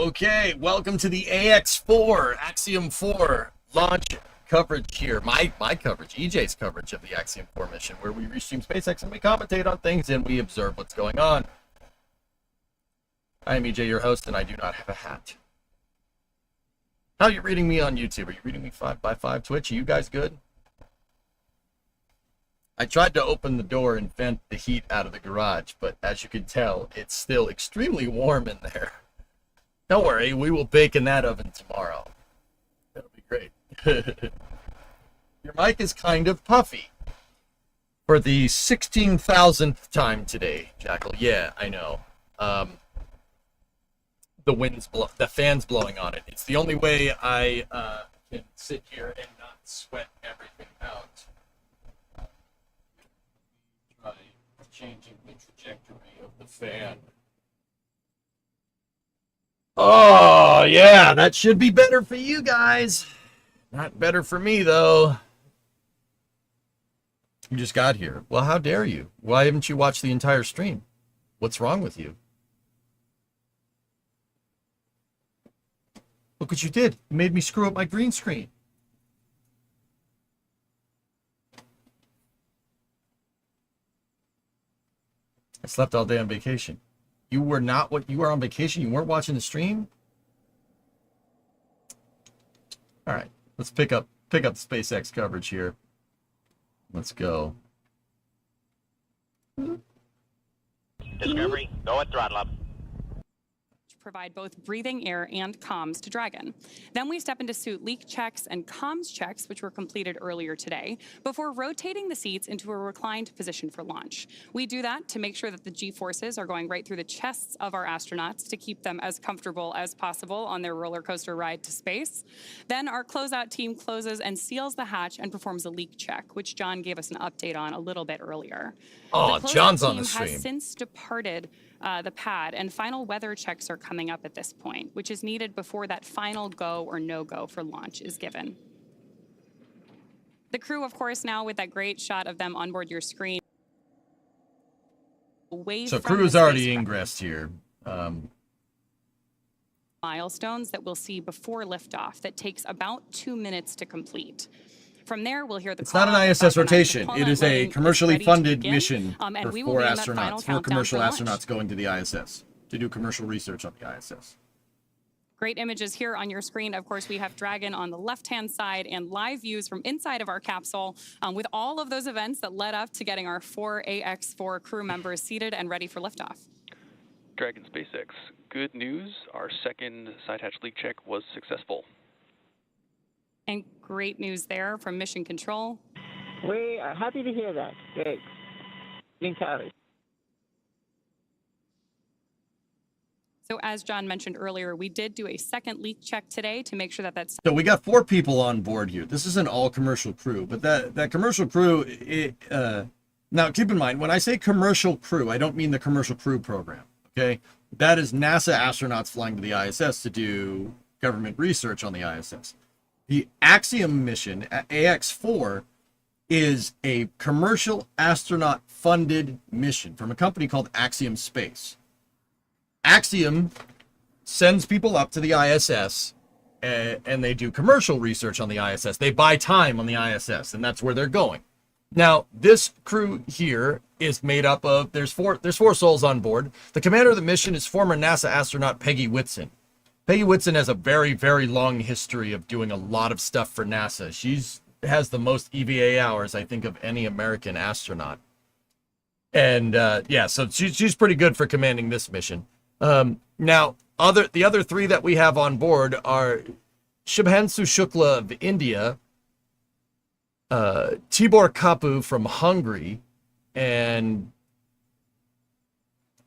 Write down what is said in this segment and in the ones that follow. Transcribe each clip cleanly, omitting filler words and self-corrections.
Okay, welcome to the AX4, Axiom-4 launch coverage here. My coverage, EJ's coverage of the Axiom-4 mission, where we restream SpaceX and we commentate on things and we observe what's going on. I am EJ, your host, and I do not have a hat. How are you reading me on YouTube? Are you reading me 5x5 Twitch? Are you guys good? I tried to open the door and vent the heat out of the garage, but as you can tell, it's still extremely warm in there. Don't worry, we will bake in that oven tomorrow. That'll be great. Your mic is kind of puffy. For the 16,000th time today, Jackal. Yeah, I know. The fan's blowing on it. It's the only way I can sit here and not sweat everything out. Try changing the trajectory of the fan. Oh, yeah, that should be better for you guys. Not better for me, though. You just got here. Well, how dare you? Why haven't you watched the entire stream? What's wrong with you? Look what you did. You made me screw up my green screen. I slept all day on vacation. You were not what you were on vacation. You weren't watching the stream. All right, let's pick up the SpaceX coverage here. Let's go. Discovery, go at throttle up. Provide both breathing air and comms to Dragon. Then we step into suit leak checks and comms checks, which were completed earlier today, before rotating the seats into a reclined position for launch. We do that to make sure that the G-forces are going right through the chests of our astronauts to keep them as comfortable as possible on their roller coaster ride to space. Then our closeout team closes and seals the hatch and performs a leak check, which John gave us an update on a little bit earlier. Oh, John's on the stream. Has since departed the pad, and final weather checks are coming up at this point, which is needed before that final go or no-go for launch is given. The crew, of course, now with that great shot of them on board your screen. So crew is already ingressed here. Milestones that we'll see before liftoff that takes about 2 minutes to complete. From there, we'll hear the. It's not an ISS rotation. It is a commercially funded mission for 4 astronauts, 4 commercial astronauts going to the ISS to do commercial research on the ISS. Great images here on your screen. Of course, we have Dragon on the left-hand side and live views from inside of our capsule with all of those events that led up to getting our 4 AX4 crew members seated and ready for liftoff. Dragon SpaceX. Good news. Our second side hatch leak check was successful. And great news there from Mission Control. We are happy to hear that. Great. Green carriage. So as John mentioned earlier, we did do a second leak check today to make sure that that's... So we got 4 people on board here. This is an all-commercial crew, but that commercial crew, now keep in mind, when I say commercial crew, I don't mean the commercial crew program, okay? That is NASA astronauts flying to the ISS to do government research on the ISS. The Axiom mission, AX4, is a commercial astronaut-funded mission from a company called Axiom Space. Axiom sends people up to the ISS, and they do commercial research on the ISS. They buy time on the ISS, and that's where they're going. Now, this crew here is made up of, there's four souls on board. The commander of the mission is former NASA astronaut Peggy Whitson. Peggy Whitson has a very, very long history of doing a lot of stuff for NASA. She's has the most EVA hours, I think, of any American astronaut. And yeah, so she's pretty good for commanding this mission. Now, the other 3 that we have on board are Shubhanshu Shukla of India, Tibor Kapu from Hungary, and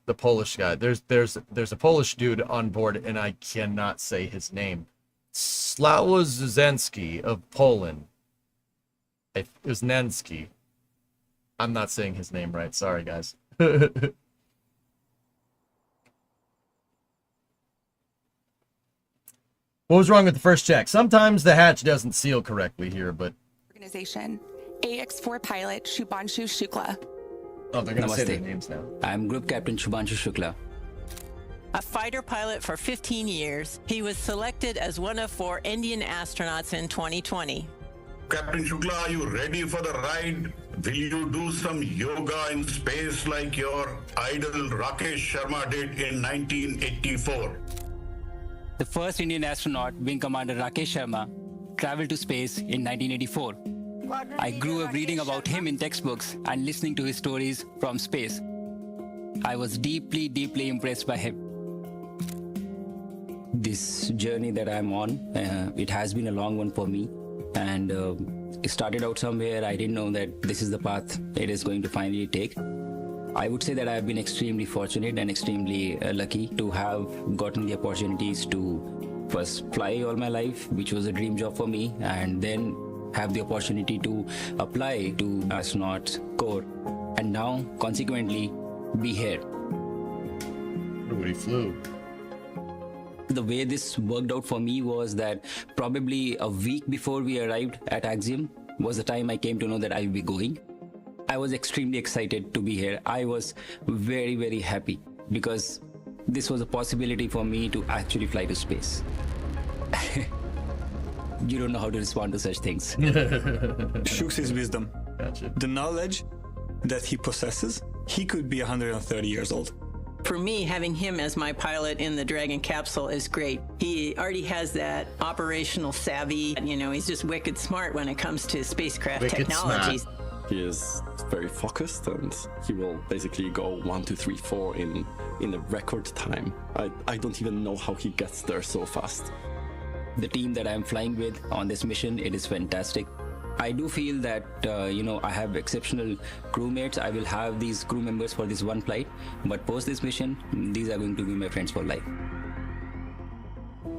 the Polish guy. There's a Polish dude on board, and I cannot say his name. Sławosz Uznański of Poland. Uznański. I'm not saying his name right. Sorry, guys. What was wrong with the first check? Sometimes the hatch doesn't seal correctly here, but... Organization. AX4 pilot Shubhanshu Shukla. Oh, they're going to say their names now. I'm Group Captain Shubhanshu Shukla. A fighter pilot for 15 years, he was selected as one of 4 Indian astronauts in 2020. Captain Shukla, are you ready for the ride? Will you do some yoga in space like your idol Rakesh Sharma did in 1984? The first Indian astronaut, Wing Commander Rakesh Sharma, traveled to space in 1984. I grew up reading about him in textbooks and listening to his stories from space. I was deeply, deeply impressed by him. This journey that I'm on, it has been a long one for me. And it started out somewhere. I didn't know that this is the path it is going to finally take. I would say that I've been extremely fortunate and extremely lucky to have gotten the opportunities to first fly all my life, which was a dream job for me, and then have the opportunity to apply to astronaut corps, and now consequently be here. Nobody flew. The way this worked out for me was that probably a week before we arrived at Axiom was the time I came to know that I will be going. I was extremely excited to be here. I was very, very happy because this was a possibility for me to actually fly to space. You don't know how to respond to such things. Shooks his wisdom. Gotcha. The knowledge that he possesses, he could be 130 years old. For me, having him as my pilot in the Dragon capsule is great. He already has that operational savvy. You know, he's just wicked smart when it comes to spacecraft Wicked technologies. smart. He is very focused, and he will basically go 1, 2, 3, 4 in a record time. I don't even know how he gets there so fast. The team that I'm flying with on this mission, it is fantastic. I do feel that, I have exceptional crewmates. I will have these crew members for this one flight, but post this mission, these are going to be my friends for life.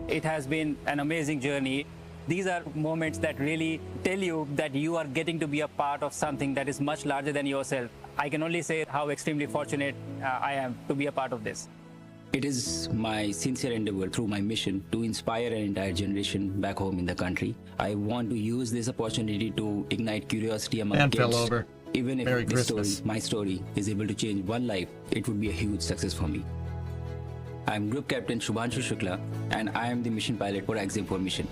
It has been an amazing journey. These are moments that really tell you that you are getting to be a part of something that is much larger than yourself. I can only say how extremely fortunate I am to be a part of this. It is my sincere endeavor through my mission to inspire an entire generation back home in the country. I want to use this opportunity to ignite curiosity among And kids. fell over. Even if Merry this story, Christmas. my story, is able to change one life, it would be a huge success for me. I'm Group Captain Shubhanshu Shukla, and I am the mission pilot for AXIOM-4 mission.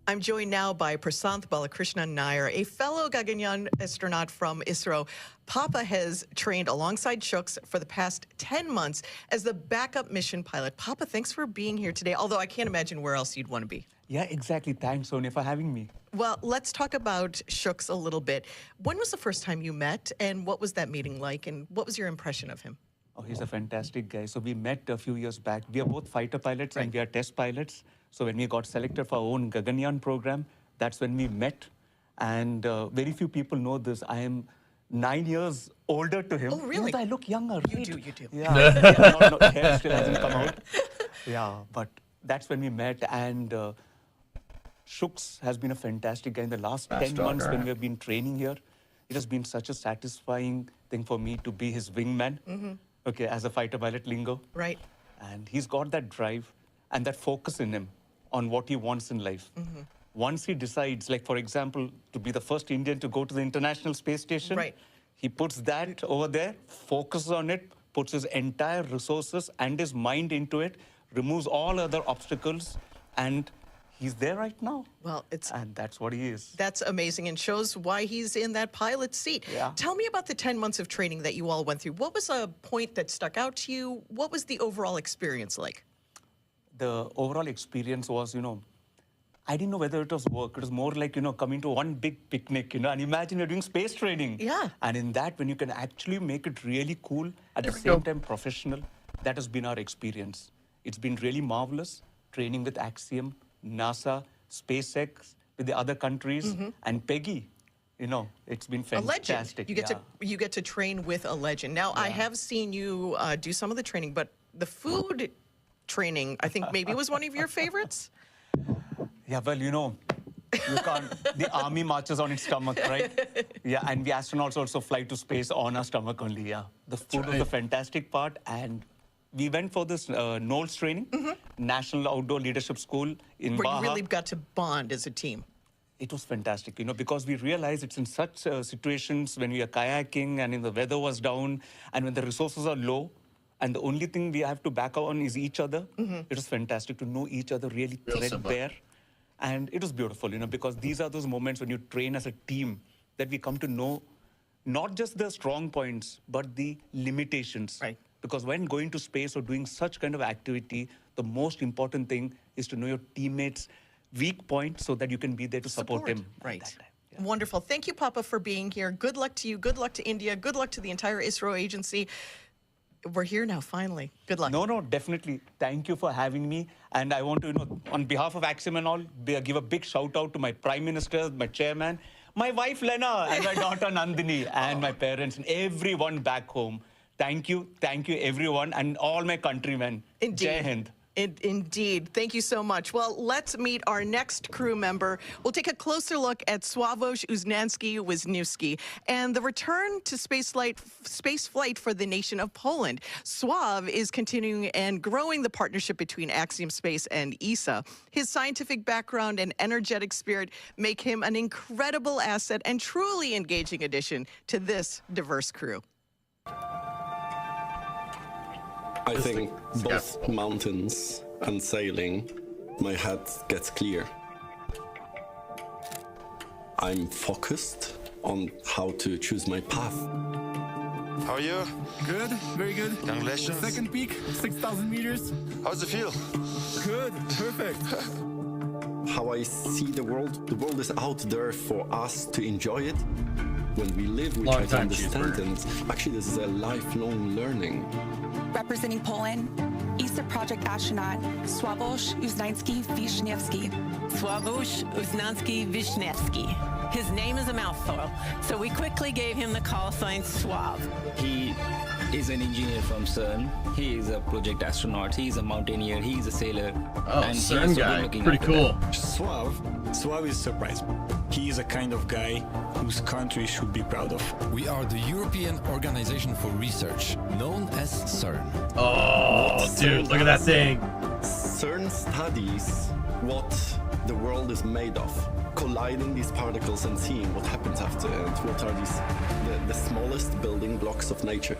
I'm joined now by Prashant Balakrishnan Nyer, a fellow Gaganyaan astronaut from ISRO. Papa has trained alongside Shooks for the past 10 months as the backup mission pilot. Papa, thanks for being here today, although I can't imagine where else you'd want to be. Yeah, exactly. Thanks, Sonia, for having me. Well, let's talk about Shooks a little bit. When was the first time you met, and what was that meeting like, and what was your impression of him? Oh, he's a fantastic guy. So we met a few years back. We are both fighter pilots and we are test pilots. So when we got selected for our own Gaganyaan program, that's when we met. And very few people know this. I am 9 years older to him. Oh, really? Even though I look younger, You right? do, you do. Yeah, no, hair still hasn't come out. Yeah, but that's when we met. And Shooks has been a fantastic guy in the last 10 months when we have been training here. It has been such a satisfying thing for me to be his wingman. Okay, as a fighter pilot lingo. Right. And he's got that drive and that focus in him on what he wants in life. Once he decides, like for example, to be the first Indian to go to the International Space Station, Right. he puts that over there, focuses on it, puts his entire resources and his mind into it, removes all other obstacles, and he's there right now. Well, and that's what he is. That's amazing and shows why he's in that pilot seat. Yeah. Tell me about the 10 months of training that you all went through. What was a point that stuck out to you? What was the overall experience like? The overall experience was, I didn't know whether it was work. It was more like, coming to one big picnic, and imagine you're doing space training. Yeah. And in that, when you can actually make it really cool, at the same time professional, that has been our experience. It's been really marvelous, training with Axiom, NASA, Spacex, with the other countries, and Peggy. It's been fantastic. A legend. You get to train with a legend. Now, I have seen you do some of the training, but the food training, I think maybe was one of your favorites? Yeah, well, you can't, the army marches on its stomach, right? Yeah, and we astronauts also fly to space on our stomach only, yeah. The food was the fantastic part, and we went for this NOLS training, National Outdoor Leadership School in Where Baja. you really got to bond as a team. it was fantastic, because we realized it's in such situations when we are kayaking and the weather was down and when the resources are low and the only thing we have to back on is each other. It was fantastic to know each other really threadbare. And it was beautiful, because these are those moments when you train as a team that we come to know not just the strong points, but the limitations. Right. Because when going to space or doing such kind of activity, the most important thing is to know your teammates' weak point so that you can be there to support him. Right. Wonderful. Thank you, Papa, for being here. Good luck to you. Good luck to India. Good luck to the entire ISRO agency. We're here now, finally. Good luck. No, definitely. Thank you for having me. And I want to, on behalf of Axiom and all, give a big shout out to my Prime Minister, my chairman, my wife Lena, and my daughter Nandini, and my parents, and everyone back home. Thank you, everyone, and all my countrymen. Indeed. Jai Hind. Indeed. Thank you so much. Well, let's meet our next crew member. We'll take a closer look at Sławosz Uznański and the return to spaceflight for the nation of Poland. Sław is continuing and growing the partnership between Axiom Space and ESA. His scientific background and energetic spirit make him an incredible asset and truly engaging addition to this diverse crew. I think both mountains and sailing, my head gets clear. I'm focused on how to choose my path. How are you? Good, very good. Congratulations. Second peak, 6,000 meters. How does it feel? Good, perfect. How I see the world is out there for us to enjoy it. When we live, we try to understand, and actually this is a lifelong learning. Representing Poland, ESA project astronaut Sławosz Uznański-Wiśniewski. Sławosz Uznański-Wiśniewski. His name is a mouthful, so we quickly gave him the call sign Słav. He is an engineer from CERN. He is a project astronaut. He is a mountaineer. He is a sailor. Oh, and CERN guy. Pretty cool. Sław is surprised. He is a kind of guy whose country should be proud of. We are the European Organization for Research, known as CERN. Oh, dude, look at that thing. CERN studies what the world is made of, colliding these particles and seeing what happens after, and what are these the smallest building blocks of nature.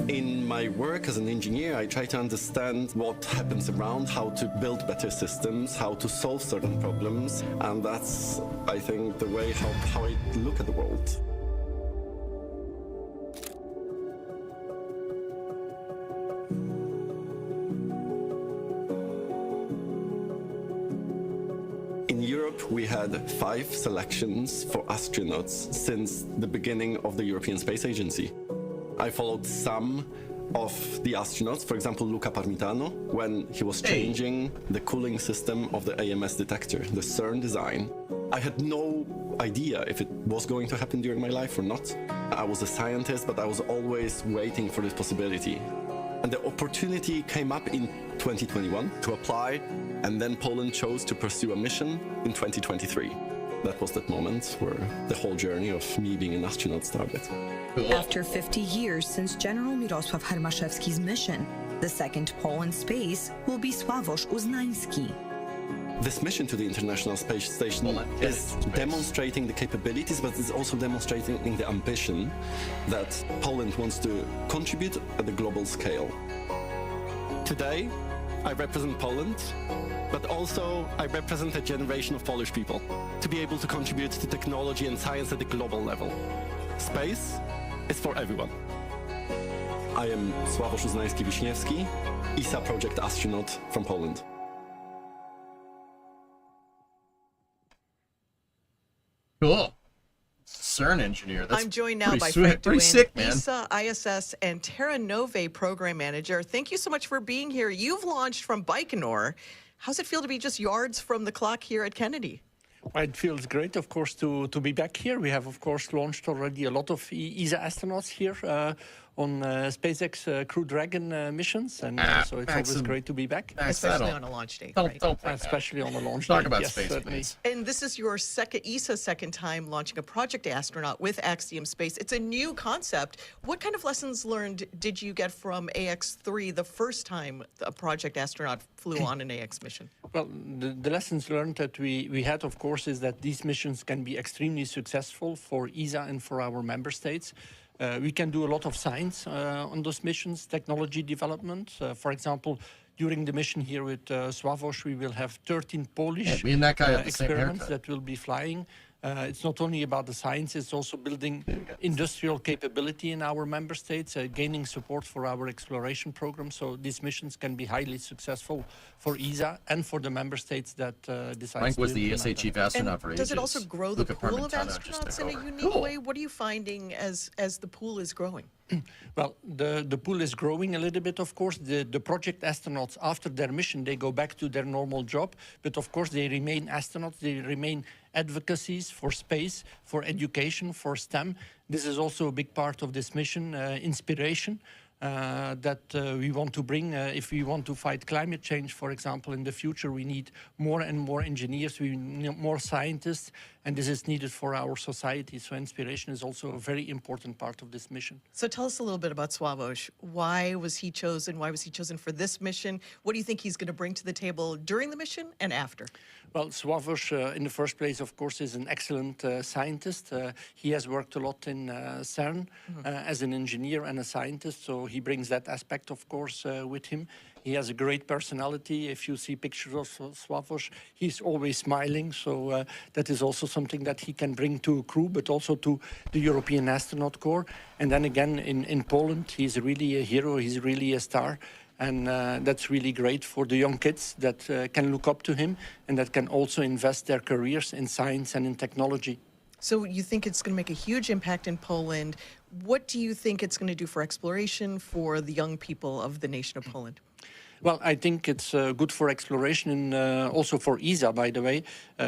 In my work as an engineer, I try to understand what happens around, how to build better systems, how to solve certain problems, and that's, I think, the way how I look at the world. In Europe, we had 5 selections for astronauts since the beginning of the European Space Agency. I followed some of the astronauts, for example, Luca Parmitano, when he was changing the cooling system of the AMS detector, the CERN design. I had no idea if it was going to happen during my life or not. I was a scientist, but I was always waiting for this possibility. And the opportunity came up in 2021 to apply, and then Poland chose to pursue a mission in 2023. That was that moment where the whole journey of me being an astronaut started. After 50 years since General Mirosław Hermaszewski's mission, the second Pole in space will be Sławosz Uznański. This mission to the International Space Station is demonstrating the capabilities, but it's also demonstrating the ambition that Poland wants to contribute at the global scale. Today, I represent Poland, but also I represent a generation of Polish people to be able to contribute to technology and science at the global level. Space is for everyone. I am Sławosz Uznański-Wiśniewski, ESA project astronaut from Poland. Cool. CERN engineer. That's I'm joined now by sweet. Frank Pretty Duin, sick, man. ESA, ISS, and Terra Nove program manager. Thank you so much for being here. You've launched from Baikonur. How's it feel to be just yards from the clock here at Kennedy? Well, it feels great, of course, to be back here. We have, of course, launched already a lot of ESA astronauts here on SpaceX Crew Dragon missions, and so it's always great to be back. Especially on a launch day. Especially on a launch Talk day. about yes, space, certainly. please. And this is your ESA's second time launching a project astronaut with Axiom Space. It's a new concept. What kind of lessons learned did you get from AX3 the first time a project astronaut flew on an AX mission? Well, the lessons learned that we had, of course, is that these missions can be extremely successful for ESA and for our member states. We can do a lot of science on those missions, technology development. For example, during the mission here with Sławosz, we will have 13 Polish me and that guy have the same experiments haircut. that will be flying. It's not only about the science, it's also building industrial capability in our member states, gaining support for our exploration program. So these missions can be highly successful for ESA and for the member states that decide Frank to was the implement ESA them. chief astronaut for ages. Does it also grow the Luca pool of Parmentano just astronauts took in a over. unique Cool. way? What are you finding as the pool is growing? Well, the pool is growing a little bit, of course. The project astronauts, after their mission, they go back to their normal job. But of course, they remain astronauts. They remain advocacies for space, for education, for STEM. This is also a big part of this mission, inspiration. That we want to bring. If we want to fight climate change, for example, in the future, we need more and more engineers, we need more scientists, and this is needed for our society. So inspiration is also a very important part of this mission. So tell us a little bit about Sławosz. Why was he chosen? Why was he chosen for this mission? What do you think he's going to bring to the table during the mission and after? Well, Sławosz, in the first place, of course, is an excellent scientist. He has worked a lot in CERN as an engineer and a scientist, so he brings that aspect, of course, with him. He has a great personality. If you see pictures of Sławosz, he's always smiling, so that is also something that he can bring to a crew, but also to the European Astronaut Corps. And then again, in Poland, he's really a hero, he's really a star. And that's really great for the young kids that can look up to him and that can also invest their careers in science and in technology. So you think it's going to make a huge impact in Poland. What do you think it's going to do for exploration for the young people of the nation of Poland? Well, I think it's good for exploration and also for ESA, by the way,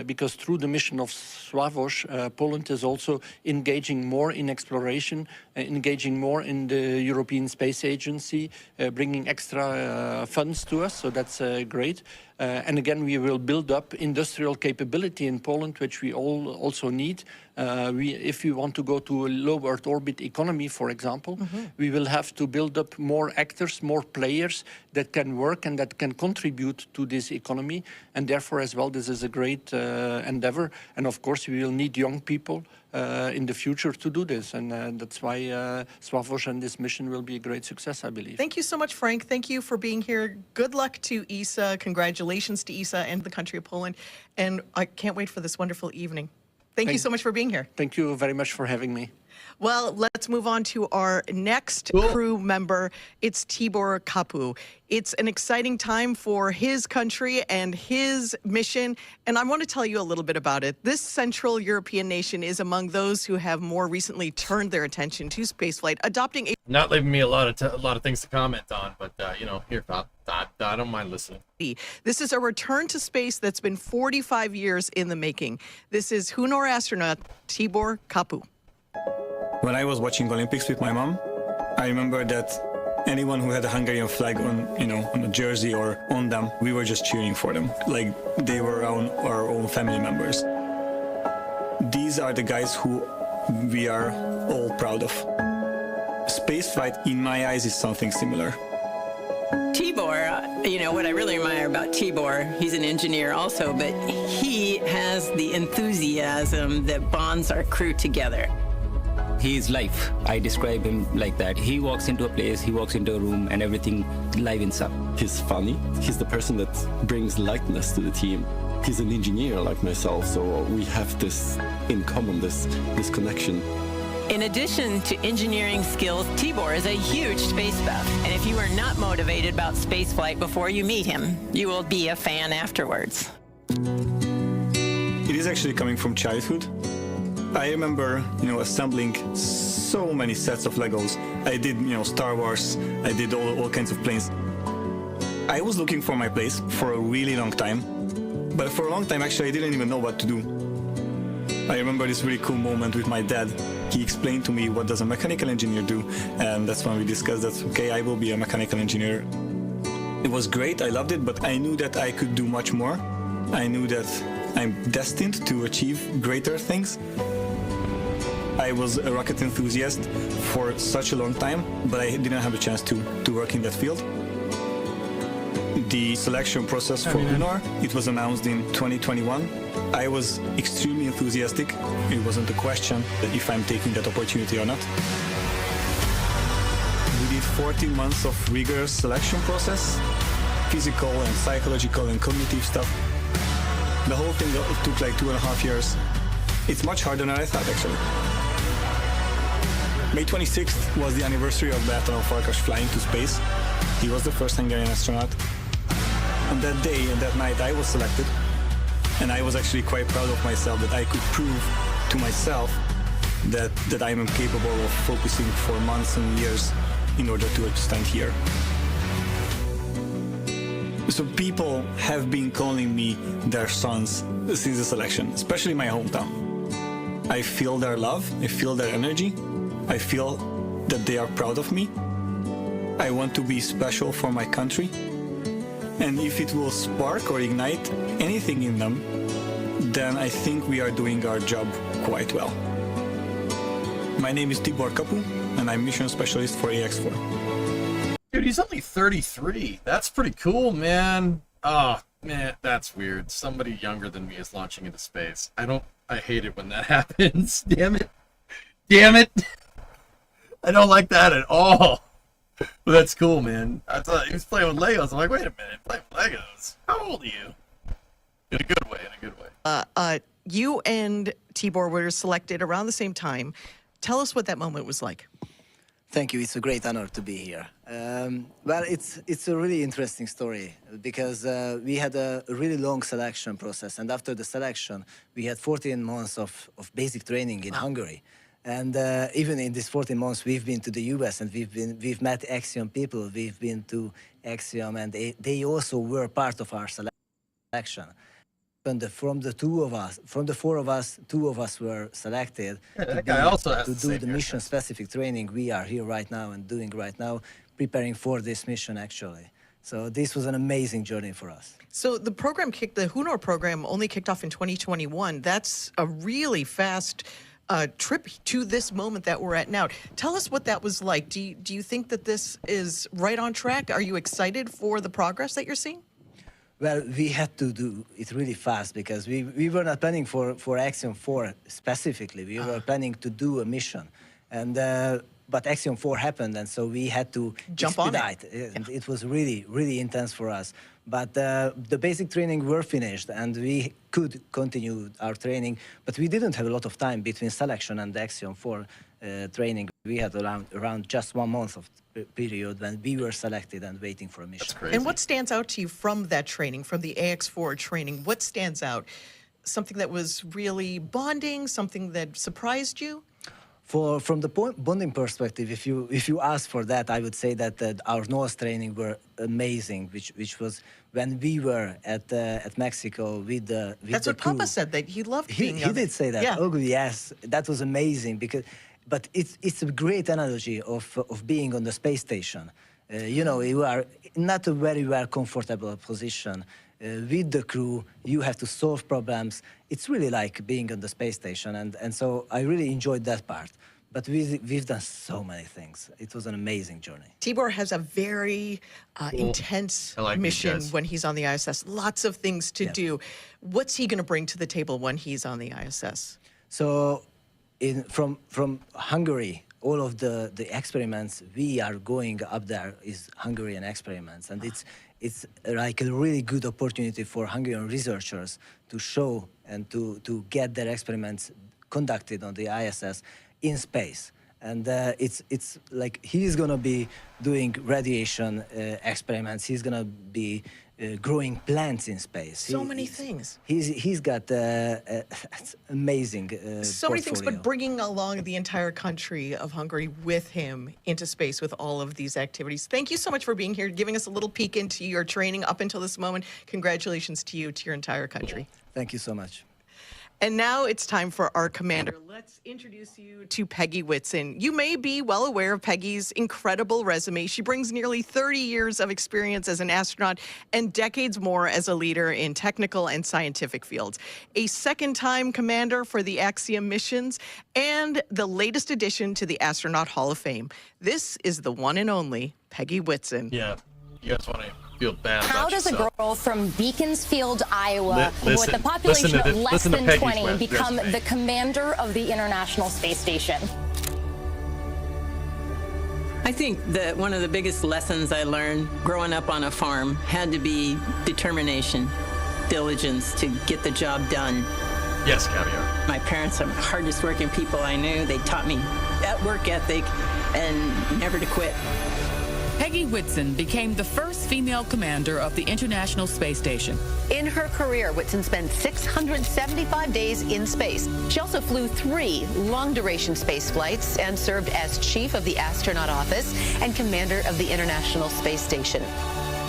because through the mission of Sławosz, Poland is also engaging more in exploration, engaging more in the European Space Agency, bringing extra funds to us, so that's great. And again, we will build up industrial capability in Poland, which we all also need. If we want to go to a low Earth orbit economy, for example, we will have to build up more actors, more players that can work and that can contribute to this economy. And therefore, as well, this is a great endeavor. And of course, we will need young people in the future to do this. And that's why Sławosz and this mission will be a great success, I believe. Thank you so much, Frank. Thank you for being here. Good luck to ESA. Congratulations to ESA and the country of Poland. And I can't wait for this wonderful evening. Thank you so much for being here. Thank you very much for having me. Well, let's move on to our next crew member. It's Tibor Kapu. It's an exciting time for his country and his mission, and I want to tell you a little bit about it. This Central European nation is among those who have more recently turned their attention to spaceflight, adopting a... Not leaving me a lot of things to comment on, but you know, here, I don't mind listening. This is a return to space that's been 45 years in the making. This is Hunor astronaut Tibor Kapu. When I was watching Olympics with my mom, I remember that anyone who had a Hungarian flag on, on a jersey or on them, we were just cheering for them, like they were our own family members. These are the guys who we are all proud of. Spaceflight, in my eyes, is something similar. Tibor, what I really admire about Tibor, he's an engineer also, but he has the enthusiasm that bonds our crew together. He is life. I describe him like that. He walks into a place, he walks into a room, and everything livens up. He's funny. He's the person that brings lightness to the team. He's an engineer like myself, so we have this in common, this connection. In addition to engineering skills, Tibor is a huge space buff. And if you are not motivated about spaceflight before you meet him, you will be a fan afterwards. It is actually coming from childhood. I remember, assembling so many sets of Legos. I did, Star Wars. I did all kinds of planes. I was looking for my place for a really long time. But for a long time, actually, I didn't even know what to do. I remember this really cool moment with my dad. He explained to me what does a mechanical engineer do, and that's when we discussed that, okay, I will be a mechanical engineer. It was great, I loved it, but I knew that I could do much more. I knew that I'm destined to achieve greater things. I was a rocket enthusiast for such a long time, but I didn't have a chance to work in that field. The selection process for Lunar, it was announced in 2021. I was extremely enthusiastic. It wasn't a question if I'm taking that opportunity or not. We did 14 months of rigorous selection process, physical and psychological and cognitive stuff. The whole thing took like 2.5 years. It's much harder than I thought, actually. May 26th was the anniversary of Bertalan Farkas flying to space. He was the first Hungarian astronaut. On that day and that night, I was selected. And I was actually quite proud of myself that I could prove to myself that I am capable of focusing for months and years in order to stand here. So people have been calling me their sons since the selection, especially in my hometown. I feel their love, I feel their energy, I feel that they are proud of me. I want to be special for my country. And if it will spark or ignite anything in them, then I think we are doing our job quite well. My name is Tibor Kapu, and I'm mission specialist for AX4. Dude, he's only 33. That's pretty cool, man. Oh, man, that's weird. Somebody younger than me is launching into space. I hate it when that happens. Damn it. Damn it. I don't like that at all. But that's cool, man. I thought he was playing with Legos. I'm like, wait a minute, playing with Legos? How old are you? In a good way, in a good way. You and Tibor were selected around the same time. Tell us what that moment was like. Thank you. It's a great honor to be here. Well, it's a really interesting story because we had a really long selection process, and after the selection, we had 14 months of basic training in Hungary. And even in these 14 months, we've been to the US and we've met Axiom people. We've been to Axiom, and they also were part of our selection. And from the four of us, two of us were selected to do the mission-specific training we are here right now and doing right now, preparing for this mission, actually. So this was an amazing journey for us. So the Hunor program only kicked off in 2021. That's a really fast trip to this moment that we're at now. Tell us what that was like. Do you think that this is right on track? Are you excited for the progress that you're seeing? Well, we had to do it really fast because we were not planning for AXIOM-4 specifically. We were planning to do a mission, and but AXIOM-4 happened, and so we had to jump on it. And it was really, really intense for us. But the basic training were finished, and we could continue our training. But we didn't have a lot of time between selection and the AXIOM-4 training. We had around just 1 month of period when we were selected and waiting for a mission. That's crazy. And what stands out to you from that training, from the AX4 training? What stands out? Something that was really bonding, something that surprised you? From the bonding perspective, if you ask for that, I would say that our nose training were amazing, which was when we were at Mexico with the That's what crew. Papa said, that he loved being He did say that. Yeah. Oh yes, that was amazing but it's a great analogy of being on the space station. You know, you are not a very well comfortable position. With the crew, you have to solve problems. It's really like being on the space station, and so I really enjoyed that part. But we've done so many things. It was an amazing journey. Tibor has a very intense mission when he's on the ISS. Lots of things to do. What's he going to bring to the table when he's on the ISS? So, from Hungary, all of the experiments we are going up there is Hungarian experiments, and it's like a really good opportunity for Hungarian researchers to show and to get their experiments conducted on the ISS in space. And it's like he's gonna be doing radiation experiments. He's gonna be growing plants in space. So many things. He's got amazing so many things, but bringing along the entire country of Hungary with him into space with all of these activities. Thank you so much for being here, giving us a little peek into your training up until this moment. Congratulations to you, to your entire country. Thank you so much. And now it's time for our commander. Let's introduce you to Peggy Whitson. You may be well aware of Peggy's incredible resume. She brings nearly 30 years of experience as an astronaut and decades more as a leader in technical and scientific fields. A second-time commander for the AXIOM missions and the latest addition to the Astronaut Hall of Fame. This is the one and only Peggy Whitson. Yeah, you guys want to feel bad How about does yourself. a girl from Beaconsfield, Iowa, with a listen population to of less listen to than Peggy's 20, become resume. the commander of the International Space Station? I think that one of the biggest lessons I learned growing up on a farm had to be determination, diligence to get the job done. Yes, Caviar. My parents are the hardest working people I knew. They taught me that work ethic and never to quit. Peggy Whitson became the first female commander of the International Space Station. In her career, Whitson spent 675 days in space. She also flew 3 long-duration space flights and served as chief of the astronaut office and commander of the International Space Station.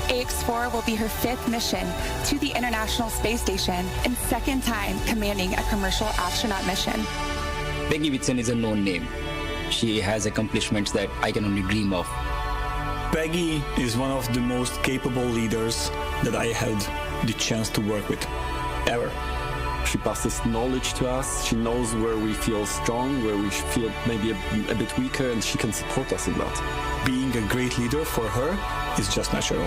AX-4 will be her 5th mission to the International Space Station and 2nd time commanding a commercial astronaut mission. Peggy Whitson is a known name. She has accomplishments that I can only dream of. Peggy is one of the most capable leaders that I had the chance to work with, ever. She passes knowledge to us. She knows where we feel strong, where we feel maybe a bit weaker, and she can support us in that. Being a great leader for her is just natural.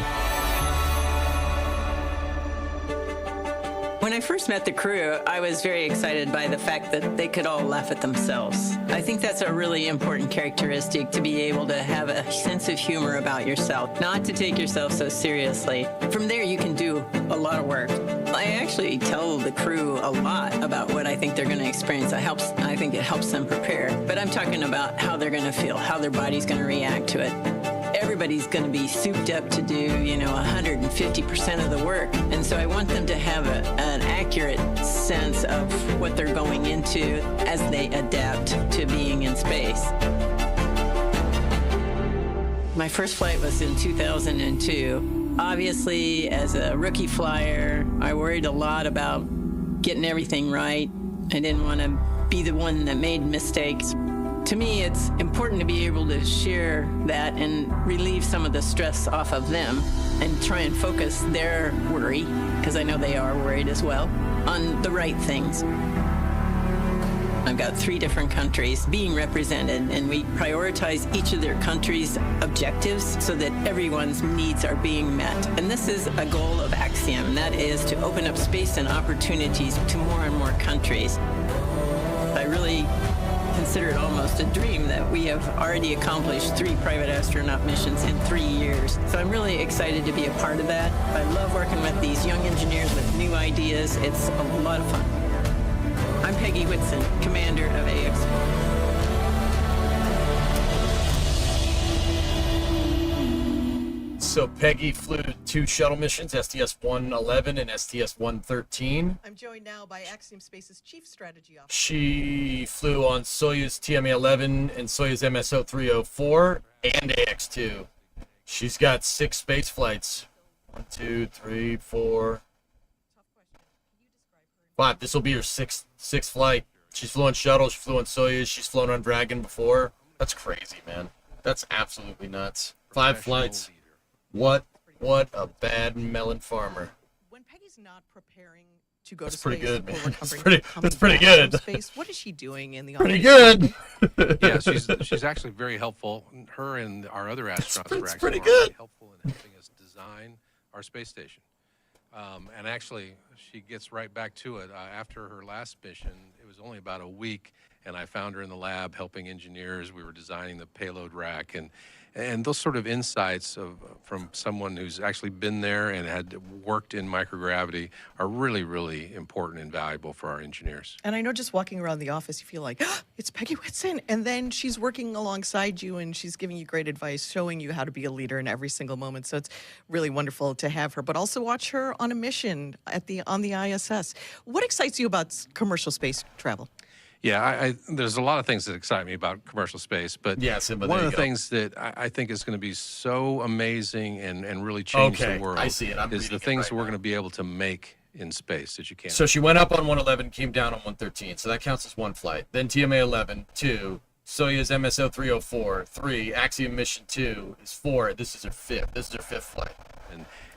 When I first met the crew, I was very excited by the fact that they could all laugh at themselves. I think that's a really important characteristic, to be able to have a sense of humor about yourself, not to take yourself so seriously. From there, you can do a lot of work. I actually tell the crew a lot about what I think they're going to experience. I think it helps them prepare. But I'm talking about how they're going to feel, how their body's going to react to it. Everybody's going to be souped up to do, 150% of the work. And so I want them to have an accurate sense of what they're going into as they adapt to being in space. My first flight was in 2002. Obviously, as a rookie flyer, I worried a lot about getting everything right. I didn't want to be the one that made mistakes. To me, it's important to be able to share that and relieve some of the stress off of them and try and focus their worry, because I know they are worried as well, on the right things. I've got 3 different countries being represented, and we prioritize each of their countries' objectives so that everyone's needs are being met. And this is a goal of AXIOM, and that is to open up space and opportunities to more and more countries. I really consider it almost a dream that we have already accomplished 3 private astronaut missions in 3 years. So I'm really excited to be a part of that. I love working with these young engineers with new ideas. It's a lot of fun. I'm Peggy Whitson, commander of AX-4. So Peggy flew 2 shuttle missions, STS-111 and STS-113. I'm joined now by Axiom Space's Chief Strategy Officer. She flew on Soyuz TMA-11 and Soyuz MSO-304 and AX-2. She's got 6 space flights. 1, 2, 3, 4, 5. This will be her sixth flight. She's flown shuttle. She flew on Soyuz. She's flown on Dragon before. That's crazy, man. That's absolutely nuts. 5 flights. What a bad melon farmer. When Peggy's not preparing to go That's to pretty space, good, man. or recovering That's from pretty coming back good. from Space, what is she doing in the Pretty office? good. Yeah, she's actually very helpful. Her and our other astronauts That's are pretty actually good. helpful in helping us design our space station. And actually, she gets right back to it. After her last mission, it was only about a week, and I found her in the lab helping engineers. We were designing the payload rack, and those sort of insights from someone who's actually been there and had worked in microgravity are really, really important and valuable for our engineers. And I know just walking around the office, you feel like, oh, it's Peggy Whitson. And then she's working alongside you and she's giving you great advice, showing you how to be a leader in every single moment. So it's really wonderful to have her, but also watch her on a mission on the ISS. What excites you about commercial space travel? Yeah, there's a lot of things that excite me about commercial space, but one of the things that I think is going to be so amazing and really change the world I see it. is the things that we're going to be able to make in space that you can't. So she went up on 111, came down on 113. So that counts as one flight. Then TMA 11, 2. Soyuz MSO 304, 3. Axiom mission 2 is 4. This is her fifth. This is her fifth flight.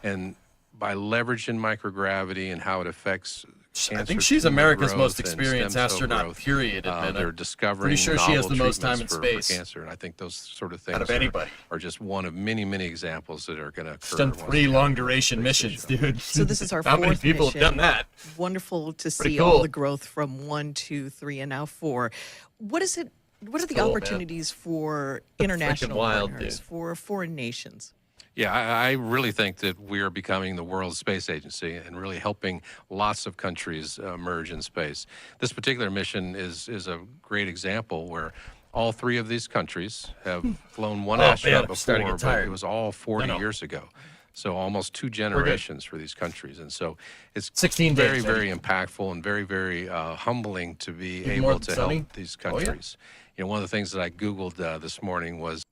And by leveraging microgravity and how it affects I think she's America's most experienced stem cell astronaut, growth, period. they're discovering pretty sure she has the novel most time in treatments for space cancer, and I think those sort of things out of anybody. are just one of many, many examples that are going to occur. She's done 3 long-duration missions, dude. So this is our How many fourth people mission. have done that? Wonderful to Pretty see cool. all the growth from 1, 2, 3, and now 4. What is it? What are the cool, man. opportunities for international wild, partners, dude. for foreign nations? Yeah, I really think that we are becoming the world's space agency and really helping lots of countries emerge in space. This particular mission is a great example where all 3 of these countries have flown one astronaut before, but it was all 40 years ago. So almost 2 generations for these countries. And so it's 16 very, days, very impactful and very, very humbling to be Even more able to sunny? help these Oh, yeah. countries. You know, one of the things that I Googled this morning was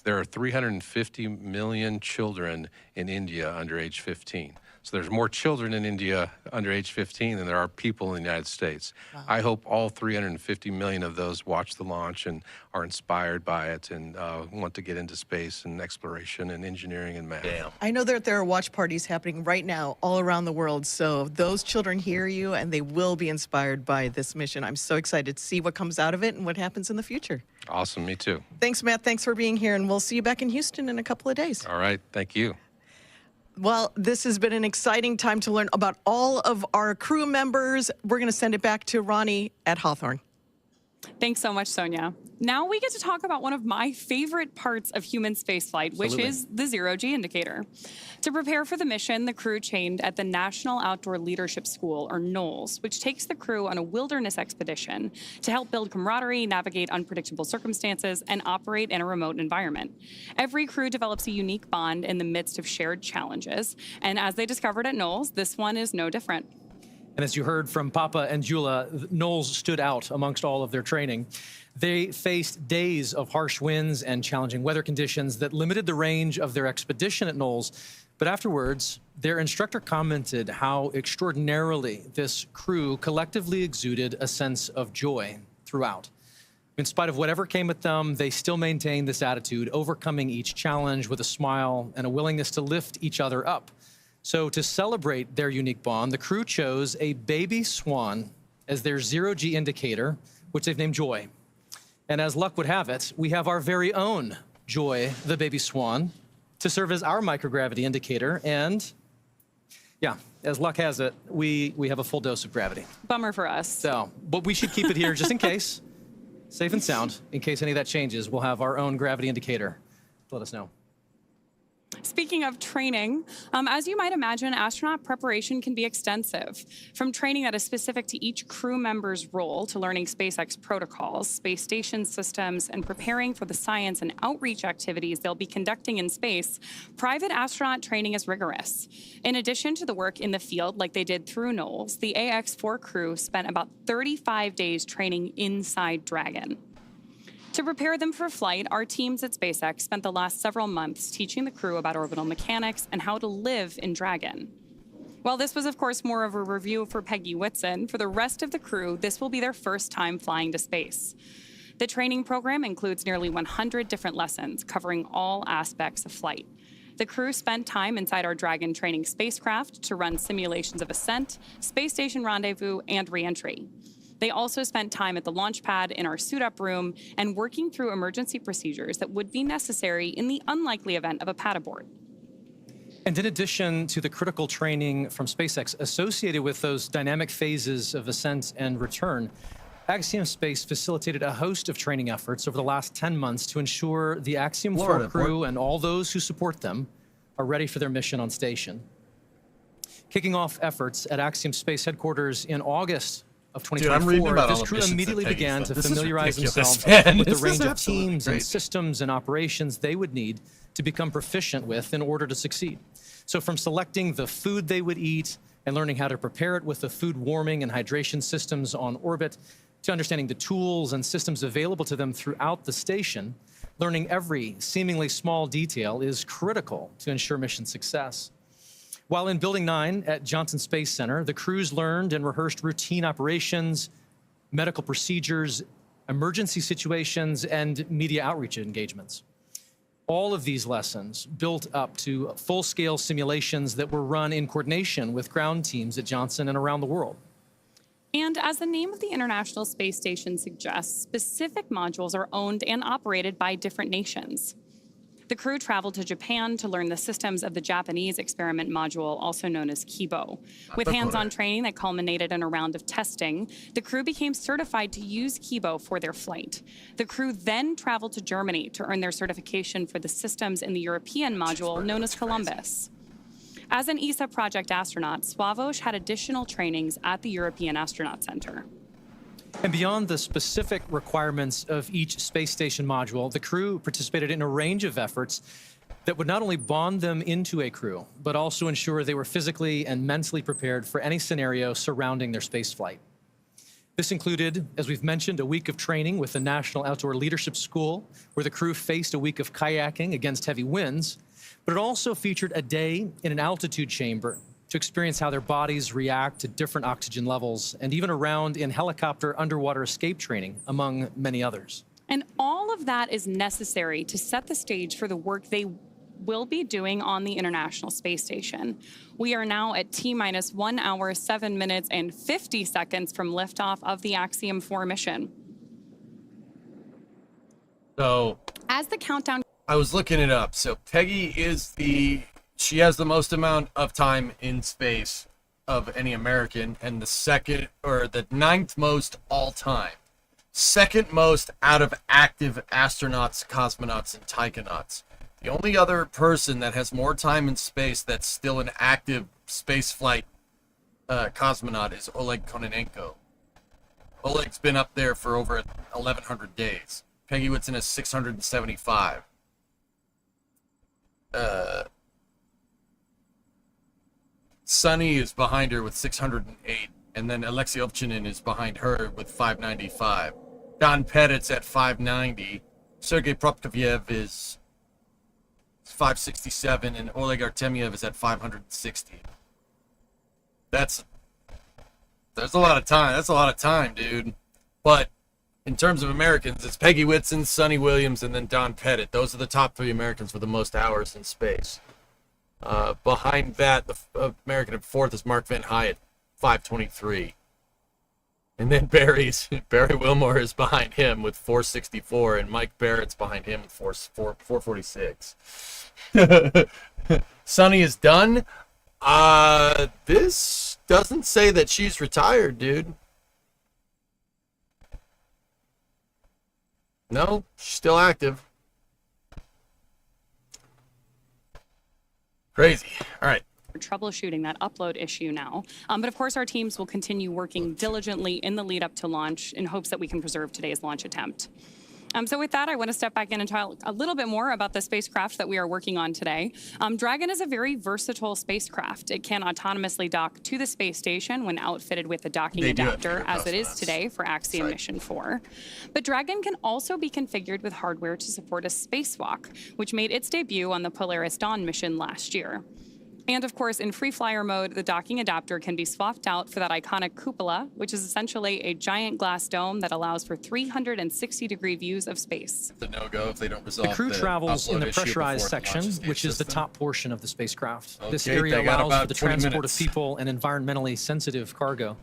there are 350 million children in India under age 15. So there's more children in India under age 15 than there are people in the United States. Wow. I hope all 350 million of those watch the launch and are inspired by it and want to get into space and exploration and engineering and math. I know that there are watch parties happening right now all around the world, so those children hear you and they will be inspired by this mission. I'm so excited to see what comes out of it and what happens in the future. Awesome, me too. Thanks, Matt. Thanks for being here, and we'll see you back in Houston in a couple of days. All right, thank you. Well, this has been an exciting time to learn about all of our crew members. We're going to send it back to Ronnie at Hawthorne. Thanks so much, Sonia. Now we get to talk about one of my favorite parts of human spaceflight, which is the zero-G indicator. To prepare for the mission, the crew trained at the National Outdoor Leadership School, or NOLS, which takes the crew on a wilderness expedition to help build camaraderie, navigate unpredictable circumstances, and operate in a remote environment. Every crew develops a unique bond in the midst of shared challenges, and as they discovered at NOLS, this one is no different. And as you heard from Papa and Jula, Knowles stood out amongst all of their training. They faced days of harsh winds and challenging weather conditions that limited the range of their expedition at Knowles. But afterwards, their instructor commented how extraordinarily this crew collectively exuded a sense of joy throughout. In spite of whatever came at them, they still maintained this attitude, overcoming each challenge with a smile and a willingness to lift each other up. So to celebrate their unique bond, the crew chose a baby swan as their zero-G indicator, which they've named Joy. And as luck would have it, we have our very own Joy, the baby swan, to serve as our microgravity indicator. And yeah, as luck has it, we have a full dose of gravity. Bummer for us. So, but we should keep it here just in case, safe and sound. In case any of that changes, we'll have our own gravity indicator. Let us know. Speaking of training, as you might imagine, astronaut preparation can be extensive. From training that is specific to each crew member's role to learning SpaceX protocols, space station systems, and preparing for the science and outreach activities they'll be conducting in space, private astronaut training is rigorous. In addition to the work in the field like they did through NOLS, the AX-4 crew spent about 35 days training inside Dragon. To prepare them for flight, our teams at SpaceX spent the last several months teaching the crew about orbital mechanics and how to live in Dragon. While this was, of course, more of a review for Peggy Whitson, for the rest of the crew, this will be their first time flying to space. The training program includes nearly 100 different lessons covering all aspects of flight. The crew spent time inside our Dragon training spacecraft to run simulations of ascent, space station rendezvous, and reentry. They also spent time at the launch pad in our suit-up room and working through emergency procedures that would be necessary in the unlikely event of a pad abort. And in addition to the critical training from SpaceX associated with those dynamic phases of ascent and return, Axiom Space facilitated a host of training efforts over the last 10 months to ensure the Axiom-4 crew and all those who support them are ready for their mission on station. Kicking off efforts at Axiom Space headquarters in August of 2024, this crew immediately began to familiarize themselves with the range of teams and systems and operations they would need to become proficient with in order to succeed. So from selecting the food they would eat and learning how to prepare it with the food warming and hydration systems on orbit, to understanding the tools and systems available to them throughout the station, learning every seemingly small detail is critical to ensure mission success. While in Building 9 at Johnson Space Center, the crews learned and rehearsed routine operations, medical procedures, emergency situations, and media outreach engagements. All of these lessons built up to full-scale simulations that were run in coordination with ground teams at Johnson and around the world. And as the name of the International Space Station suggests, specific modules are owned and operated by different nations. The crew traveled to Japan to learn the systems of the Japanese experiment module, also known as Kibo. With hands-on training that culminated in a round of testing, the crew became certified to use Kibo for their flight. The crew then traveled to Germany to earn their certification for the systems in the European module, known as Columbus. As an ESA project astronaut, Sławosz had additional trainings at the European Astronaut Center. And beyond the specific requirements of each space station module, the crew participated in a range of efforts that would not only bond them into a crew, but also ensure they were physically and mentally prepared for any scenario surrounding their space flight. This included, as we've mentioned, a week of training with the National Outdoor Leadership School, where the crew faced a week of kayaking against heavy winds, but it also featured a day in an altitude chamber to experience how their bodies react to different oxygen levels, and even a round in helicopter underwater escape training, among many others. And all of that is necessary to set the stage for the work they will be doing on the International Space Station. We are now at T-minus 1 hour, 7 minutes, and 50 seconds from liftoff of the AXIOM-4 mission. So, as the countdown... I was looking it up. So Peggy is she has the most amount of time in space of any American, and the 9th most all time. 2nd most out of active astronauts, cosmonauts, and taikonauts. The only other person that has more time in space that's still an active spaceflight cosmonaut is Oleg Kononenko. Oleg's been up there for over 1,100 days. Peggy Whitson has 675. Sunny is behind her with 608, and then Alexei Ovchinin is behind her with 595. Don Pettit's at 590. Sergei Prokofiev is 567, and Oleg Artemyev is at 560. There's a lot of time. That's a lot of time, dude. But in terms of Americans, it's Peggy Whitson, Sonny Williams, and then Don Pettit. Those are the top 3 Americans for the most hours in space. Behind that, the American at 4th is Mark Van Hyatt, 523. And then Barry Wilmore is behind him with 464, and Mike Barrett's behind him with 446. Sonny is done. This doesn't say that she's retired, dude. No, she's still active. Crazy. All right. We're troubleshooting that upload issue now. But of course, our teams will continue working diligently in the lead up to launch in hopes that we can preserve today's launch attempt. So with that, I want to step back in and talk a little bit more about the spacecraft that we are working on today. Dragon is a very versatile spacecraft. It can autonomously dock to the space station when outfitted with a docking adapter, as it is today for Axiom Mission 4. But Dragon can also be configured with hardware to support a spacewalk, which made its debut on the Polaris Dawn mission last year. And of course, in free flyer mode, the docking adapter can be swapped out for that iconic cupola, which is essentially a giant glass dome that allows for 360-degree views of space. The no-go if they don't resolve the crew travels in the pressurized section, which is the top portion of the spacecraft. This area allows for the transport of people and environmentally sensitive cargo.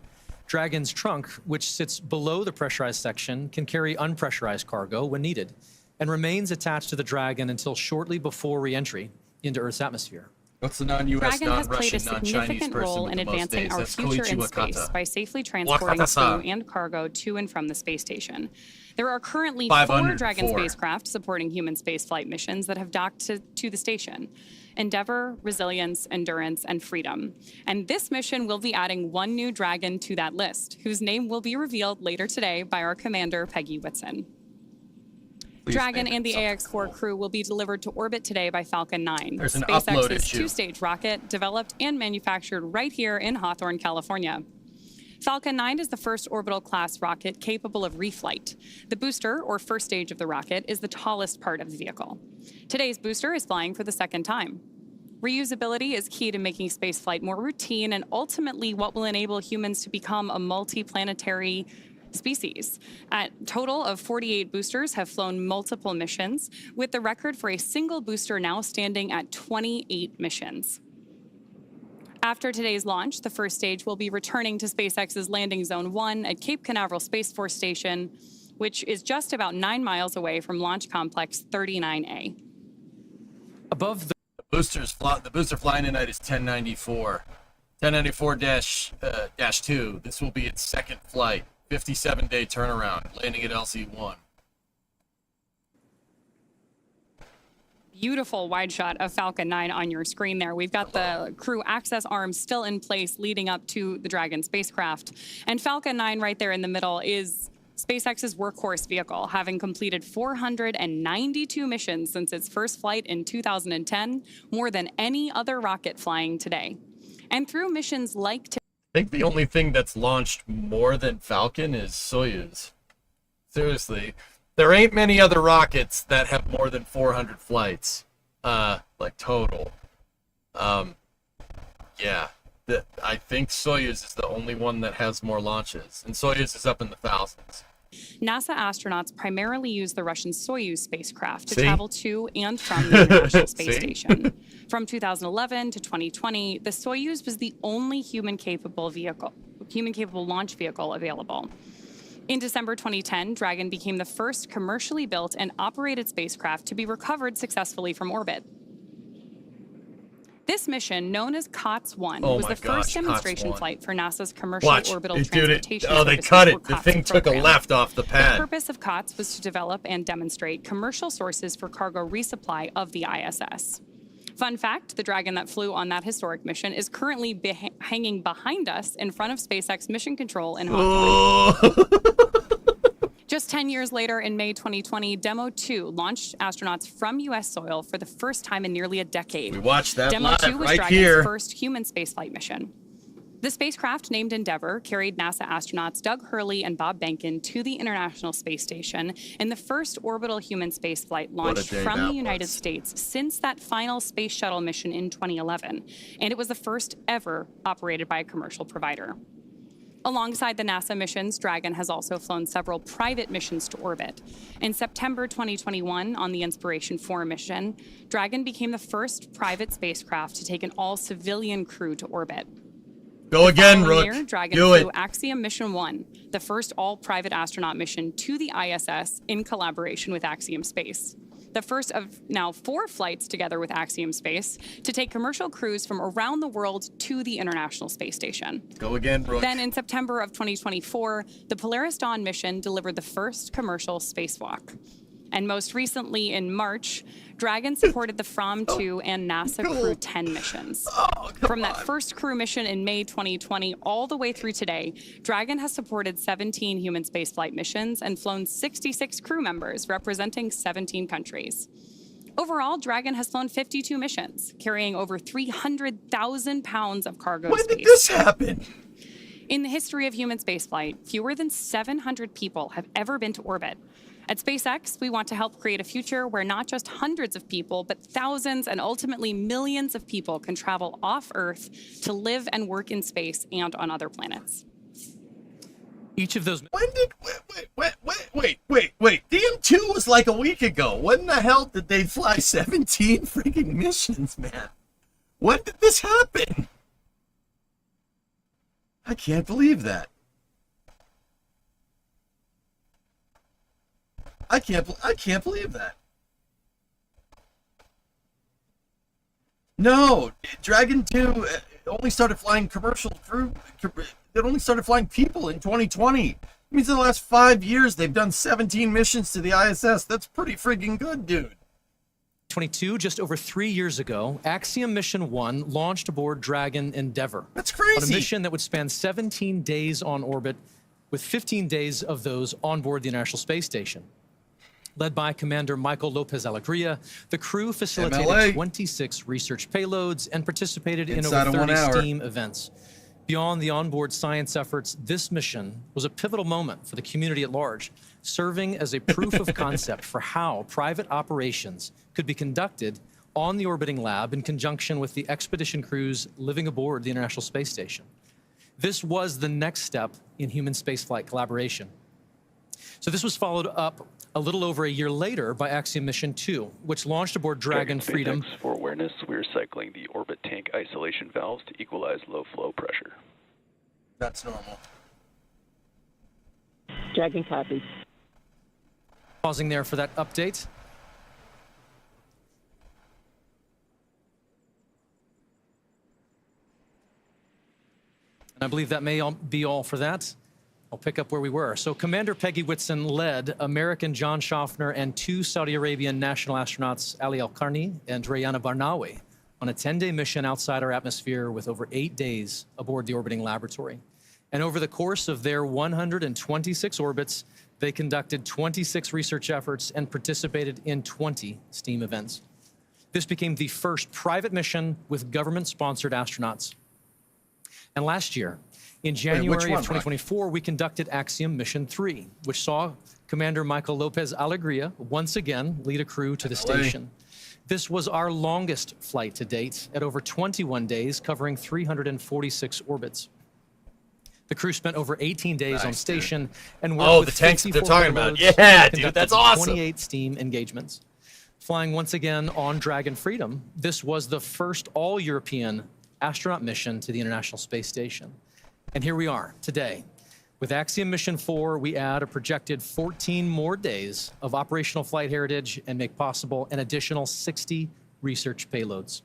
Dragon's trunk, which sits below the pressurized section, can carry unpressurized cargo when needed, and remains attached to the Dragon until shortly before re-entry into Earth's atmosphere. What's the non-US, Dragon has played a non-Russian, non-Chinese significant person role with in the most advancing days? our That's future in Koichi space Wakata. by safely transporting Wakata-san. crew and cargo to and from the space station. There are currently 4 504. Dragon spacecraft supporting human spaceflight missions that have docked to the station: Endeavour, Resilience, Endurance, and Freedom. And this mission will be adding 1 new Dragon to that list, whose name will be revealed later today by our commander, Peggy Whitson. Dragon and the AX-4 crew will be delivered to orbit today by Falcon 9, There's an upload SpaceX's issue. 2-stage rocket developed and manufactured right here in Hawthorne, California. Falcon 9 is the first orbital-class rocket capable of reflight. The booster, or first stage of the rocket, is the tallest part of the vehicle. Today's booster is flying for the 2nd time. Reusability is key to making spaceflight more routine and ultimately what will enable humans to become a multi-planetary species. A total of 48 boosters have flown multiple missions, with the record for a single booster now standing at 28 missions. After today's launch, the first stage will be returning to SpaceX's Landing Zone 1 at Cape Canaveral Space Force Station, which is just about 9 miles away from Launch Complex 39A. Above the booster flying tonight is 1094. 1094-2. This will be its second flight. 57-day turnaround, landing at LC-1. Beautiful wide shot of Falcon 9 on your screen there. We've got the crew access arms still in place leading up to the Dragon spacecraft. And Falcon 9 right there in the middle is SpaceX's workhorse vehicle, having completed 492 missions since its first flight in 2010, more than any other rocket flying today. And through missions like I think the only thing that's launched more than Falcon is Soyuz. Seriously, there ain't many other rockets that have more than 400 flights, like total. Yeah, I think Soyuz is the only one that has more launches, and Soyuz is up in the thousands. NASA astronauts primarily use the Russian Soyuz spacecraft to See? travel to and from the International Space See? Station. From 2011 to 2020, the Soyuz was the only human-capable launch vehicle available. In December 2010, Dragon became the first commercially built and operated spacecraft to be recovered successfully from orbit. This mission, known as COTS-1, was the first demonstration flight for NASA's commercial orbital transportation they services, cut or it. The COTS thing took a program. left off the The pad. purpose of COTS was to develop and demonstrate commercial sources for cargo resupply of the ISS. Fun fact, the Dragon that flew on that historic mission is currently hanging behind us in front of SpaceX Mission Control in Hong Kong. Just 10 years later, in May 2020, Demo 2 launched astronauts from U.S. soil for the first time in nearly a decade. We watched that Demo live 2 was right Dragon's here. first human spaceflight mission. The spacecraft, named Endeavour, carried NASA astronauts Doug Hurley and Bob Behnken to the International Space Station in the first orbital human spaceflight launched from the United States since that final space shuttle mission in 2011, and it was the first ever operated by a commercial provider. Alongside the NASA missions, Dragon has also flown several private missions to orbit. In September 2021, on the Inspiration-4 mission, Dragon became the first private spacecraft to take an all-civilian crew to orbit. Go again, Rook. Year, Dragon Do flew it. Axiom Mission 1, the first all-private astronaut mission to the ISS in collaboration with Axiom Space. The first of now 4 flights together with Axiom Space to take commercial crews from around the world to the International Space Station. Go again, Rook. Then in September of 2024, the Polaris Dawn mission delivered the first commercial spacewalk. And most recently in March, Dragon supported the From-2 and NASA Crew 10 missions. From that first crew mission in May 2020 all the way through today, Dragon has supported 17 human spaceflight missions and flown 66 crew members representing 17 countries. Overall, Dragon has flown 52 missions, carrying over 300,000 pounds of cargo space. When did this happen? In the history of human spaceflight, fewer than 700 people have ever been to orbit. At SpaceX, we want to help create a future where not just hundreds of people, but thousands and ultimately millions of people can travel off Earth to live and work in space and on other planets. Each of those. Wait. DM2 was like a week ago. When the hell did they fly 17 freaking missions, man? When did this happen? I can't believe that. I can't believe that. No, Dragon 2 only started flying commercial crew. It only started flying people in 2020. It means in the last 5 years they've done 17 missions to the ISS. That's pretty freaking good, dude. 22, just over 3 years ago, Axiom Mission 1 launched aboard Dragon Endeavour. That's crazy. On a mission that would span 17 days on orbit, with 15 days of those on board the International Space Station. Led by Commander Michael Lopez Alegria, the crew facilitated MLA. 26 research payloads and participated Inside in of over 1 30 hour. STEAM events. Beyond the onboard science efforts, this mission was a pivotal moment for the community at large, serving as a proof of concept for how private operations could be conducted on the orbiting lab in conjunction with the expedition crews living aboard the International Space Station. This was the next step in human spaceflight collaboration. So this was followed up a little over a year later by Axiom Mission 2, which launched aboard Dragon Freedom. SpaceX, for awareness, we're cycling the orbit tank isolation valves to equalize low flow pressure. That's normal. Dragon copy. Pausing there for that update. And I believe that may be all for that. I'll pick up where we were. So Commander Peggy Whitson led American John Schaffner and 2 Saudi Arabian national astronauts, Ali Al-Qarni and Rayana Barnawi, on a 10-day mission outside our atmosphere with over 8 days aboard the orbiting laboratory. And over the course of their 126 orbits, they conducted 26 research efforts and participated in 20 STEAM events. This became the first private mission with government-sponsored astronauts. And last year, in January of 2024, we conducted Axiom Mission 3, which saw Commander Michael Lopez Alegria once again lead a crew to the station. This was our longest flight to date at over 21 days, covering 346 orbits. The crew spent over 18 days on station and worked with the tanks that they're 54 talking about. payloads, Yeah, dude, conducted that's awesome. 28 STEAM engagements. Flying once again on Dragon Freedom, this was the first all-European astronaut mission to the International Space Station. And here we are today. With Axiom Mission 4, we add a projected 14 more days of operational flight heritage and make possible an additional 60 research payloads.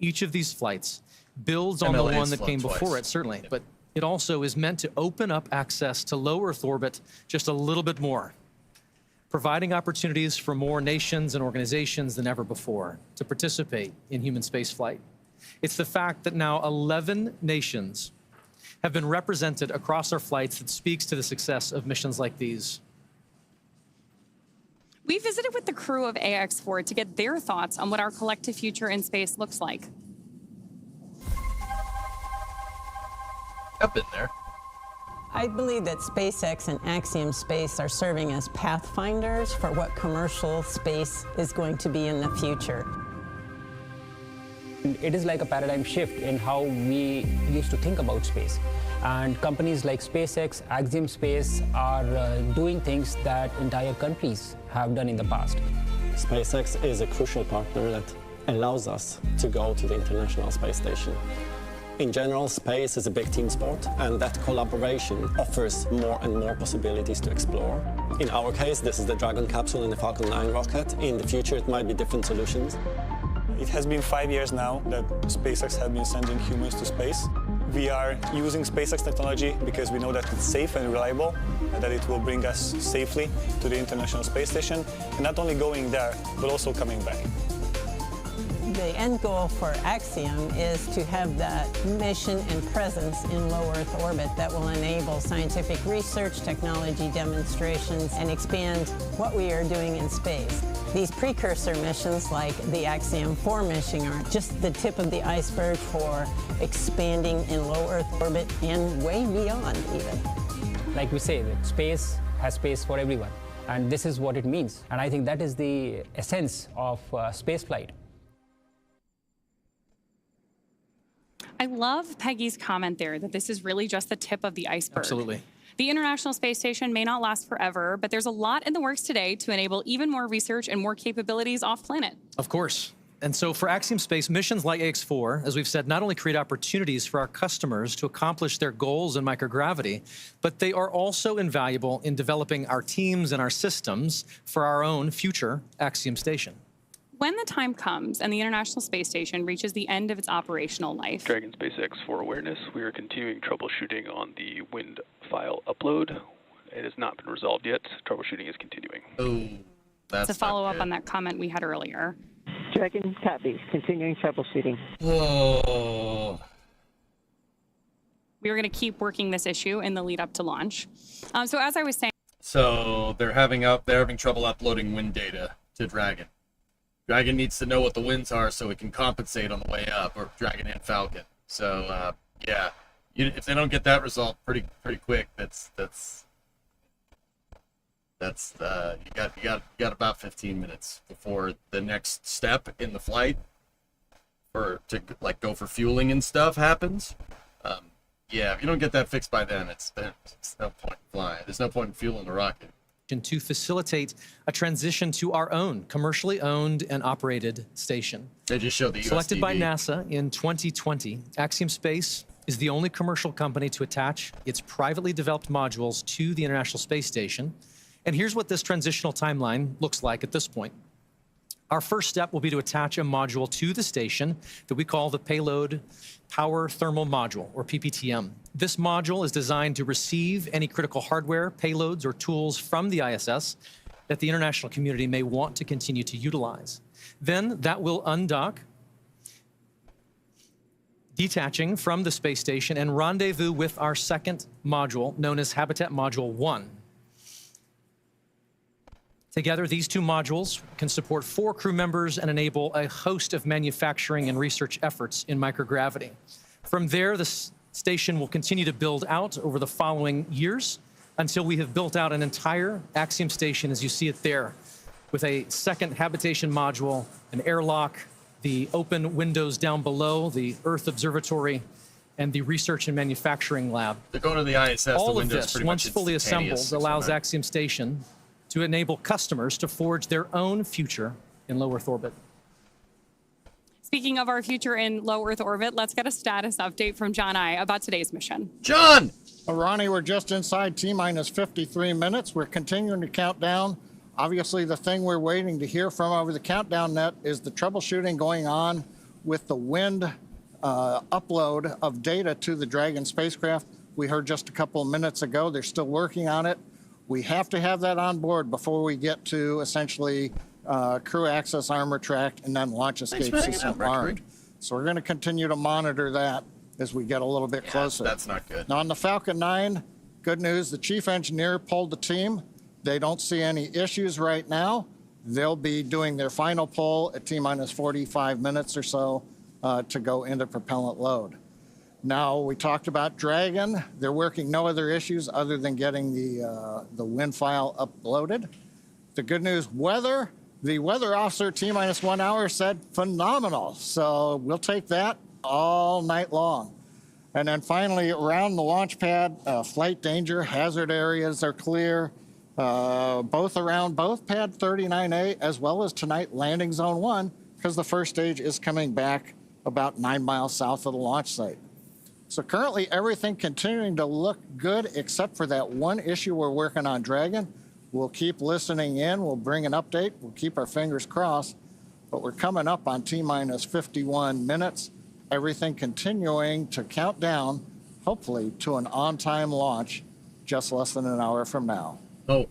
Each of these flights builds on the one that came before it, certainly, but it also is meant to open up access to low Earth orbit just a little bit more, providing opportunities for more nations and organizations than ever before to participate in human spaceflight. It's the fact that now 11 nations have been represented across our flights that speaks to the success of missions like these. We visited with the crew of AX4 to get their thoughts on what our collective future in space looks like. I've been there. I believe that SpaceX and Axiom Space are serving as pathfinders for what commercial space is going to be in the future. It is like a paradigm shift in how we used to think about space. And companies like SpaceX, Axiom Space are doing things that entire countries have done in the past. SpaceX is a crucial partner that allows us to go to the International Space Station. In general, space is a big team sport, and that collaboration offers more and more possibilities to explore. In our case, this is the Dragon capsule and the Falcon 9 rocket. In the future, it might be different solutions. It has been 5 years now that SpaceX have been sending humans to space. We are using SpaceX technology because we know that it's safe and reliable, and that it will bring us safely to the International Space Station, and not only going there, but also coming back. The end goal for Axiom is to have that mission and presence in low Earth orbit that will enable scientific research, technology demonstrations, and expand what we are doing in space. These precursor missions, like the AXIOM-4 mission, are just the tip of the iceberg for expanding in low Earth orbit and way beyond even. Like we say, that space has space for everyone, and this is what it means. And I think that is the essence of spaceflight. I love Peggy's comment there that this is really just the tip of the iceberg. Absolutely. The International Space Station may not last forever, but there's a lot in the works today to enable even more research and more capabilities off-planet. Of course. And so for Axiom Space, missions like AX4, as we've said, not only create opportunities for our customers to accomplish their goals in microgravity, but they are also invaluable in developing our teams and our systems for our own future Axiom Station. When the time comes and the International Space Station reaches the end of its operational life, Dragon SpaceX, for awareness, we are continuing troubleshooting on the wind file upload. It has not been resolved yet. Troubleshooting is continuing. Oh, that's to follow up on that comment we had earlier. Dragon copy. Continuing troubleshooting. Oh. We are going to keep working this issue in the lead up to launch. So as I was saying, So they're having trouble uploading wind data to Dragon. Dragon needs to know what the winds are so it can compensate on the way up, or Dragon and Falcon. So yeah, if they don't get that resolved pretty quick, that's That's you got about 15 minutes before the next step in the flight to like go for fueling and stuff happens. Yeah, if you don't get that fixed by then, it's no point in flying. There's no point in fueling the rocket. To facilitate a transition to our own commercially owned and operated station. They just showed the Selected by USDB. NASA in 2020, Axiom Space is the only commercial company to attach its privately developed modules to the International Space Station. And here's what this transitional timeline looks like at this point. Our first step will be to attach a module to the station that we call the Payload Power Thermal Module, or PPTM. This module is designed to receive any critical hardware, payloads, or tools from the ISS that the international community may want to continue to utilize. Then that will undock, detaching from the space station and rendezvous with our second module, known as Habitat Module 1. Together, these two modules can support 4 crew members and enable a host of manufacturing and research efforts in microgravity. From there, the station will continue to build out over the following years until we have built out an entire Axiom station as you see it there, with a second habitation module, an airlock, the open windows down below, the Earth Observatory, and the research and manufacturing lab. To go to the ISS, All the of window's this, pretty once much fully instantaneous, assembled, allows 619. Axiom Station to enable customers to forge their own future in low Earth orbit. Speaking of our future in low Earth orbit, let's get a status update from John I about today's mission. John! Ronnie, we're just inside T-minus 53 minutes. We're continuing to count down. Obviously, the thing we're waiting to hear from over the countdown net is the troubleshooting going on with the wind upload of data to the Dragon spacecraft. We heard just a couple of minutes ago, they're still working on it. We have to have that on board before we get to essentially crew access armor track and then launch escape system armed. So we're going to continue to monitor that as we get a little bit closer. That's not good. Now on the Falcon 9, good news, the chief engineer pulled the team. They don't see any issues right now. They'll be doing their final pull at T-minus 45 minutes or so to go into propellant load. Now, we talked about Dragon. They're working no other issues other than getting the wind file uploaded. The good news, weather. The weather officer T-minus 1 hour said phenomenal. So we'll take that all night long. And then finally, around the launch pad, flight danger, hazard areas are clear. Both around both pad 39A as well as tonight landing zone 1, because the first stage is coming back about 9 miles south of the launch site. So currently everything continuing to look good except for that one issue we're working on Dragon. We'll keep listening in, we'll bring an update, we'll keep our fingers crossed, but we're coming up on T-minus 51 minutes. Everything continuing to count down, hopefully to an on-time launch just less than an hour from now. Oh.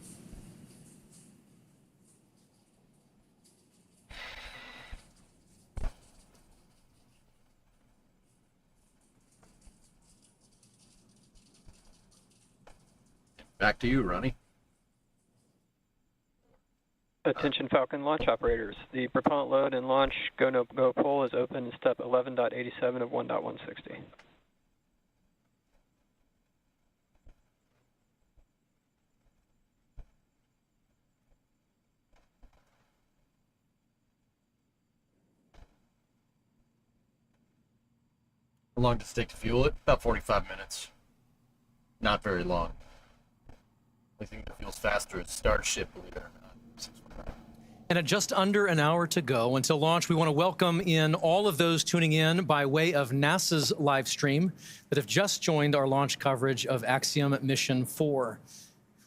Back to you, Ronnie. Attention Falcon launch operators. The propellant load and launch go-no-go pull is open in step 11.87 of 1.160. How long does it take to fuel it? About 45 minutes. Not very long. I think that feels faster at Starship, believe it or not. And at just under an hour to go until launch, we want to welcome in all of those tuning in by way of NASA's live stream that have just joined our launch coverage of Axiom Mission 4.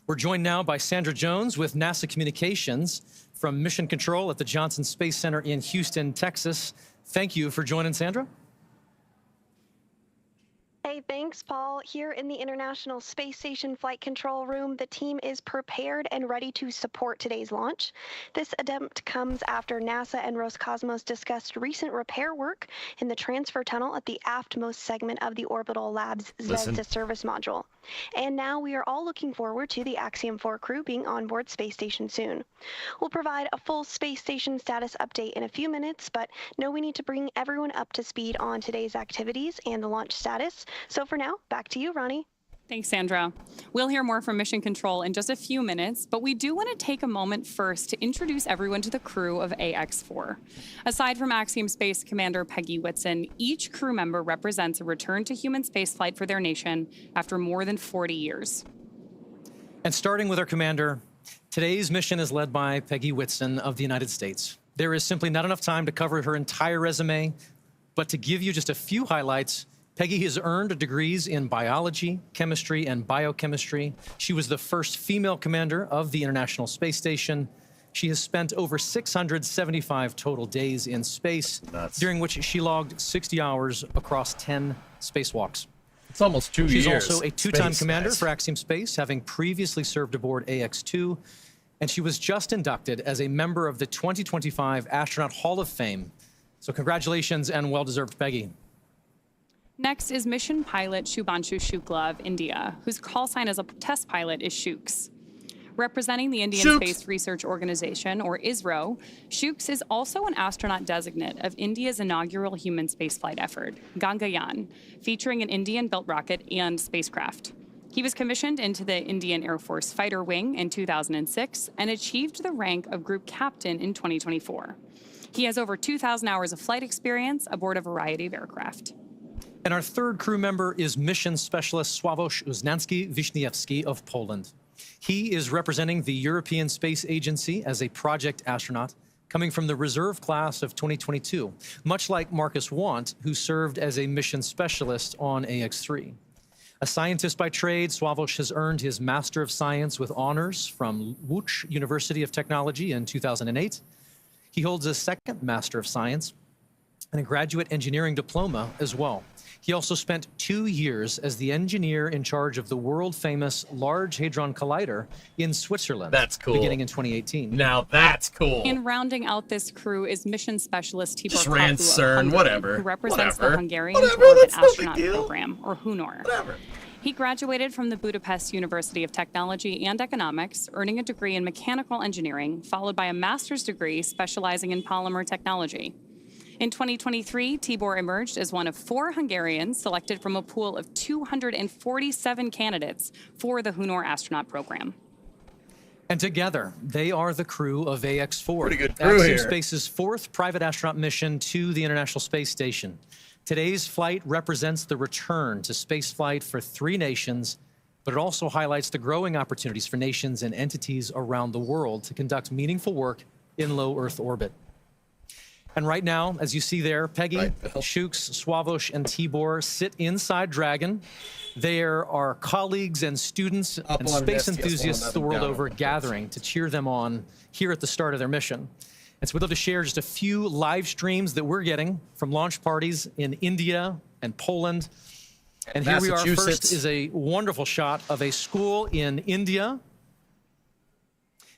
We're joined now by Sandra Jones with NASA Communications from Mission Control at the Johnson Space Center in Houston, Texas. Thank you for joining, Sandra. Hey, thanks, Paul. Here in the International Space Station Flight Control Room, the team is prepared and ready to support today's launch. This attempt comes after NASA and Roscosmos discussed recent repair work in the transfer tunnel at the aftmost segment of the Orbital Labs Zvezda service module. And now we are all looking forward to the AXIOM-4 crew being on board Space Station soon. We'll provide a full Space Station status update in a few minutes, but know we need to bring everyone up to speed on today's activities and the launch status. So for now, back to you, Ronnie. Thanks, Sandra. We'll hear more from Mission Control in just a few minutes, but we do want to take a moment first to introduce everyone to the crew of AX-4. Aside from Axiom Space Commander Peggy Whitson, each crew member represents a return to human spaceflight for their nation after more than 40 years. And starting with our commander, today's mission is led by Peggy Whitson of the United States. There is simply not enough time to cover her entire resume, but to give you just a few highlights, Peggy has earned degrees in biology, chemistry, and biochemistry. She was the first female commander of the International Space Station. She has spent over 675 total days in space, during which she logged 60 hours across 10 spacewalks. It's almost 2 years. She's also a two-time Space, commander guys. for Axiom Space, having previously served aboard AX-2, and she was just inducted as a member of the 2025 Astronaut Hall of Fame. So congratulations and well-deserved, Peggy. Next is mission pilot Shubhanshu Shukla of India, whose call sign as a test pilot is Shooks. Representing the Indian Space Research Organization, or ISRO, Shooks is also an astronaut designate of India's inaugural human spaceflight effort, Gangayaan, featuring an Indian-built rocket and spacecraft. He was commissioned into the Indian Air Force Fighter Wing in 2006 and achieved the rank of Group Captain in 2024. He has over 2,000 hours of flight experience aboard a variety of aircraft. And our third crew member is Mission Specialist Sławosz Uznański of Poland. He is representing the European Space Agency as a project astronaut, coming from the reserve class of 2022, much like Marcus Want, who served as a mission specialist on AX-3. A scientist by trade, Sławosz has earned his Master of Science with honors from Łódź University of Technology in 2008. He holds a second Master of Science and a graduate engineering diploma as well. He also spent 2 years as the engineer in charge of the world-famous Large Hadron Collider in Switzerland. That's cool. Beginning in 2018. Now that's cool. In rounding out this crew is mission specialist Tibor Just ran Kapu of CERN, Hungary, whatever. who represents Whatever. the Hungarian Whatever, Orbit that's no big Astronaut deal. Program, or HUNOR. Whatever. He graduated from the Budapest University of Technology and Economics, earning a degree in mechanical engineering, followed by a master's degree specializing in polymer technology. In 2023, Tibor emerged as one of 4 Hungarians selected from a pool of 247 candidates for the HUNOR astronaut program. And together, they are the crew of AX-4, Pretty good crew Axiom here. Space's 4th private astronaut mission to the International Space Station. Today's flight represents the return to spaceflight for 3 nations, but it also highlights the growing opportunities for nations and entities around the world to conduct meaningful work in low Earth orbit. And right now, as you see there, Peggy, Shooks, Sławosz, and Tibor sit inside Dragon. There are colleagues and students and on space an STS-111 enthusiasts the world down over on the gathering to cheer them on here at the start of their mission. And so we'd love to share just a few live streams that we're getting from launch parties in India and Poland. And here we are. First is a wonderful shot of a school in India.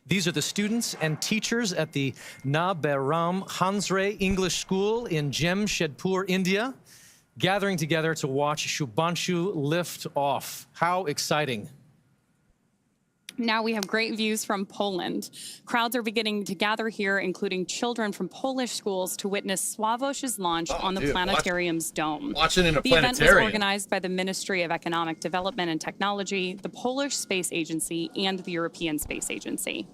These are the students and teachers at the Naberam Hansre English School in Jamshedpur, India, gathering together to watch Shubhanshu lift off. How exciting. Now we have great views from Poland. Crowds are beginning to gather here, including children from Polish schools, to witness Sławosz's launch on the planetarium's dome. Watching in a The event was planetarium. organized by the Ministry of Economic Development and Technology, the Polish Space Agency, and the European Space Agency.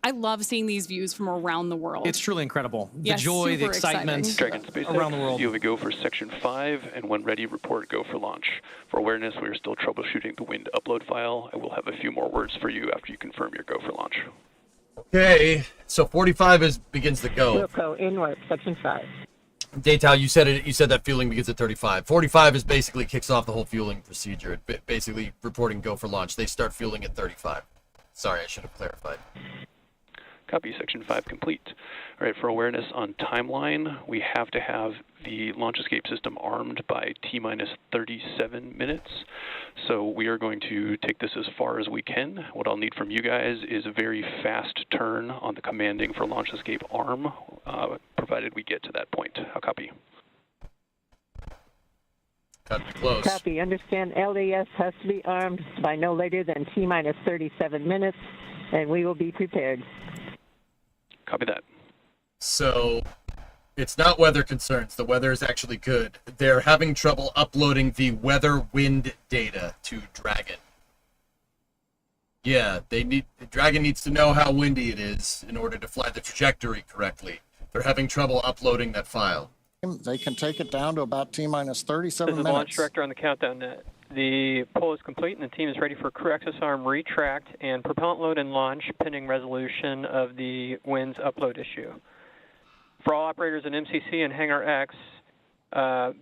I love seeing these views from around the world. It's truly incredible. The Yeah, joy, the super excitement exciting. Dragon SpaceX, around the world. you have a go for Section 5, and when ready, report go for launch. For awareness, we are still troubleshooting the wind upload file. I will have a few more words for you after you confirm your go for launch. Okay, so 45 begins the go. Wilco, inward, Section 5. Daytal, you said it. You said that fueling begins at 35. 45 is basically kicks off the whole fueling procedure. Basically reporting go for launch. They start fueling at 35. Sorry, I should have clarified. Copy, Section 5 complete. All right, for awareness on timeline, we have to have the launch escape system armed by T-minus 37 minutes. So we are going to take this as far as we can. What I'll need from you guys is a very fast turn on the commanding for launch escape arm, provided we get to that point. I'll copy. Got to be close. Copy. Understand LAS has to be armed by no later than T-minus 37 minutes, and we will be prepared. Copy that. So It's not weather concerns. The weather is actually good. They're having trouble uploading the weather wind data to Dragon. Yeah, Dragon needs to know how windy it is in order to fly the trajectory correctly. They're having trouble uploading that file. They can take it down to about T-minus 37 This is minutes. the launch director on the countdown net. The pull is complete and the team is ready for crew access arm retract and propellant load and launch pending resolution of the winds upload issue. For all operators in MCC and Hangar X,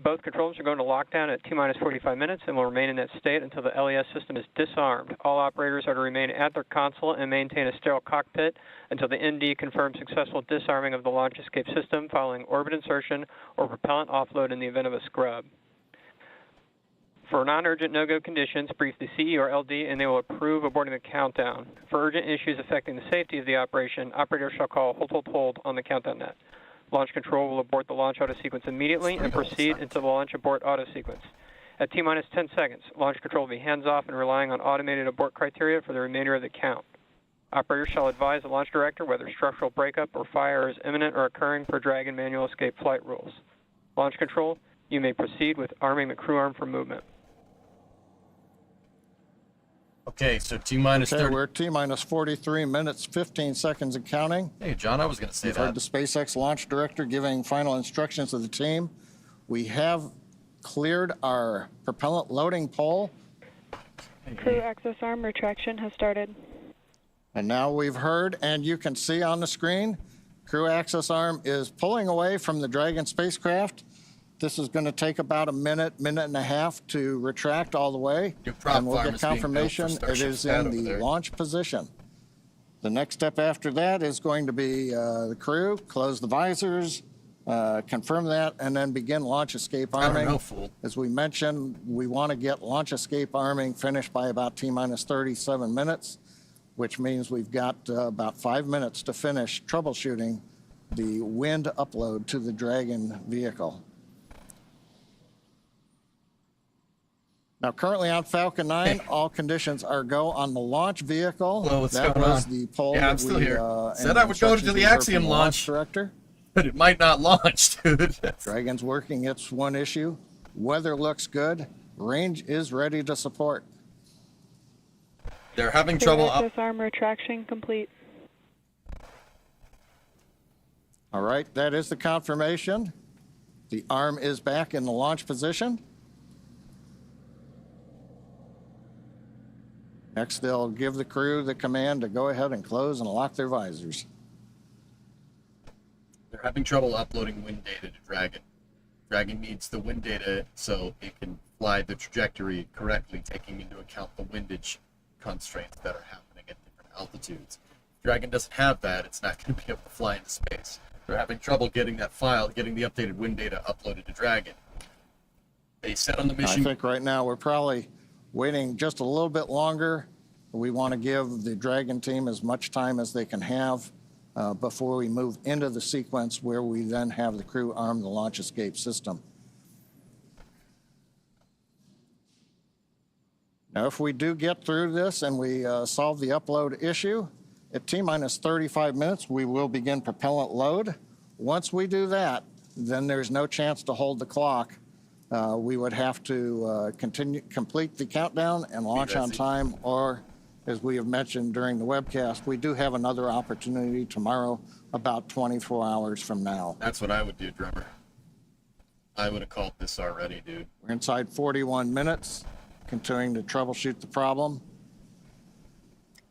both controls are going to lockdown at T-minus 45 minutes and will remain in that state until the LES system is disarmed. All operators are to remain at their console and maintain a sterile cockpit until the ND confirms successful disarming of the launch escape system following orbit insertion or propellant offload in the event of a scrub. For non-urgent no-go conditions, brief the CE or LD and they will approve aborting the countdown. For urgent issues affecting the safety of the operation, operators shall call hold on the countdown net. Launch control will abort the launch auto sequence immediately and proceed into the launch abort auto sequence. At T-minus 10 seconds, launch control will be hands-off and relying on automated abort criteria for the remainder of the count. Operators shall advise the launch director whether structural breakup or fire is imminent or occurring per Dragon manual escape flight rules. Launch control, you may proceed with arming the crew arm for movement. Okay, so T-minus 30. We're T-minus 43 minutes, 15 seconds and counting. Hey, John, I was going to say You've that. heard the SpaceX launch director giving final instructions to the team. We have cleared our propellant loading pole. Crew access arm retraction has started. And now we've heard, and you can see on the screen, crew access arm is pulling away from the Dragon spacecraft. This is going to take about a minute and a half to retract all the way. And we'll get confirmation it is in the launch position. The next step after that is going to be the crew, close the visors, confirm that, and then begin launch escape arming. As we mentioned, we want to get launch escape arming finished by about T-minus 37 minutes, which means we've got about 5 minutes to finish troubleshooting the wind upload to the Dragon vehicle. Now, currently on Falcon 9, all conditions are go on the launch vehicle. Hello, what's that going was on? the poll Yeah, I'm that still we, here. Said I would go to the AXIOM launch, director. but it might not launch, dude. Dragon's working its one issue. Weather looks good. Range is ready to support. They're having trouble. Access arm retraction complete. All right, that is the confirmation. The arm is back in the launch position. Next, they'll give the crew the command to go ahead and close and lock their visors. They're having trouble uploading wind data to Dragon. Dragon needs the wind data so it can fly the trajectory correctly, taking into account the windage constraints that are happening at different altitudes. If Dragon doesn't have that, it's not going to be able to fly into space. They're having trouble getting that file, getting the updated wind data uploaded to Dragon. They set on the mission. I think right now we're probably waiting just a little bit longer. We want to give the Dragon team as much time as they can have before we move into the sequence where we then have the crew arm the launch escape system. Now, if we do get through this and we solve the upload issue, at T-minus 35 minutes, we will begin propellant load. Once we do that, then there's no chance to hold the clock. We would have to complete the countdown and launch on time, or as we have mentioned during the webcast, we do have another opportunity tomorrow about 24 hours from now. That's what I would do, drummer. I would have called this already, dude. We're inside 41 minutes, continuing to troubleshoot the problem.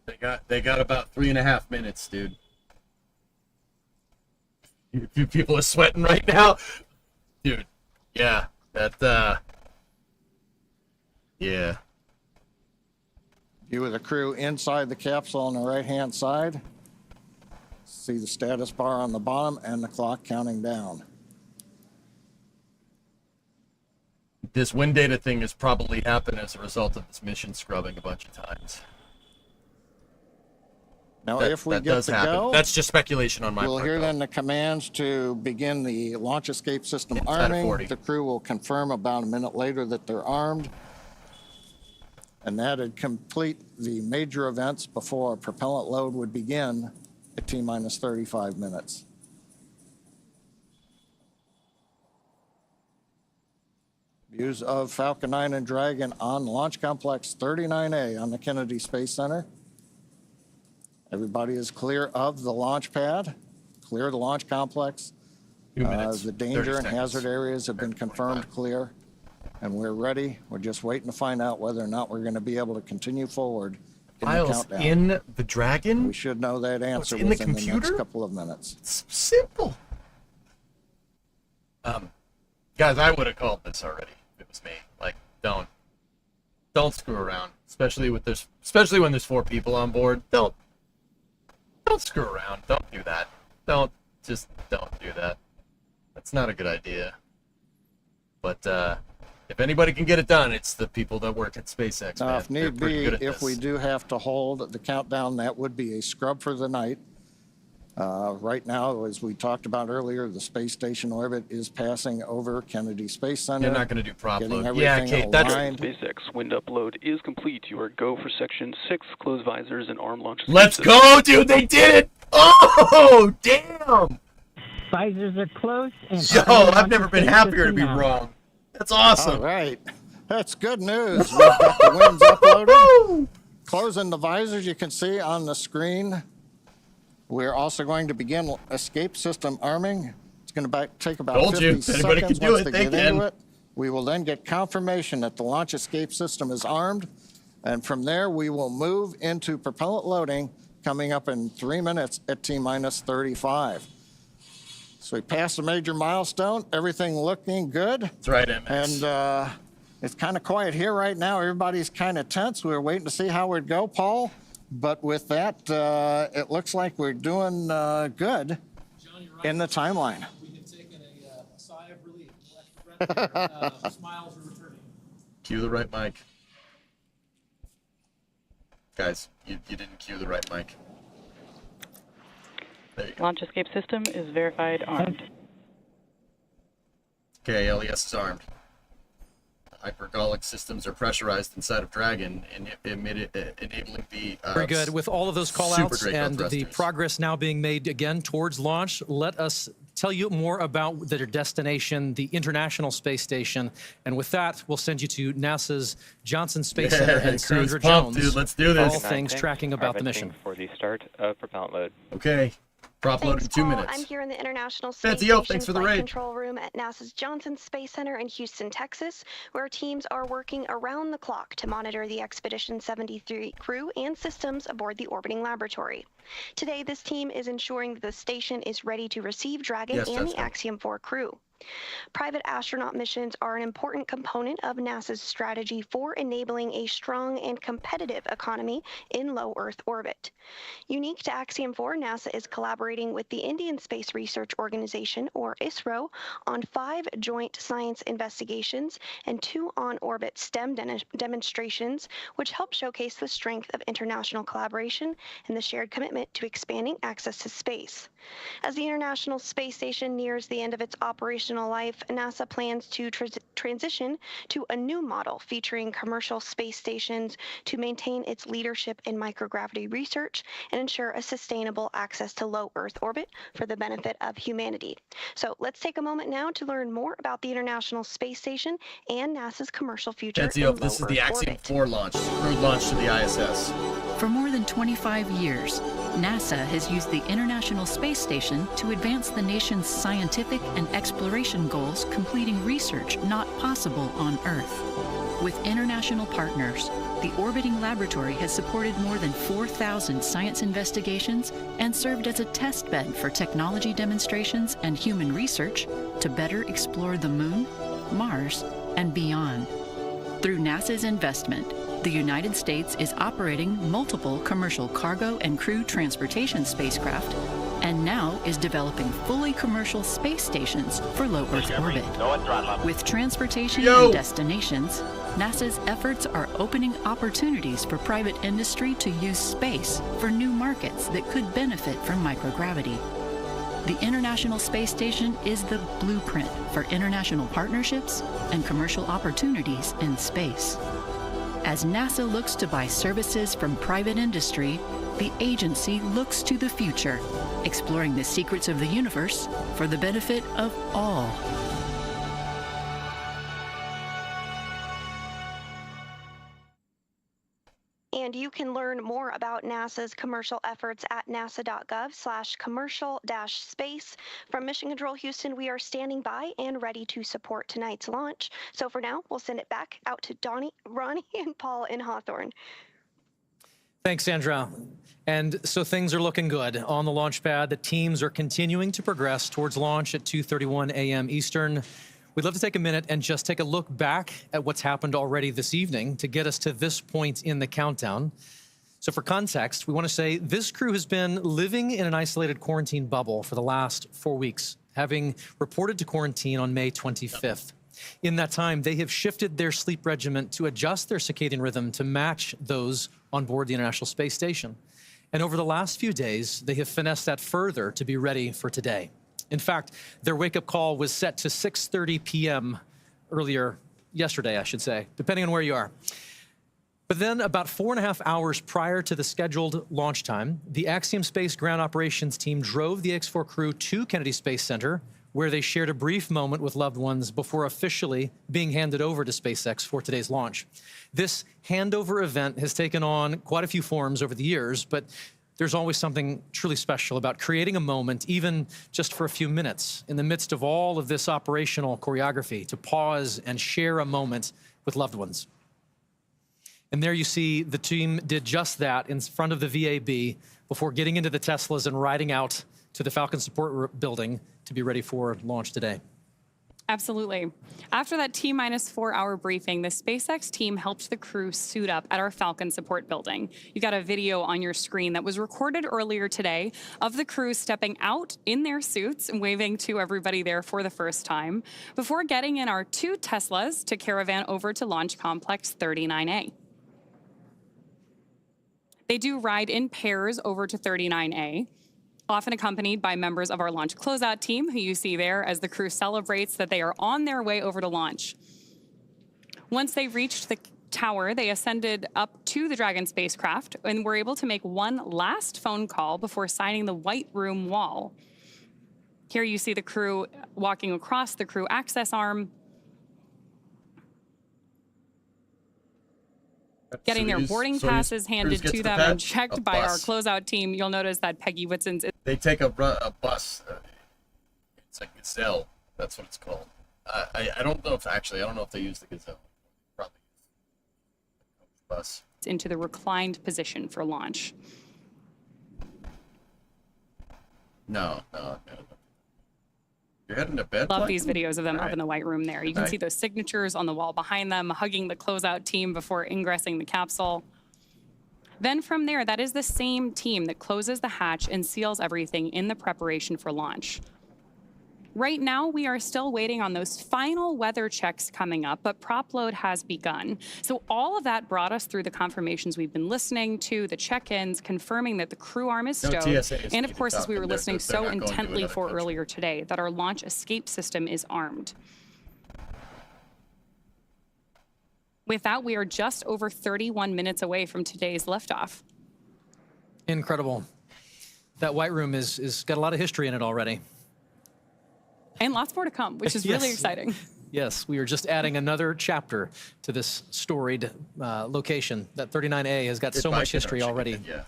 They got about 3.5 minutes, dude. A few people are sweating right now. Dude, yeah, yeah. View of the crew inside the capsule on the right-hand side. See the status bar on the bottom and the clock counting down. This wind data thing has probably happened as a result of this mission scrubbing a bunch of times. Now, if we get to go, that's just speculation on my part. We'll hear then the commands to begin the launch escape system arming. The crew will confirm about a minute later that they're armed. And that'd complete the major events before propellant load would begin at T-minus 35 minutes. Views of Falcon 9 and Dragon on Launch Complex 39A on the Kennedy Space Center. Everybody is clear of the launch pad, clear of the launch complex. 2 minutes, The danger 30 and seconds. hazard areas have been confirmed clear, and we're ready. We're just waiting to find out whether or not we're going to be able to continue forward in the Files countdown. in the Dragon? We should know that answer in the within the computer? next couple of minutes. It's simple. Guys, I would have called this already if it was me. Like, don't screw around, especially when there's 4 people on board. Don't screw around. Don't do that. Don't do that. That's not a good idea. But if anybody can get it done, it's the people that work at SpaceX. Now, Man. if They're need pretty be, good at if this. we do have to hold the countdown, that would be a scrub for the night. Right now, as we talked about earlier, the space station orbit is passing over Kennedy Space Center. You're not going to do prop getting load. Yeah, everything Kate, that's... aligned. SpaceX wind upload is complete. You are go for section 6, close visors and arm launch. Let's go, dude! They did it! Oh, damn! Visors are closed. And Yo, I've never been happier to be wrong. That's awesome. All right. That's good news. We've got the winds uploaded. Closing the visors, you can see on the screen. We're also going to begin escape system arming. It's going to take about Told 50 you. If anybody seconds can do once it, they they get into can. it. We will then get confirmation that the launch escape system is armed. And from there, we will move into propellant loading coming up in 3 minutes at T-minus 35. So we passed a major milestone. Everything looking good. That's right, MX. And it's kind of quiet here right now. Everybody's kind of tense. We're waiting to see how it go, Paul. But with that, it looks like we're doing good in the timeline. We have taken a sigh of relief. Smiles are returning. Cue the right mic. Guys, you didn't cue the right mic. There you go. Launch escape system is verified armed. Okay, LES is armed. Hypergolic systems are pressurized inside of Dragon and enabling the Very good. With all of those super call-outs Draco and the thrusters. progress now being made again towards launch, let us tell you more about their destination, the International Space Station. And with that, we'll send you to NASA's Johnson Space Center and crew's Sandra pumped, Jones dude. Let's do this. for all things tracking about the mission. For the start of propellant load. Okay. Prop load in 2 Paul. minutes. I'm here in the International Space Fancy, yo, Station thanks for the Flight raid. Control Room at NASA's Johnson Space Center in Houston, Texas, where teams are working around the clock to monitor the Expedition 73 crew and systems aboard the orbiting laboratory. Today, this team is ensuring that the station is ready to receive Dragon and the AXIOM-4 crew. Private astronaut missions are an important component of NASA's strategy for enabling a strong and competitive economy in low Earth orbit. Unique to AXIOM-4, NASA is collaborating with the Indian Space Research Organization, or ISRO, on 5 joint science investigations and 2 on-orbit STEM demonstrations, which help showcase the strength of international collaboration and the shared commitment to expanding access to space. As the International Space Station nears the end of its operational life, NASA plans to transition to a new model featuring commercial space stations to maintain its leadership in microgravity research and ensure a sustainable access to low Earth orbit for the benefit of humanity. So let's take a moment now to learn more about the International Space Station and NASA's commercial future in low This is Earth the orbit. AXIOM-4 launch, crewed launch to the ISS. For more than 25 years, NASA has used the International Space Station to advance the nation's scientific and exploration goals, completing research not possible on Earth. With international partners, the orbiting laboratory has supported more than 4,000 science investigations and served as a test bed for technology demonstrations and human research to better explore the Moon, Mars, and beyond. Through NASA's investment, the United States is operating multiple commercial cargo and crew transportation spacecraft and now is developing fully commercial space stations for low Earth orbit. With transportation and destinations, NASA's efforts are opening opportunities for private industry to use space for new markets that could benefit from microgravity. The International Space Station is the blueprint for international partnerships and commercial opportunities in space. As NASA looks to buy services from private industry, the agency looks to the future, exploring the secrets of the universe for the benefit of all. And you can learn more about NASA's commercial efforts at nasa.gov/commercial-space. From Mission Control Houston, we are standing by and ready to support tonight's launch. So for now, we'll send it back out to Donnie, Ronnie, and Paul in Hawthorne. Thanks, Sandra. And so things are looking good on the launch pad. The teams are continuing to progress towards launch at 2:31 a.m. Eastern. We'd love to take a minute and just take a look back at what's happened already this evening to get us to this point in the countdown. So for context, we want to say this crew has been living in an isolated quarantine bubble for the last 4 weeks, having reported to quarantine on May 25th. In that time, they have shifted their sleep regimen to adjust their circadian rhythm to match those on board the International Space Station. And over the last few days, they have finessed that further to be ready for today. In fact, their wake-up call was set to 6:30 p.m. earlier yesterday, I should say, depending on where you are. But then about 4.5 hours prior to the scheduled launch time, the Axiom Space ground operations team drove the AX-4 crew to Kennedy Space Center, where they shared a brief moment with loved ones before officially being handed over to SpaceX for today's launch. This handover event has taken on quite a few forms over the years, but there's always something truly special about creating a moment, even just for a few minutes, in the midst of all of this operational choreography, to pause and share a moment with loved ones. And there you see the team did just that in front of the VAB before getting into the Teslas and riding out to the Falcon support building to be ready for launch today. Absolutely. After that T-4 hour briefing, the SpaceX team helped the crew suit up at our Falcon support building. You got a video on your screen that was recorded earlier today of the crew stepping out in their suits and waving to everybody there for the first time before getting in our 2 Teslas to caravan over to Launch Complex 39A. They do ride in pairs over to 39A, often accompanied by members of our launch closeout team, who you see there as the crew celebrates that they are on their way over to launch. Once they reached the tower, they ascended up to the Dragon spacecraft and were able to make one last phone call before signing the White Room wall. Here you see the crew walking across the crew access arm, getting their boarding passes handed to them and checked by our closeout team. You'll notice that Peggy Whitson's... They take a bus. It's a Gazelle. That's what it's called. I don't know if actually, I don't know if they use the Gazelle. Probably use the bus. Into the reclined position for launch. No. You're heading to bed? Love these videos of them up in the White Room there. You can see those signatures on the wall behind them, hugging the closeout team before ingressing the capsule. Then from there, that is the same team that closes the hatch and seals everything in the preparation for launch. Right now, we are still waiting on those final weather checks coming up, but prop load has begun. So all of that brought us through the confirmations we've been listening to, the check-ins, confirming that the crew arm is stowed, and of course, as we were listening so intently for earlier today, that our launch escape system is armed. With that, we are just over 31 minutes away from today's liftoff. Incredible. That White Room is got a lot of history in it already. And lots more to come, which is really exciting. Yes, we are just adding another chapter to this storied location. That 39A has got so much history already. Yeah.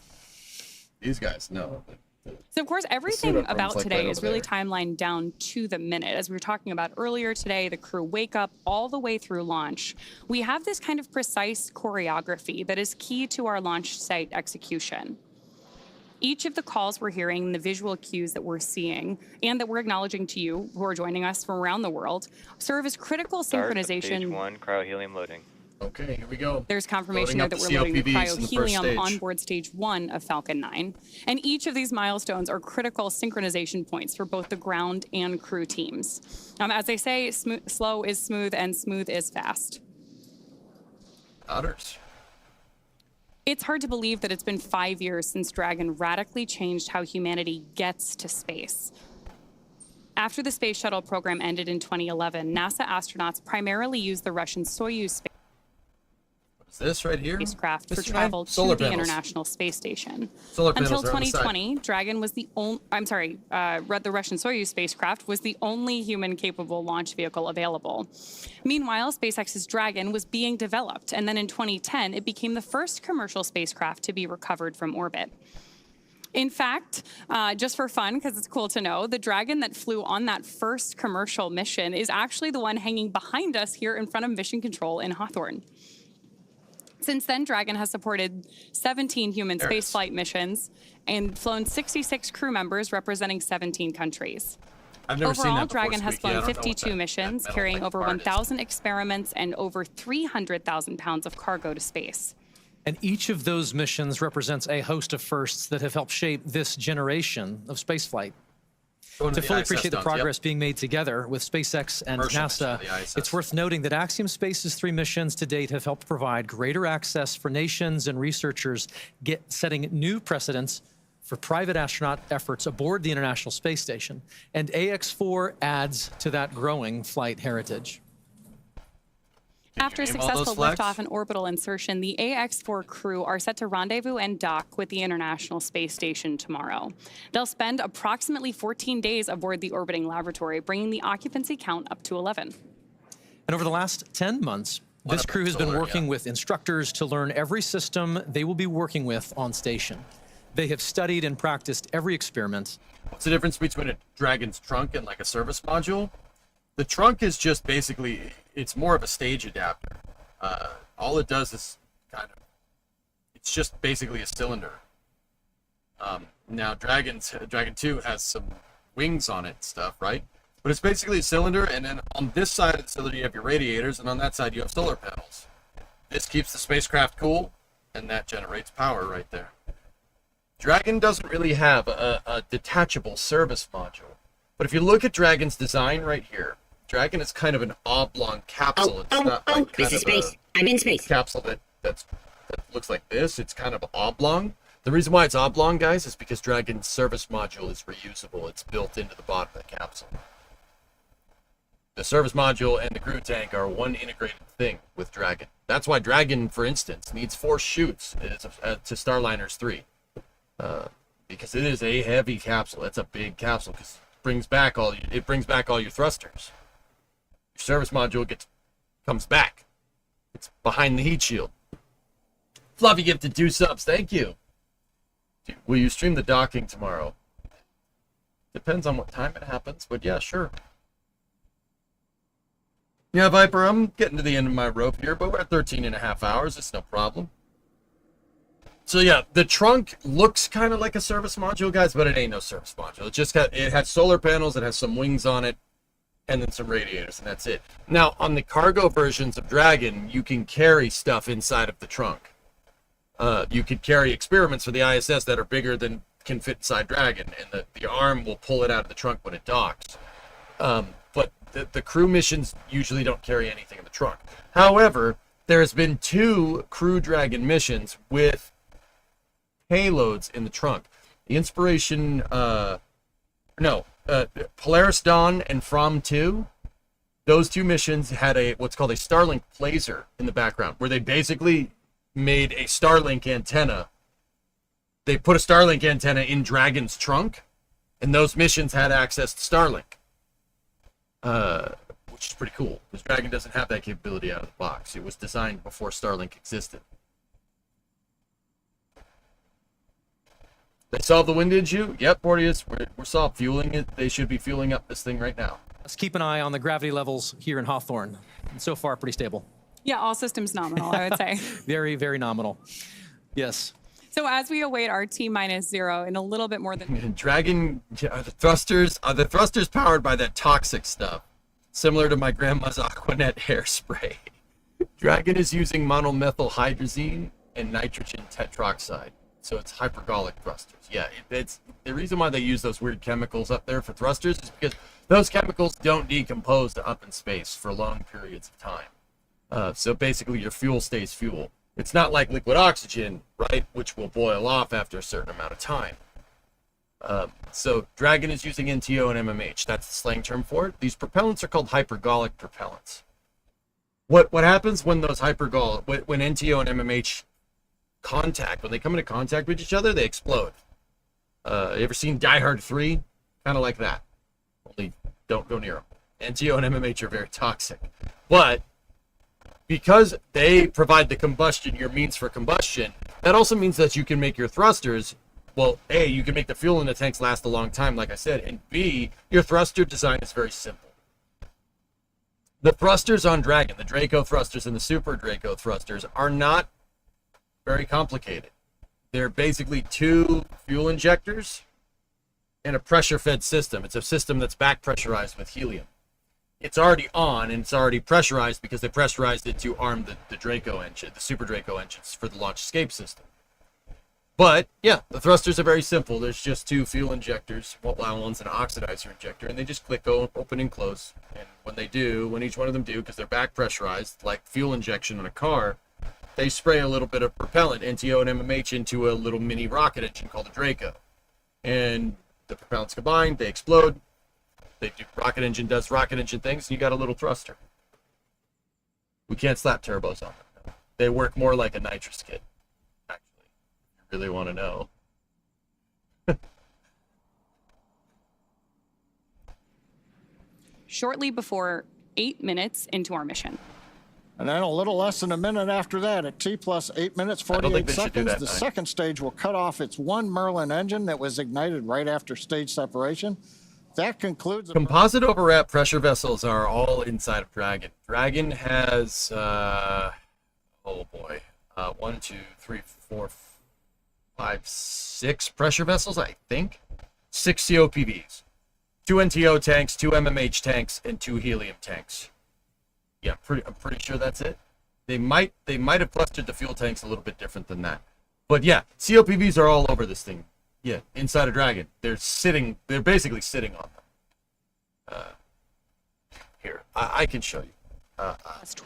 These guys know. So, of course, everything about today is really timelined down to the minute. As we were talking about earlier today, the crew wake up all the way through launch. We have this kind of precise choreography that is key to our launch site execution. Each of the calls we're hearing, the visual cues that we're seeing, and that we're acknowledging to you who are joining us from around the world, serve as critical synchronization. Stage 1, cryohelium loading. Okay, here we go. There's confirmation there that we're loading the cryohelium on board stage 1 of Falcon 9. And each of these milestones are critical synchronization points for both the ground and crew teams. As they say, slow is smooth and smooth is fast. Otters. It's hard to believe that it's been 5 years since Dragon radically changed how humanity gets to space. After the space shuttle program ended in 2011, NASA astronauts primarily used the Russian Soyuz space. Is this right here? Spacecraft for This guy? travel Solar to the panels. International Space Station. Solar Until panels are on the side. 2020, Dragon was the only, the Russian Soyuz spacecraft was the only human-capable launch vehicle available. Meanwhile, SpaceX's Dragon was being developed, and then in 2010, it became the first commercial spacecraft to be recovered from orbit. In fact, just for fun, because it's cool to know, the Dragon that flew on that first commercial mission is actually the one hanging behind us here in front of Mission Control in Hawthorne. Since then, Dragon has supported 17 human spaceflight missions and flown 66 crew members representing 17 countries. I've never seen Overall, that before, Dragon has Squeaky. I flown don't know what 52 missions, carrying over 1,000 experiments and over 300,000 pounds of cargo to space. And each of those missions represents a host of firsts that have helped shape this generation of spaceflight. To fully appreciate the progress being made together with SpaceX and NASA, it's worth noting that Axiom Space's 3 missions to date have helped provide greater access for nations and researchers, setting new precedents for private astronaut efforts aboard the International Space Station. And AX-4 adds to that growing flight heritage. After successful liftoff and orbital insertion, the AX-4 crew are set to rendezvous and dock with the International Space Station tomorrow. They'll spend approximately 14 days aboard the orbiting laboratory, bringing the occupancy count up to 11. And over the last 10 months, this crew has been working with instructors to learn every system they will be working with on station. They have studied and practiced every experiment. What's the difference between a Dragon's trunk and like a service module? The trunk is just basically, it's more of a stage adapter. All it does is it's just basically a cylinder. Now Dragon 2 has some wings on it and stuff, right? But it's basically a cylinder, and then on this side of the cylinder you have your radiators, and on that side you have solar panels. This keeps the spacecraft cool, and that generates power right there. Dragon doesn't really have a detachable service module. But if you look at Dragon's design right here, Dragon is kind of an oblong capsule. It's not like this is space. I'm in space. Capsule that looks like this. It's kind of oblong. The reason why it's oblong, guys, is because Dragon's service module is reusable. It's built into the bottom of the capsule. The service module and the crew tank are one integrated thing with Dragon. That's why Dragon, for instance, needs 4 chutes to Starliner's 3. Because it is a heavy capsule. It's a big capsule because it brings back all your thrusters. Your service module comes back. It's behind the heat shield. Fluffy gifted 2 subs. Thank you. Dude, will you stream the docking tomorrow? Depends on what time it happens, but yeah, sure. Yeah, Viper, I'm getting to the end of my rope here, but we're at 13.5 hours. It's no problem. So yeah, the trunk looks kind of like a service module, guys, but it ain't no service module. It has solar panels, it has some wings on it, and then some radiators, and that's it. Now, on the cargo versions of Dragon, you can carry stuff inside of the trunk. You could carry experiments for the ISS that are bigger than can fit inside Dragon, and the arm will pull it out of the trunk when it docks. But the crew missions usually don't carry anything in the trunk. However, there has been 2 Crew Dragon missions with payloads in the trunk. The Inspiration, Polaris Dawn and From 2, those 2 missions had what's called a Starlink laser in the background, where they basically made a Starlink antenna. They put a Starlink antenna in Dragon's trunk, and those missions had access to Starlink, which is pretty cool, because Dragon doesn't have that capability out of the box. It was designed before Starlink existed. They solved the wind issue? Yep, Porteous. We're solved fueling it. They should be fueling up this thing right now. Let's keep an eye on the gravity levels here in Hawthorne. So far, pretty stable. Yeah, all systems nominal, I would say. Very, very nominal. Yes. So as we await our T-0 in a little bit more than... Dragon, are the thrusters powered by that toxic stuff, similar to my grandma's Aquanet hairspray. Dragon is using monomethyl hydrazine and nitrogen tetroxide. So it's hypergolic thrusters. Yeah, it's the reason why they use those weird chemicals up there for thrusters is because those chemicals don't decompose to up in space for long periods of time. So basically your fuel stays fuel. It's not like liquid oxygen, right, which will boil off after a certain amount of time. So Dragon is using NTO and MMH. That's the slang term for it. These propellants are called hypergolic propellants. What happens when those hypergol, when NTO and MMH contact, when they come into contact with each other, they explode. You ever seen Die Hard 3? Kind of like that. Only don't go near them. NTO and MMH are very toxic. But because they provide the combustion, your means for combustion, that also means that you can make your thrusters, well, A, you can make the fuel in the tanks last a long time, like I said, and B, your thruster design is very simple. The thrusters on Dragon, the Draco thrusters and the Super Draco thrusters, are not very complicated. They're basically 2 fuel injectors and a pressure-fed system. It's a system that's back pressurized with helium. It's already on and it's already pressurized because they pressurized it to arm the Draco engine, the Super Draco engines for the launch escape system. But yeah, the thrusters are very simple. There's just 2 fuel injectors, one's an oxidizer injector, and they just click open and close. And when they do, when each one of them do, because they're back pressurized, like fuel injection in a car, they spray a little bit of propellant, NTO and MMH, into a little mini rocket engine called a Draco. And the propellants combine, they explode. They do rocket engine does rocket engine things, and you got a little thruster. We can't slap turbos on them. They work more like a nitrous kit. Actually, if you really want to know. Shortly before 8 minutes into our mission. And then a little less than a minute after that, at T plus 8 minutes, 48 seconds, the second stage will cut off its 1 Merlin engine that was ignited right after stage separation. That concludes... Composite overwrap pressure vessels are all inside of Dragon. Dragon has, oh boy, 1, 2, 3, 4, 5, 6 pressure vessels, I think. 6 COPVs. 2 NTO tanks, 2 MMH tanks, and 2 helium tanks. Yeah, I'm pretty sure that's it. They might have clustered the fuel tanks a little bit different than that. But yeah, COPVs are all over this thing. Yeah, inside of Dragon. They're basically sitting on them. Here, I can show you.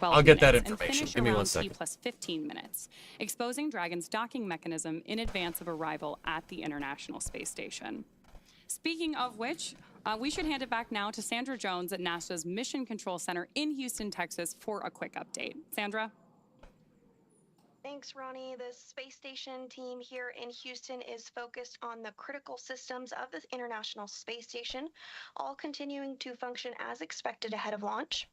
I'll get that information. Give me 1 second. T plus 15 minutes, exposing Dragon's docking mechanism in advance of arrival at the International Space Station. Speaking of which, we should hand it back now to Sandra Jones at NASA's Mission Control Center in Houston, Texas, for a quick update. Sandra? Thanks, Ronnie. The space station team here in Houston is focused on the critical systems of the International Space Station, all continuing to function as expected ahead of launch.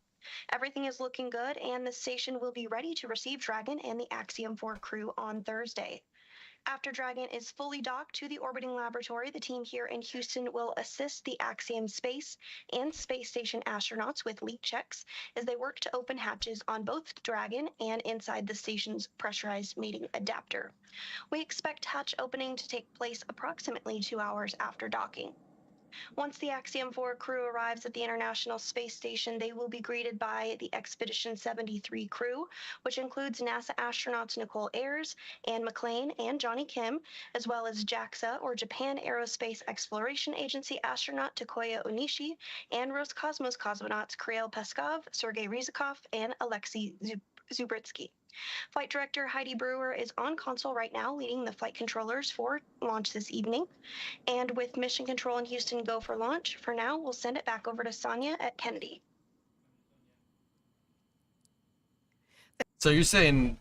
Everything is looking good, and the station will be ready to receive Dragon and the AXIOM-4 crew on Thursday. After Dragon is fully docked to the orbiting laboratory, the team here in Houston will assist the Axiom Space and Space Station astronauts with leak checks as they work to open hatches on both Dragon and inside the station's pressurized mating adapter. We expect hatch opening to take place approximately 2 hours after docking. Once the AXIOM-4 crew arrives at the International Space Station, they will be greeted by the Expedition 73 crew, which includes NASA astronauts Nicole Ayers, Anne McClain, and Johnny Kim, as well as JAXA, or Japan Aerospace Exploration Agency astronaut Takoya Onishi, and Roscosmos cosmonauts Kirill Peskov, Sergei Ryzhikov, and Alexei Zubritsky. Flight Director Heidi Brewer is on console right now, leading the flight controllers for launch this evening. And with Mission Control in Houston go for launch, for now, we'll send it back over to Sonia at Kennedy. So you're saying,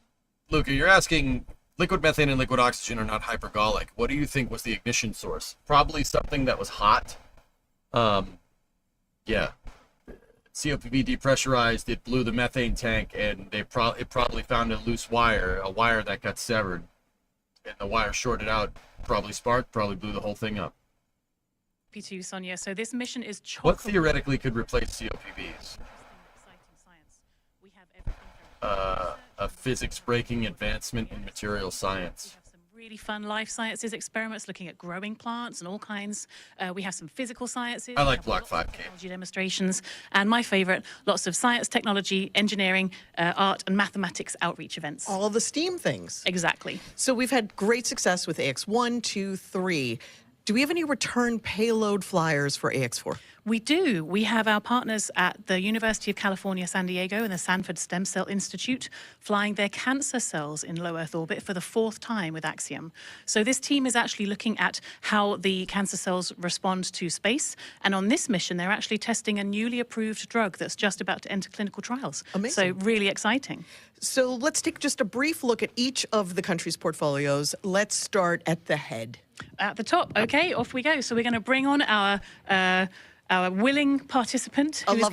Luca, you're asking, liquid methane and liquid oxygen are not hypergolic. What do you think was the ignition source? Probably something that was hot. Yeah. COPV depressurized, it blew the methane tank, and it probably found a loose wire, a wire that got severed, and the wire shorted out, probably sparked, probably blew the whole thing up. P2, Sonia. So this mission is chock. What theoretically could replace COPVs? A physics-breaking advancement in material science. Really fun life sciences experiments looking at growing plants and all kinds. We have some physical sciences. I like Block 5K. Technology demonstrations. And my favorite, lots of science, technology, engineering, art, and mathematics outreach events. All the STEAM things. Exactly. So we've had great success with AX1, 2, 3. Do we have any return payload flyers for AX4? We do. We have our partners at the University of California, San Diego and the Sanford Stem Cell Institute flying their cancer cells in low Earth orbit for the 4th time with AXIOM. So this team is actually looking at how the cancer cells respond to space. And on this mission, they're actually testing a newly approved drug that's just about to enter clinical trials. Amazing. So really exciting. So let's take just a brief look at each of the country's portfolios. Let's start at the head. At the top, okay, off we go. So we're going to bring on our willing participant who is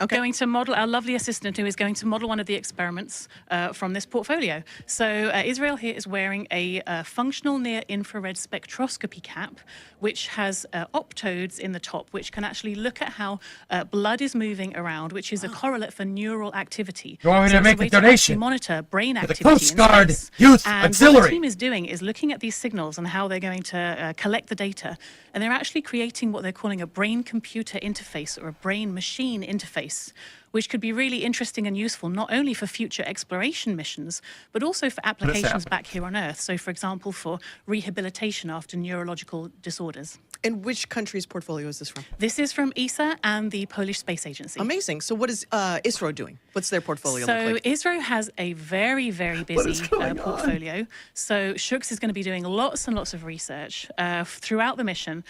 going to model, our lovely assistant who is going to model one of the experiments from this portfolio. So Israel here is wearing a functional near-infrared spectroscopy cap, which has optodes in the top, which can actually look at how blood is moving around, which is a correlate for neural activity. You want me to make a donation? Monitor brain activity. The Coast Guard Youth Auxiliary. What the team is doing is looking at these signals and how they're going to collect the data. And they're actually creating what they're calling a brain-computer interface or a brain-machine interface, which could be really interesting and useful not only for future exploration missions, but also for applications back here on Earth. So, for example, for rehabilitation after neurological disorders. And which country's portfolio is this from? This is from ESA and the Polish Space Agency. Amazing. So what is ISRO doing? What's their portfolio look like? So ISRO has a very, very busy portfolio. So Shooks is going to be doing lots and lots of research throughout the mission.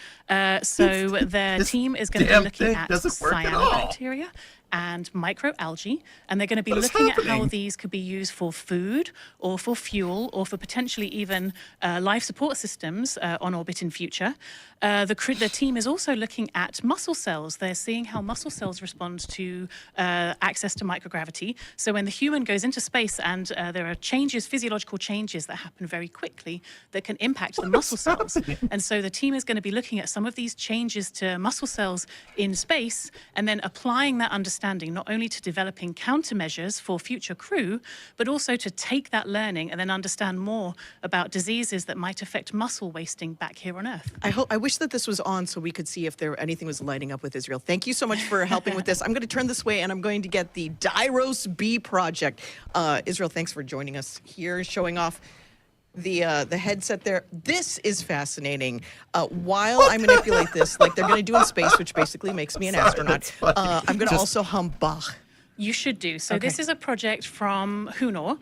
So their team is going to be looking at cyanobacteria and microalgae, and they're going to be looking at how these could be used for food or for fuel or for potentially even life support systems on orbit in future. The team is also looking at muscle cells. They're seeing how muscle cells respond to access to microgravity. So when the human goes into space and there are changes, physiological changes that happen very quickly that can impact the muscle cells. And so the team is going to be looking at some of these changes to muscle cells in space and then applying that understanding not only to developing countermeasures for future crew, but also to take that learning and then understand more about diseases that might affect muscle wasting back here on Earth. I wish that this was on so we could see if anything was lighting up with Israel. Thank you so much for helping with this. I'm going to turn this way and I'm going to get the Dyros B project. Israel, thanks for joining us here, showing off the headset there. This is fascinating. While I manipulate this, like they're going to do in space, which basically makes me an astronaut, I'm going to also hum Bach. You should do. So this is a project from Hunor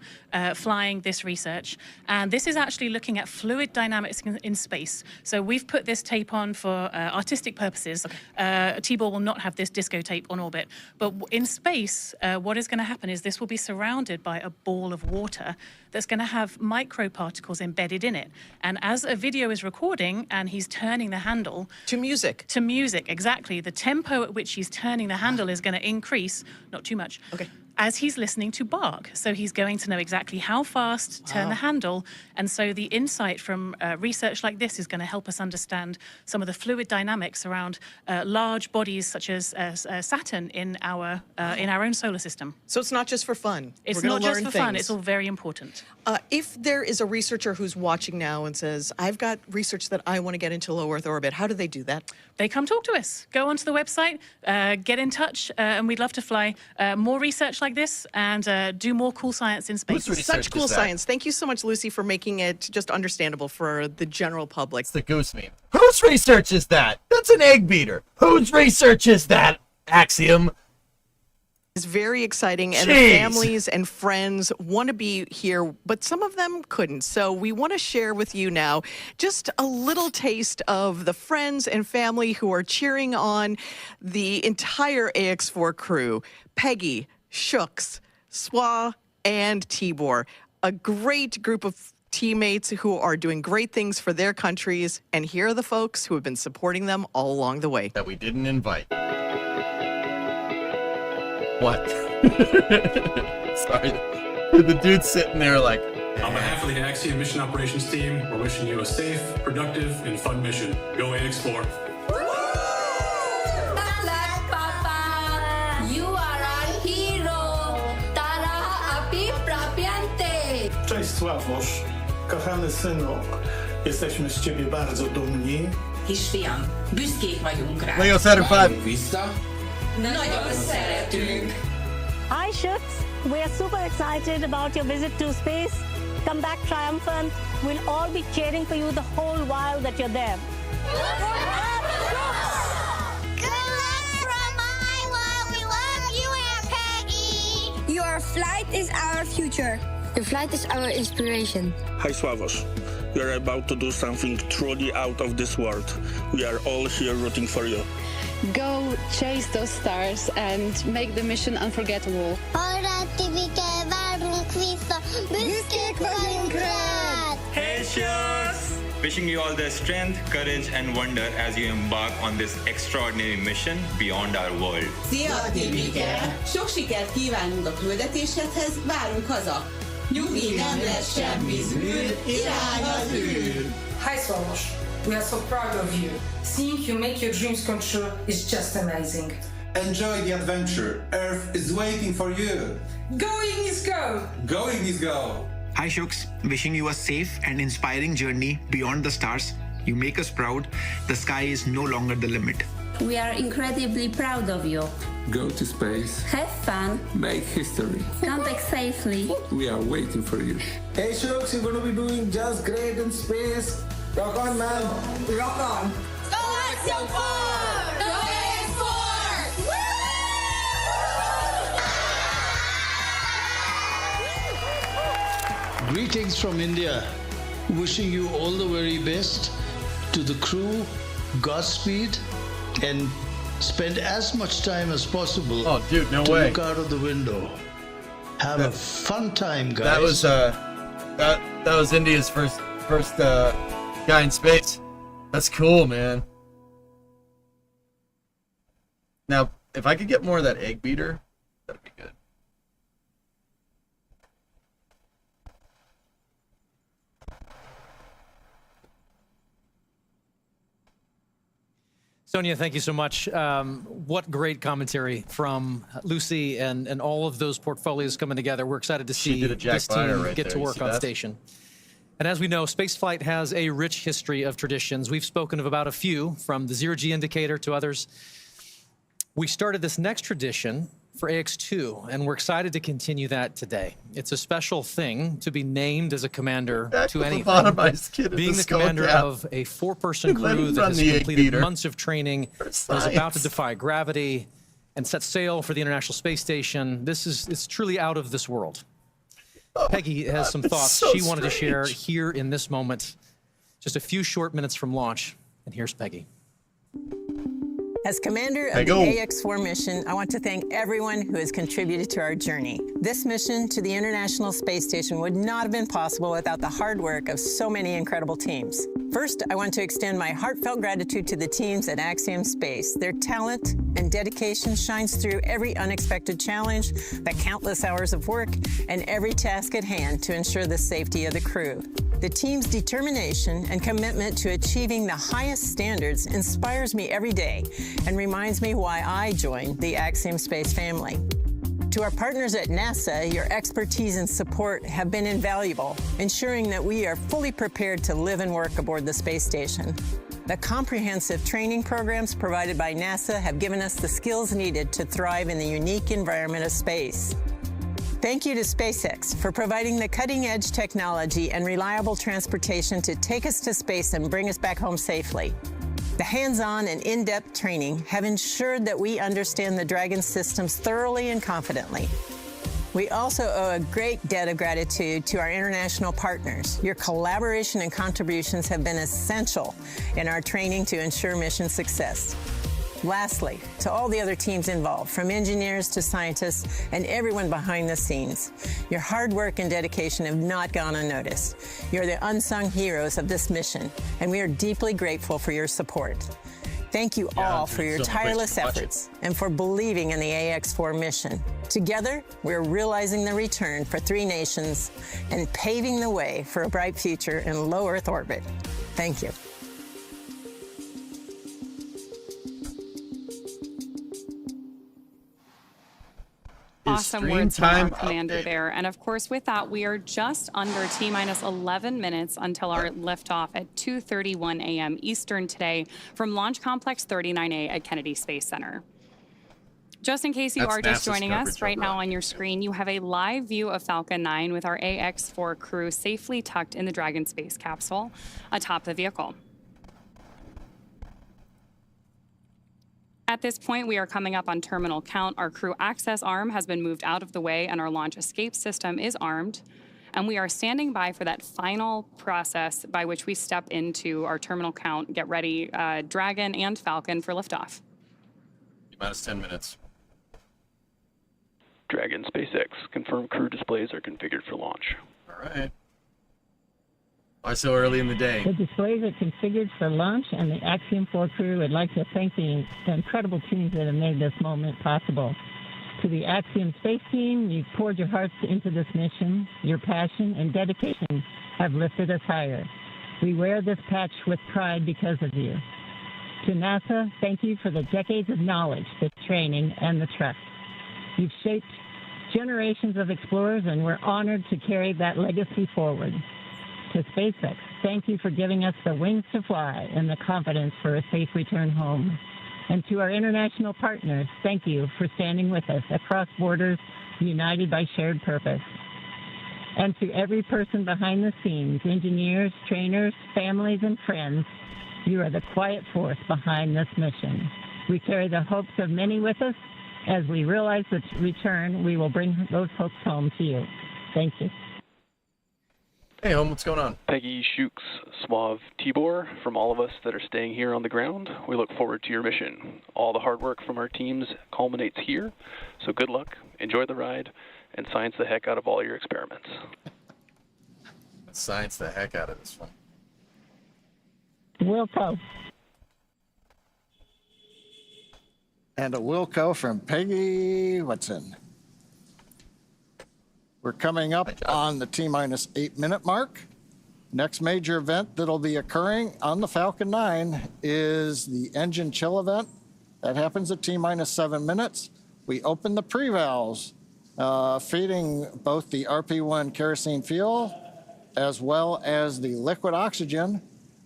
flying this research. And this is actually looking at fluid dynamics in space. So we've put this tape on for artistic purposes. Tibor will not have this disco tape on orbit. But in space, what is going to happen is this will be surrounded by a ball of water that's going to have microparticles embedded in it. And as a video is recording and he's turning the handle... To music. To music, exactly. The tempo at which he's turning the handle is going to increase, not too much, as he's listening to Bach. So he's going to know exactly how fast to turn the handle. And so the insight from research like this is going to help us understand some of the fluid dynamics around large bodies such as Saturn in our own solar system. So it's not just for fun. It's not just for fun. It's all very important. If there is a researcher who's watching now and says, I've got research that I want to get into low Earth orbit, how do they do that? They come talk to us. Go onto the website, get in touch, and we'd love to fly more research like this and do more cool science in space. Such cool science. Thank you so much, Lucy, for making it just understandable for the general public. It's the goose meme. Whose research is that? That's an egg beater. Whose research is that, Axiom? It's very exciting, and the families and friends want to be here, but some of them couldn't. So we want to share with you now just a little taste of the friends and family who are cheering on the entire AX4 crew. Peggy, Shooks, Swa, and Tibor. A great group of teammates who are doing great things for their countries, and here are the folks who have been supporting them all along the way. That we didn't invite. What? Sorry. The dude's sitting there like... On behalf of the Axiom Mission Operations team, we're wishing you a safe, productive, and fun mission. Go AX4. You are our hero. Tara api prapiante. Cześć Sławosz, kochany synu. Jesteśmy z ciebie bardzo dumni. Kisfiam, büszkék vagyunk rá. Leo Saturn 5. Vissza. Nagyon szeretünk. Hi, Shooks. We are super excited about your visit to space. Come back triumphant. We'll all be cheering for you the whole while that you're there. Good luck! Your flight is our future. Your flight is our inspiration. Hi, Sławosz. We are about to do something truly out of this world. We are all here rooting for you. Go chase those stars and make the mission unforgettable. Hey, Shubs! Wishing you all the strength, courage, and wonder as you embark on this extraordinary mission beyond our world. Szia, Tibike! Sok sikert kívánunk a küldetéshez, várunk haza! Nyugi, nem lesz semmi zűr, irány az űr! Hi, Sławosz. We are so proud of you. Seeing you make your dreams come true is just amazing. Enjoy the adventure. Earth is waiting for you. Going is go! Going is go! Hi, Shuks. Wishing you a safe and inspiring journey beyond the stars. You make us proud. The sky is no longer the limit. We are incredibly proud of you. Go to space. Have fun. Make history. Come back safely. We are waiting for you. Hey, Shuks, you're gonna be doing just great in space. Rock on, man. Rock on! Go AXIOM-4! Go AX4! Greetings from India. Wishing you all the very best. To the crew, Godspeed, and spend as much time as possible Oh, dude, no to way. look out of the window. Have a fun time, guys. That was that was India's first guy in space. That's cool, man. Now, if I could get more of that egg beater, that'd be good. Sonia, thank you so much. What great commentary from Lucy and all of those portfolios coming together. We're excited to see this team get to work on station. And as we know, spaceflight has a rich history of traditions. We've spoken of about a few, from the zero-G indicator to others. We started this next tradition for AX2, and we're excited to continue that today. It's a special thing to be named as a commander to anything. Being the commander of a four-person crew that has completed months of training, that is about to defy gravity and set sail for the International Space Station, it's truly out of this world. Peggy has some thoughts she wanted to share here in this moment, just a few short minutes from launch. And here's Peggy. As commander of the AX4 mission, I want to thank everyone who has contributed to our journey. This mission to the International Space Station would not have been possible without the hard work of so many incredible teams. First, I want to extend my heartfelt gratitude to the teams at Axiom Space. Their talent and dedication shines through every unexpected challenge, the countless hours of work, and every task at hand to ensure the safety of the crew. The team's determination and commitment to achieving the highest standards inspires me every day and reminds me why I joined the Axiom Space family. To our partners at NASA, your expertise and support have been invaluable, ensuring that we are fully prepared to live and work aboard the space station. The comprehensive training programs provided by NASA have given us the skills needed to thrive in the unique environment of space. Thank you to Spacex for providing the cutting-edge technology and reliable transportation to take us to space and bring us back home safely. The hands-on and in-depth training have ensured that we understand the Dragon systems thoroughly and confidently. We also owe a great debt of gratitude to our international partners. Your collaboration and contributions have been essential in our training to ensure mission success. Lastly, to all the other teams involved, from engineers to scientists and everyone behind the scenes, your hard work and dedication have not gone unnoticed. You're the unsung heroes of this mission, and we are deeply grateful for your support. Thank you all for your tireless efforts and for believing in the AX4 mission. Together, we're realizing the return for 3 nations and paving the way for a bright future in low Earth orbit. Thank you. Awesome words from our commander there. And of course, with that, we are just under T-minus 11 minutes until our liftoff at 2:31 a.m. Eastern today from Launch Complex 39A at Kennedy Space Center. Just in case you are just joining us right now on your screen, you have a live view of Falcon 9 with our AX4 crew safely tucked in the Dragon space capsule atop the vehicle. At this point, we are coming up on terminal count. Our crew access arm has been moved out of the way, and our launch escape system is armed. And we are standing by for that final process by which we step into our terminal count, get ready, Dragon and Falcon for liftoff. Minus 10 minutes. Dragon, Spacex, confirm crew displays are configured for launch. All right. Why so early in the day? The displays are configured for launch, and the AXIOM-4 crew would like to thank the incredible teams that have made this moment possible. To the Axiom Space Team, you've poured your hearts into this mission. Your passion and dedication have lifted us higher. We wear this patch with pride because of you. To NASA, thank you for the decades of knowledge, the training, and the trust. You've shaped generations of explorers, and we're honored to carry that legacy forward. To SpaceX, thank you for giving us the wings to fly and the confidence for a safe return home. And to our international partners, thank you for standing with us across borders, united by shared purpose. And to every person behind the scenes, engineers, trainers, families, and friends, you are the quiet force behind this mission. We carry the hopes of many with us. As we realize the return, we will bring those hopes home to you. Thank you. Hey, home, what's going on? Peggy, Shukes, Sław, Tibor, from all of us that are staying here on the ground, we look forward to your mission. All the hard work from our teams culminates here, so good luck, enjoy the ride, and science the heck out of all your experiments. Science the heck out of this one. Wilco. And a Wilco from Peggy Whitson. We're coming up on the T-minus 8-minute mark. Next major event that'll be occurring on the Falcon 9 is the engine chill event. That happens at T-minus 7 minutes. We open the pre-valves, feeding both the RP-1 kerosene fuel as well as the liquid oxygen.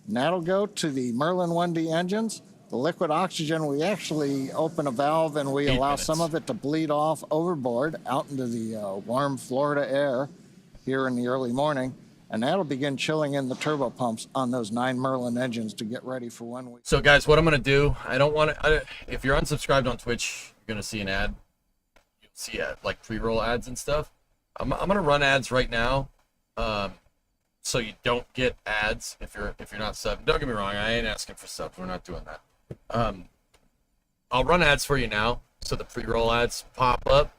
And that'll go to the Merlin 1D engines. The liquid oxygen, we actually open a valve and we allow some of it to bleed off overboard out into the warm Florida air here in the early morning. And that'll begin chilling in the turbo pumps on those 9 Merlin engines to get ready for 1 week. So guys, what I'm going to do, I don't want to, if you're unsubscribed on Twitch, you're going to see an ad. You'll see like pre-roll ads and stuff. I'm going to run ads right now. So you don't get ads if you're not subbed. Don't get me wrong, I ain't asking for subs. We're not doing that. I'll run ads for you now, so the pre-roll ads pop up,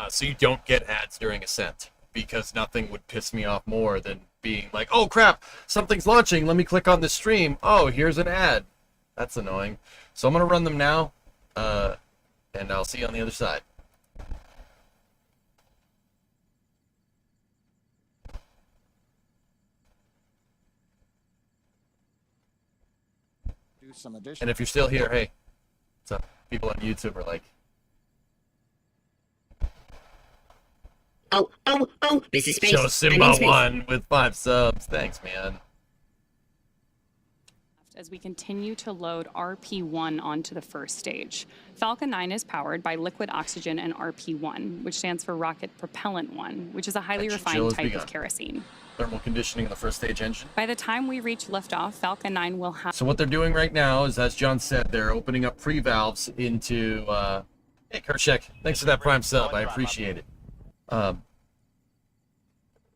so you don't get ads during Ascent, because nothing would piss me off more than being like, oh crap, something's launching, let me click on this stream, oh, here's an ad. That's annoying. So I'm going to run them now, and I'll see you on the other side. And if you're still here, hey, what's up? People on YouTube are like, oh, this is Space. Show Simba 1 with 5 subs. Thanks, man. As we continue to load RP1 onto the first stage. Falcon 9 is powered by liquid oxygen and RP1, which stands for rocket propellant 1, which is a highly refined type of kerosene. Thermal conditioning in the first stage engine. By the time we reach liftoff, Falcon 9 will have... So what they're doing right now is, as John said, they're opening up pre-valves into... Hey, Kershak, thanks for that prime sub. I appreciate it.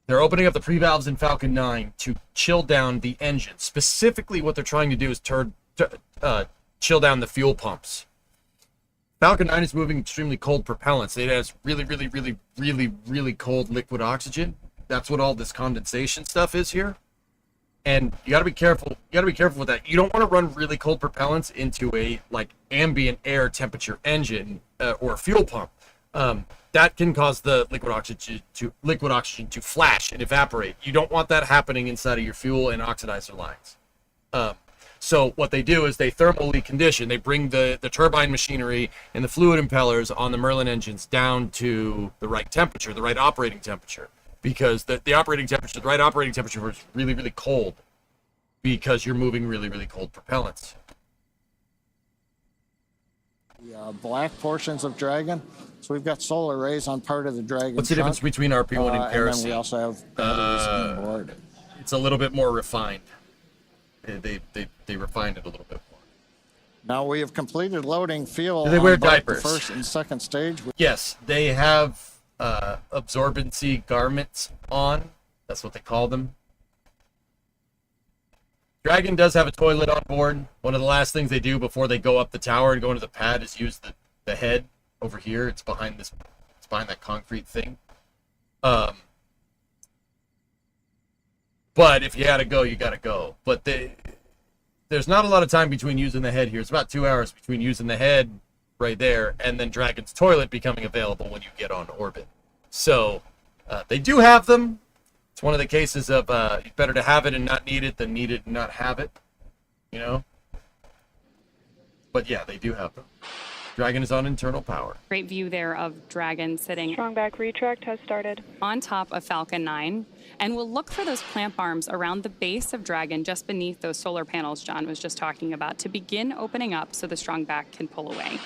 They're opening up the pre-valves in Falcon 9 to chill down the engine. Specifically, what they're trying to do is chill down the fuel pumps. Falcon 9 is moving extremely cold propellants. It has really cold liquid oxygen. That's what all this condensation stuff is here. And you got to be careful. You got to be careful with that. You don't want to run really cold propellants into a like ambient air temperature engine or fuel pump. That can cause the liquid oxygen to flash and evaporate. You don't want that happening inside of your fuel and oxidizer lines. So what they do is they thermally condition. They bring the turbine machinery and the fluid impellers on the Merlin engines down to the right temperature, the right operating temperature. Because the right operating temperature is really cold, because you're moving really cold propellants. The black portions of Dragon. So we've got solar arrays on part of the Dragon. What's the difference between RP1 and kerosene? And then we also have batteries on board. It's a little bit more refined. They refined it a little bit more. Now we have completed loading fuel Do they wear on both diapers? the first and second stage. Yes, they have absorbency garments on. That's what they call them. Dragon does have a toilet on board. One of the last things they do before they go up the tower and go into the pad is use the head over here. It's behind this. It's behind that concrete thing. But if you gotta go, you gotta go. But there's not a lot of time between using the head here. It's about 2 hours between using the head right there and then Dragon's toilet becoming available when you get on orbit. So they do have them. It's one of the cases of better to have it and not need it than need it and not have it, you know? But yeah, they do have them. Dragon is on internal power. Great view there of Dragon sitting Strong back retract has started on top of Falcon 9. And we'll look for those clamp arms around the base of Dragon, just beneath those solar panels John was just talking about, to begin opening up so the strong back can pull away.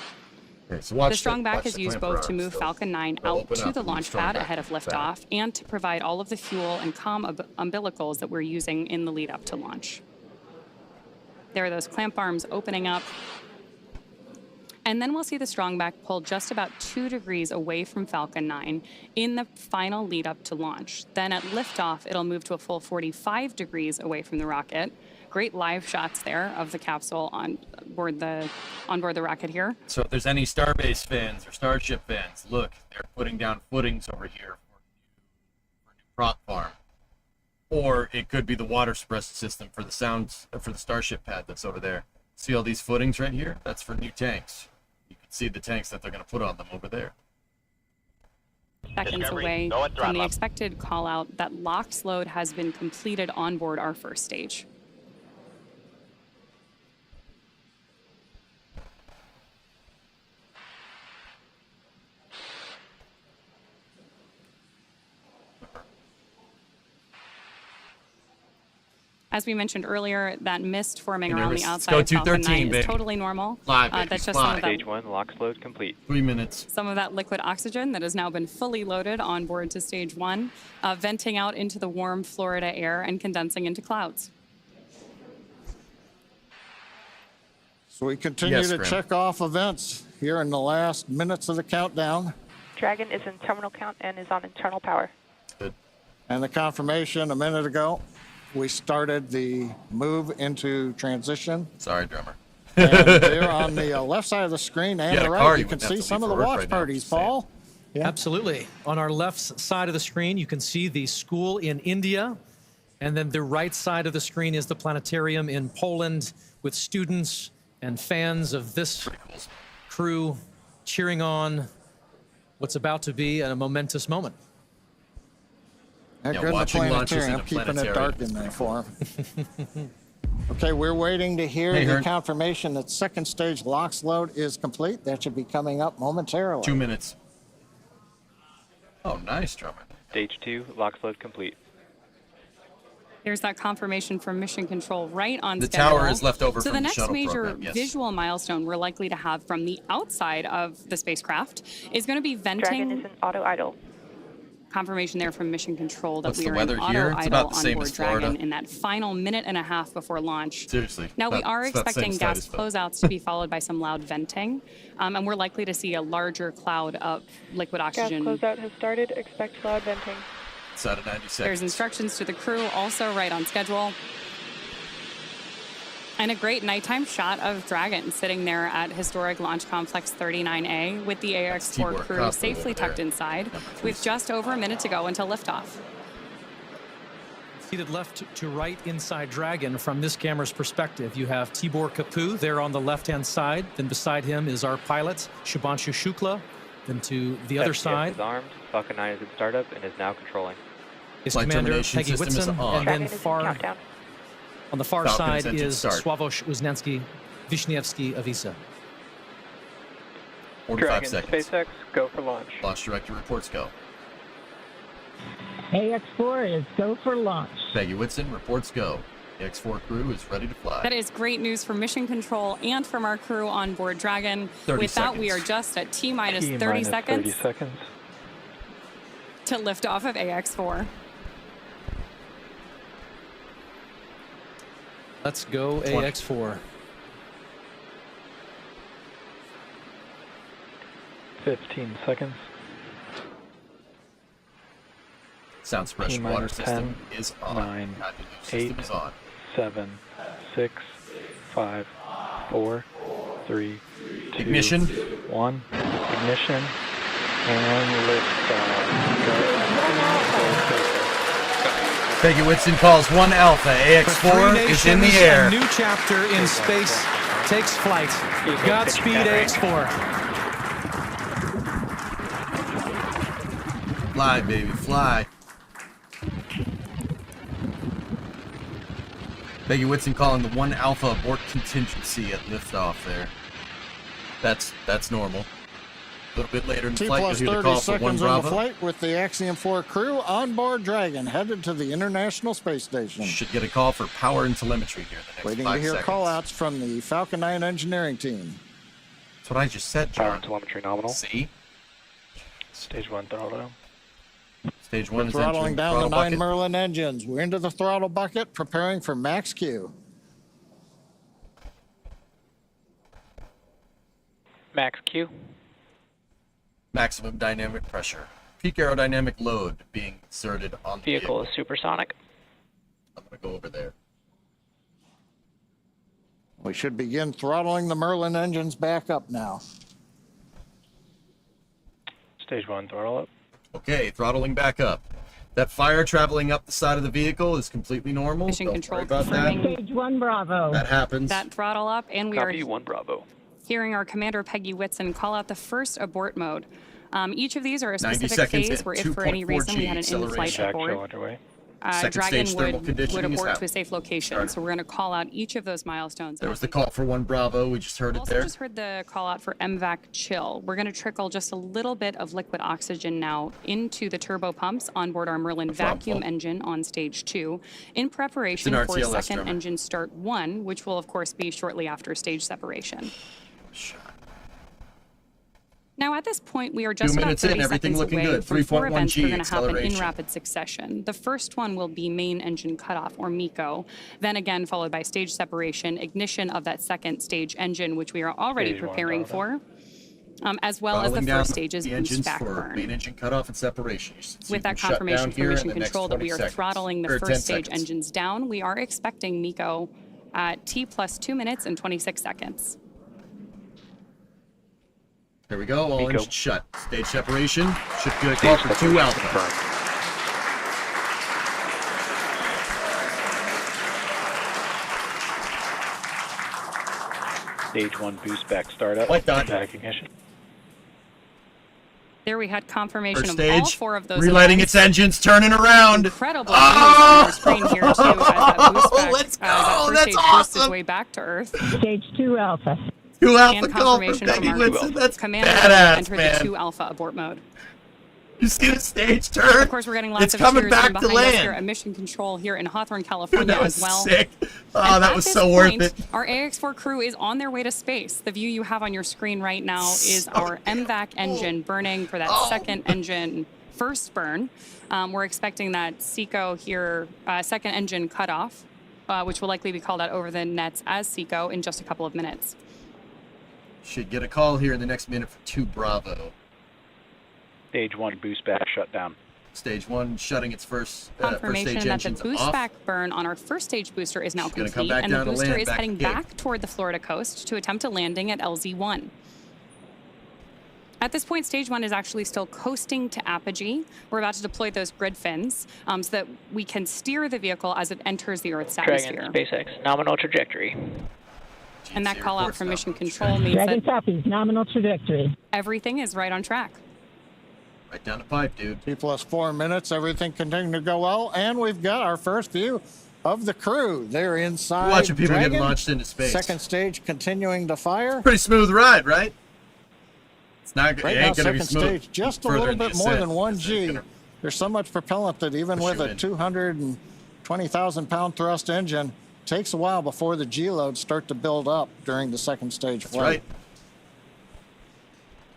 Okay, so watch the strong back is the used clamper both to arms move still. Falcon 9 They'll out open to up the and launch strong pad back ahead of back. liftoff and to provide all of the fuel and comm umbilicals that we're using in the lead up to launch. There are those clamp arms opening up. And then we'll see the strong back pull just about 2 degrees away from Falcon 9 in the final lead up to launch. Then at liftoff, it'll move to a full 45 degrees away from the rocket. Great live shots there of the capsule on board the rocket here. So if there's any Starbase fans or Starship fans, look, they're putting down footings over here for a new prop farm. Or it could be the water suppressor system for the Starship pad that's over there. See all these footings right here? That's for new tanks. You can see the tanks that they're going to put on them over there. Seconds away from the expected call out that LOX load has been completed on board our first stage. As we mentioned earlier, that mist forming around the outside of Falcon 9 is totally normal. That's just some of that, Stage 1, LOX load complete. 3 minutes. some of that liquid oxygen that has now been fully loaded on board to stage 1, venting out into the warm Florida air and condensing into clouds. So we continue Yes, to Graham. check off events here in the last minutes of the countdown. Dragon is in terminal count and is on internal power. Good. And the confirmation a minute ago, we started the move into transition. Sorry, drummer. And there on the left side of the screen and Yeah, the a right, car you you can wouldn't have see to some leave of the for work watch right now, parties, just saying. Paul. Yeah. Absolutely. On our left side of the screen, you can see the school in India. And then the right side of the screen is the planetarium in Poland with students and fans of this crew cheering on what's about to be a momentous moment. Heck, Yeah, good, the watching launches in planetarium, a keeping it planetarium dark in there for him. Okay, we're waiting to hear Hey, the Hearn. confirmation that second stage LOX load is complete. That should be coming up momentarily. 2 minutes. Oh, nice, drummer. Stage 2, LOX load complete. There's that confirmation from Mission Control right on The schedule. tower is left over so from the the next shuttle major program, yes. visual milestone we're likely to have from the outside of the spacecraft is going to be venting. Dragon is in auto idle. Confirmation there from Mission Control that What's we the are weather in here? auto It's idle about the on same board as Florida. Dragon in that final minute and a half before launch. Seriously. Now we are it's about the same expecting status, gas though. closeouts to be followed by some loud venting, and we're likely to see a larger cloud of liquid Gas oxygen. closeout has started. Expect loud venting. It's out of 90 seconds. There's instructions to the crew, also right on schedule. And a great nighttime shot of Dragon sitting there at historic Launch Complex 39A with the AX-4 Tibor crew Kapu safely over there. tucked inside with just over a minute to go until liftoff. Seated left to right inside Dragon from this camera's perspective, you have Tibor Kapu there on the left-hand side. Then beside him is our pilot, Shubhanshu Shukla. Then to the other FPS side is armed. Falcon 9 is in startup and is now controlling. is Flight Commander termination Peggy system is Whitson. on. And Dragon then is in far countdown. on the far Falcon's side engine is start. Sławosz Uznański, Wiśniewski Avisa. 45 Dragon, seconds. SpaceX, go for launch. Launch director reports go. AX4 is go for launch. Peggy Whitson reports go. The X4 crew is ready to fly. That is great news for Mission Control and from our crew on board Dragon. 30 With that, we are seconds. just at T-minus 30 T-minus seconds 30 seconds. to lift off of AX4. Let's go 20. AX4. 15 seconds. Sound suppression water system 10, is on. 9, System 8, is on. 7, 6, 5, 4, 3, 2, Ignition. 1. Ignition. And liftoff. Peggy Whitson calls 1 Alpha. AX-4 is in the air. A new chapter in space takes flight. Godspeed, AX-4. Fly, baby, fly. Peggy Whitson calling the 1 Alpha abort contingency at liftoff there. That's normal. A little bit later in the flight, you'll hear the call for 1 T+30 seconds on Bravo. the flight with the AXIOM-4 crew on board Dragon, headed to the International Space Station. Should get a call for power and telemetry here in the next Waiting 5 to hear seconds. call-outs from the Falcon 9 engineering team. That's what I just said, John. Power and telemetry nominal. See? Stage 1 throttle. Stage 1 is Throttling entering down the throttle 9 bucket. Merlin engines. We're into the throttle bucket, preparing for max Q. Max Q. Maximum dynamic pressure. Peak aerodynamic load being exerted on the Vehicle is supersonic. I'm going to go over there. We should begin throttling the Merlin engines back up now. Stage 1 throttle up. Okay, throttling back up. That fire traveling up the side of the vehicle is completely normal. Mission Don't control worry about that. confirming Stage 1 Bravo. That happens. that throttle up, and we Copy are 1 Bravo. hearing our commander Peggy Whitson call out the first abort mode. Each of these are a 90 specific seconds phase at where if for any 2.4 reason we had an G in-flight acceleration. Jack chill abort, underway. Second Dragon stage thermal would conditioning is abort to a happening. safe location. Started. So we're going to call out each of those milestones. There was the call for 1 Bravo. We just heard it Also there. just heard the call out for MVAC chill. We're going to trickle just a little bit of liquid oxygen now into the turbo pumps on board our Merlin vacuum engine on stage 2 in preparation It's for an RTLS second drummer. engine start 1, which will of course be shortly after stage separation. Now, at this point, we are just 2 about minutes in, 30 everything seconds looking away good. from 4 events that 3.1 are G going to happen in acceleration. rapid succession. The first one will be main engine cutoff, or MECO, then again followed by stage separation, ignition of that second stage engine, which we are already Stage 1 preparing Bravo. for, as well as the Throttling down first stage's the boost engines back for burn. main engine cutoff and separation. You should see With that them shut confirmation down from here in mission the next control that 20 we are seconds, throttling the or 10 first stage seconds. engines down, we are expecting MECO at T plus 2 minutes and 26 seconds. There we go. All MECO. engines shut. Stage separation. Should get a call for 2 Alpha. Confirmed. Stage 1 boost back startup. Like that. Back ignition. There we had confirmation First of all stage. 4 of those Relighting events. its engines, turning around. Incredible news on your screen here too, as that boost back, Let's go. that first That's stage boosts its awesome. way back to Earth. Stage 2 Alpha. 2 Alpha And call for confirmation from Peggy our Whitson. That's commander badass, entered man. the 2 Alpha abort mode. You see the stage turn? Of course, we're getting lots It's of coming cheers back from to behind us here land. at Mission Control here in Hawthorne, California That was as well. sick. Oh, And that at was this so point, worth it. Our AX4 crew is on their way to space. The view you have on your screen right now is our MVAC engine burning for that second engine first burn. We're expecting that SECO here, second engine cutoff, which will likely be called out over the nets as SECO in just a couple of minutes. Should get a call here in the next minute for 2 Bravo. Stage 1 boost back shut down. Stage 1 shutting its first Confirmation stage that the engines boost off. back burn on our first stage booster is now She's gonna complete, come back and the down to booster land, is back heading to gig. back toward the Florida coast to attempt a landing at LZ1. At this point, stage 1 is actually still coasting to apogee. We're about to deploy those grid fins so that we can steer the vehicle as it enters the Earth's atmosphere. Dragon, SpaceX, nominal trajectory. And that call out from Mission Control means Dragon that copies. Nominal trajectory. everything is right on track. Right down the pipe, dude. T plus 4 minutes, everything continuing to go well, and we've got our first view of the crew. They're inside. Watching people Dragon. getting launched into space. Second stage continuing to fire. Pretty smooth ride, right? It's not. Right it now, ain't gonna be second smooth. stage, just a further little in the bit more ascent. than 1 It's G. gonna There's so much propellant that even push with you a in. 220,000 pound thrust engine, takes a while before the G loads start to build up during the second stage That's flight. right.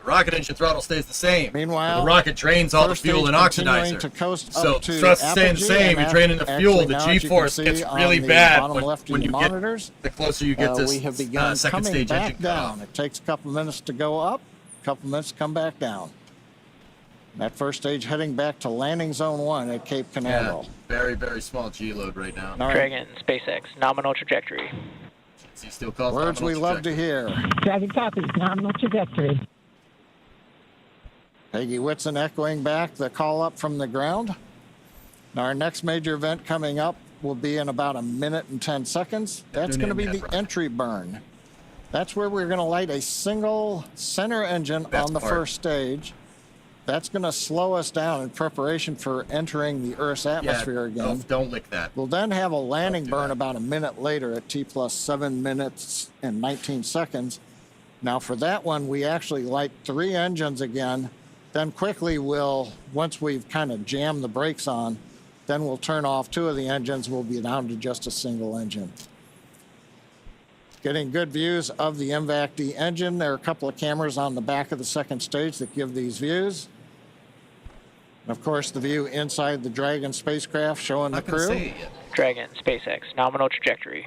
The rocket engine throttle stays the same. Meanwhile, the rocket drains all the first fuel stage and continuing oxidizer. to coast So up to thrust staying the apogee, same. and You're draining the fuel. actually The now, as you can G-force see gets on really the bad bottom left when of you the get monitors, the closer you get to we have begun second coming stage back engine down. cutoff. It takes a couple minutes to go up, couple minutes to come back down. That first stage heading back to landing zone 1 at Cape Canaveral. Yeah, very, very small G-load right now. All right. Dragon, SpaceX, nominal trajectory. He still calls Words we love to hear. Dragon copies, nominal trajectory. Peggy Whitson echoing back the call up from the ground. Now our next major event coming up will be in about 1 minute and 10 seconds. That's going to be the entry burn. That's where we're going to light a single center engine on the first stage. That's going to slow us down in preparation for entering the Earth's atmosphere again. Don't lick that. We'll then have a landing burn about 1 minute later at T plus 7 minutes and 19 seconds. Now for that one, we actually light 3 engines again. Then quickly once we've kind of jammed the brakes on, then we'll turn off 2 of the engines. We'll be down to just a single engine. Getting good views of the MVAC-D engine. There are a couple of cameras on the back of the second stage that give these views. And of course, the view inside the Dragon spacecraft showing the crew. Dragon, SpaceX, nominal trajectory.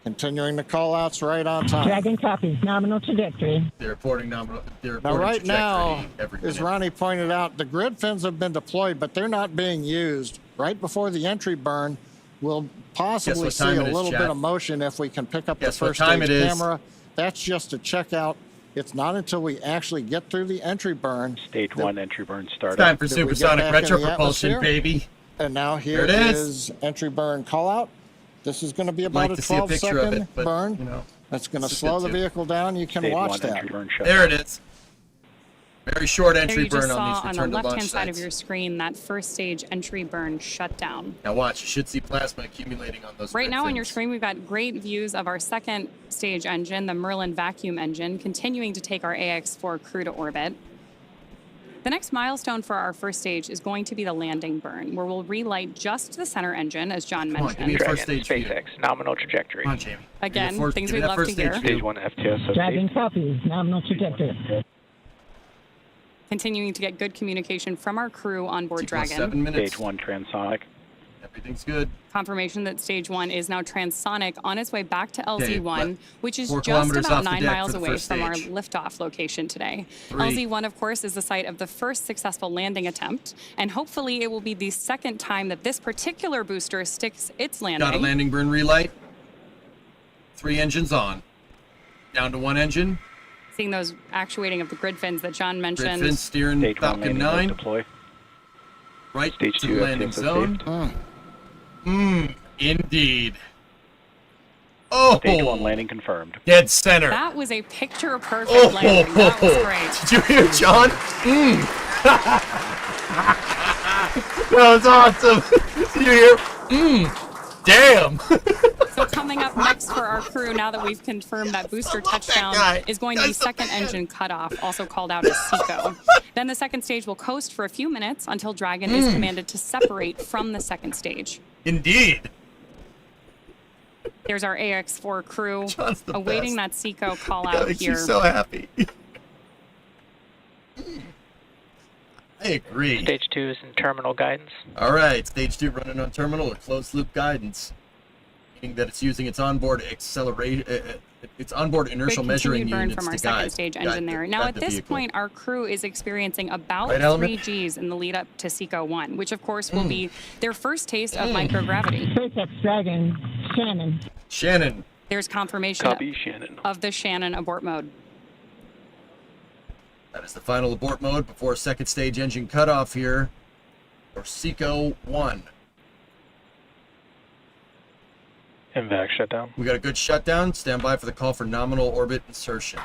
Continuing the call-outs right on time. Dragon copies, nominal trajectory. They're reporting nominal. Now, right now, as Ronnie pointed out, the grid fins have been deployed, but they're not being used. Right before the entry burn, we'll possibly see a little bit of motion if we can pick up the first stage camera. That's just to check out. It's not until we actually get through the entry burn. Stage 1 entry burn started. Time for supersonic retro propulsion, baby. And now here is entry burn call out. This is going to be about a 12-second burn. You know, that's going to slow the vehicle down. You can watch that. There it is. Very short entry you burn just on these saw return on to the launch left-hand side of sites. your screen that first stage entry burn shut down. Now watch, you should see plasma accumulating on those. Right now on your screen, we've got great views of our second stage engine, the Merlin vacuum engine, continuing to take our AX-4 crew to orbit. The next milestone for our first stage is going to be the landing burn, where we'll relight just the center engine, as John mentioned. Give me a first stage SpaceX, nominal trajectory. Come on, Jamie. Again, things we'd love to hear. Stage 1 FTS. Dragon copies, nominal trajectory. Continuing to get good communication from our crew on board Dragon. 7 minutes. Stage 1 transonic. Everything's good. Confirmation that stage 1 is now transonic on its way back to LZ1, which is 4 just kilometers about off the 9 deck miles for the away first from our stage. liftoff location today. 3. LZ1, of course, is the site of the first successful landing attempt, and hopefully it will be the second time that this particular booster sticks its landing. Got a landing burn relight. 3 engines on. Down to 1 engine. Seeing those actuating of the grid fins that John mentioned. Grid fins steering Stage 1 Falcon landing 9. deploy. Right Stage to 2 the landing FTS zone. Indeed. Oh! Stage 1 landing confirmed. Dead center. That was a picture-perfect landing. That was great. Did you hear John? That was awesome. Did you hear? Damn. So coming up next for our crew, now that we've confirmed that booster touchdown, is going to be second engine cutoff, also called out as SECO. Then the second stage will coast for a few minutes until Dragon is commanded to separate from the second stage. Indeed. There's our AX-4 crew John's the awaiting best. that SECO call That out makes here. me so happy. I agree. Stage 2 is in terminal guidance. All right, stage 2 running on terminal or closed loop guidance, meaning that it's using its onboard its onboard inertial Good measuring continued burn units from our to second guide, stage engine there. Now, guide at the this vehicle. point, our crew is experiencing about Right, 3 Element? Gs in the lead up to SECO 1, which of course will be their first taste of microgravity. SpaceX Dragon, Shannon. Shannon. There's confirmation Copy, Shannon. of the Shannon abort mode. That is the final abort mode before second stage engine cutoff here for SECO 1. MVAC shutdown. We got a good shutdown. Stand by for the call for nominal orbit insertion.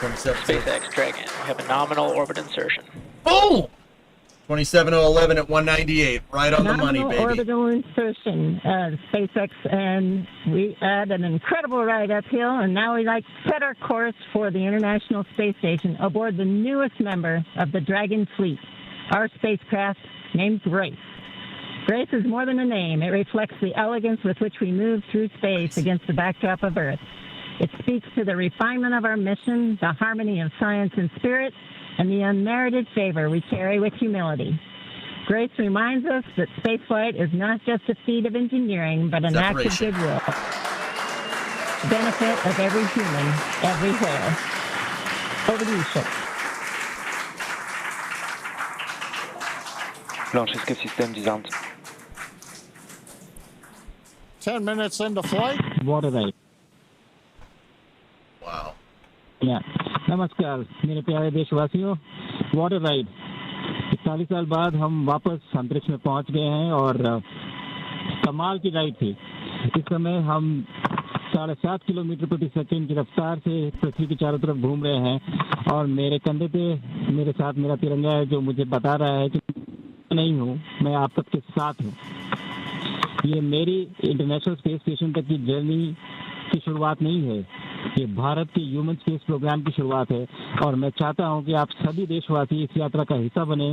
SpaceX Dragon, we have a nominal orbit insertion. Boom! 27011 at 198, right on the money, baby. Orbital insertion, SpaceX, and we had an incredible ride uphill, and now we like set our course for the International Space Station aboard the newest member of the Dragon fleet, our spacecraft named Grace. Grace is more than a name. It reflects the elegance with which we move through space against the backdrop of Earth. It speaks to the refinement of our mission, the harmony of science and spirit, and the unmerited favor we carry with humility. Grace reminds us that spaceflight is not just a feat of engineering, but an act of goodwill. benefit of every human, everywhere. Over to you, Shuk. Blanchesque système disarmed. 10 minutes into flight. Water ride. Wow. या नमस्कार मेरे प्यारे देशवासियों water ride 41 साल बाद हम वापस अंतरिक्ष में पहुंच गए हैं और कमाल की राइड थी। इस समय हम 7.5 किलोमीटर प्रति सेकंड की रफ्तार से पृथ्वी के चारों तरफ घूम रहे हैं और मेरे कंधे पे मेरे साथ मेरा तिरंगा है जो मुझे बता रहा है कि नहीं हूँ, मैं आप सबके साथ हूँ। ये मेरी इंटरनेशनल स्पेस स्टेशन तक की जर्नी की शुरुआत नहीं है, ये भारत के ह्यूमन स्पेस प्रोग्राम की शुरुआत है और मैं चाहता हूं कि आप सभी देशवासी इस यात्रा का हिस्सा बने।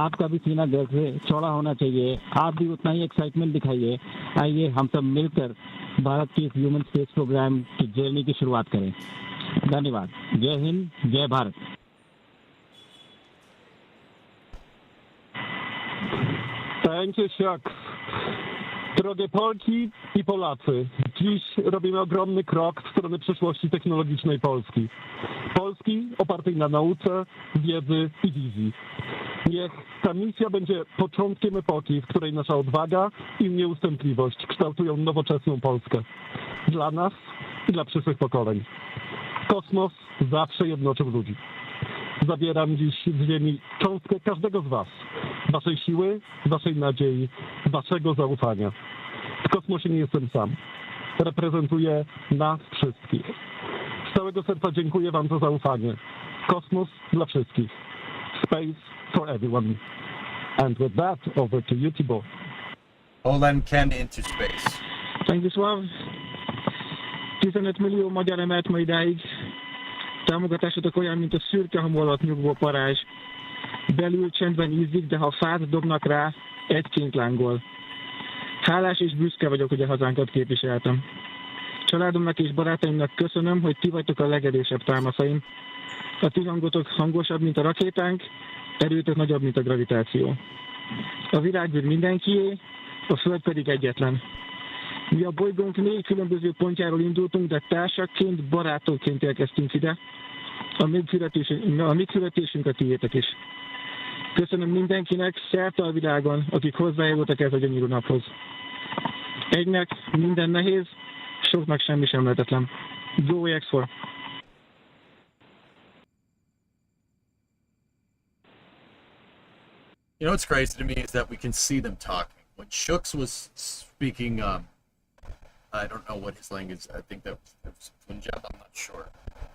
आपका भी सीना गर्व से चौड़ा होना चाहिए, आप भी उतना ही एक्साइटमेंट दिखाइए। आइए हम सब मिलकर भारत के इस ह्यूमन स्पेस प्रोग्राम की जर्नी की शुरुआत करें। धन्यवाद। जय हिंद, जय Bharat. Thank you, Shuk. Drogie Polki i Polacy, dziś robimy ogromny krok w stronę przyszłości technologicznej Polski. Polski opartej na nauce, wiedzy i wizji. Niech ta misja będzie początkiem epoki, w której nasza odwaga i nieustępliwość kształtują nowoczesną Polskę. Dla nas i dla przyszłych pokoleń. Kosmos zawsze jednoczył ludzi. Zabieram dziś z ziemi cząstkę każdego z was. Waszej siły, waszej nadziei, waszego zaufania. W kosmosie nie jestem sam. Reprezentuję nas wszystkich. Z całego serca dziękuję wam za zaufanie. Kosmos dla wszystkich. Space for everyone. And with that, over to you, Tibor. Olen Ken into space. Panie Wiesław, 15 millió magyar emelt ma idáig. Támogatásotok olyan, mint a szürke hamu alatt nyugvó parázs. Belül csendben ízik, de ha fát dobnak rá, egyként lángol. Hálás és büszke vagyok, hogy a hazánkat képviseltem. Családomnak és barátaimnak köszönöm, hogy ti vagytok a legerősebb támaszaim. A ti hangotok hangosabb, mint a rakétánk, erőtök nagyobb, mint a gravitáció. A világűr mindenkié, a Föld pedig egyetlen. Mi a bolygónk 4 különböző pontjáról indultunk, de társakként, barátokként érkeztünk ide. A mi küldetésünk a tiétek is. Köszönöm mindenkinek szerte a világon, akik hozzájárultak ez a gyönyörű naphoz. Egynek minden nehéz, soknak semmi sem lehetetlen. Go AX4! You know what's crazy to me is that we can see them talking. When Shooks was speaking, I don't know what his language is. I think that was Punjab. I'm not sure.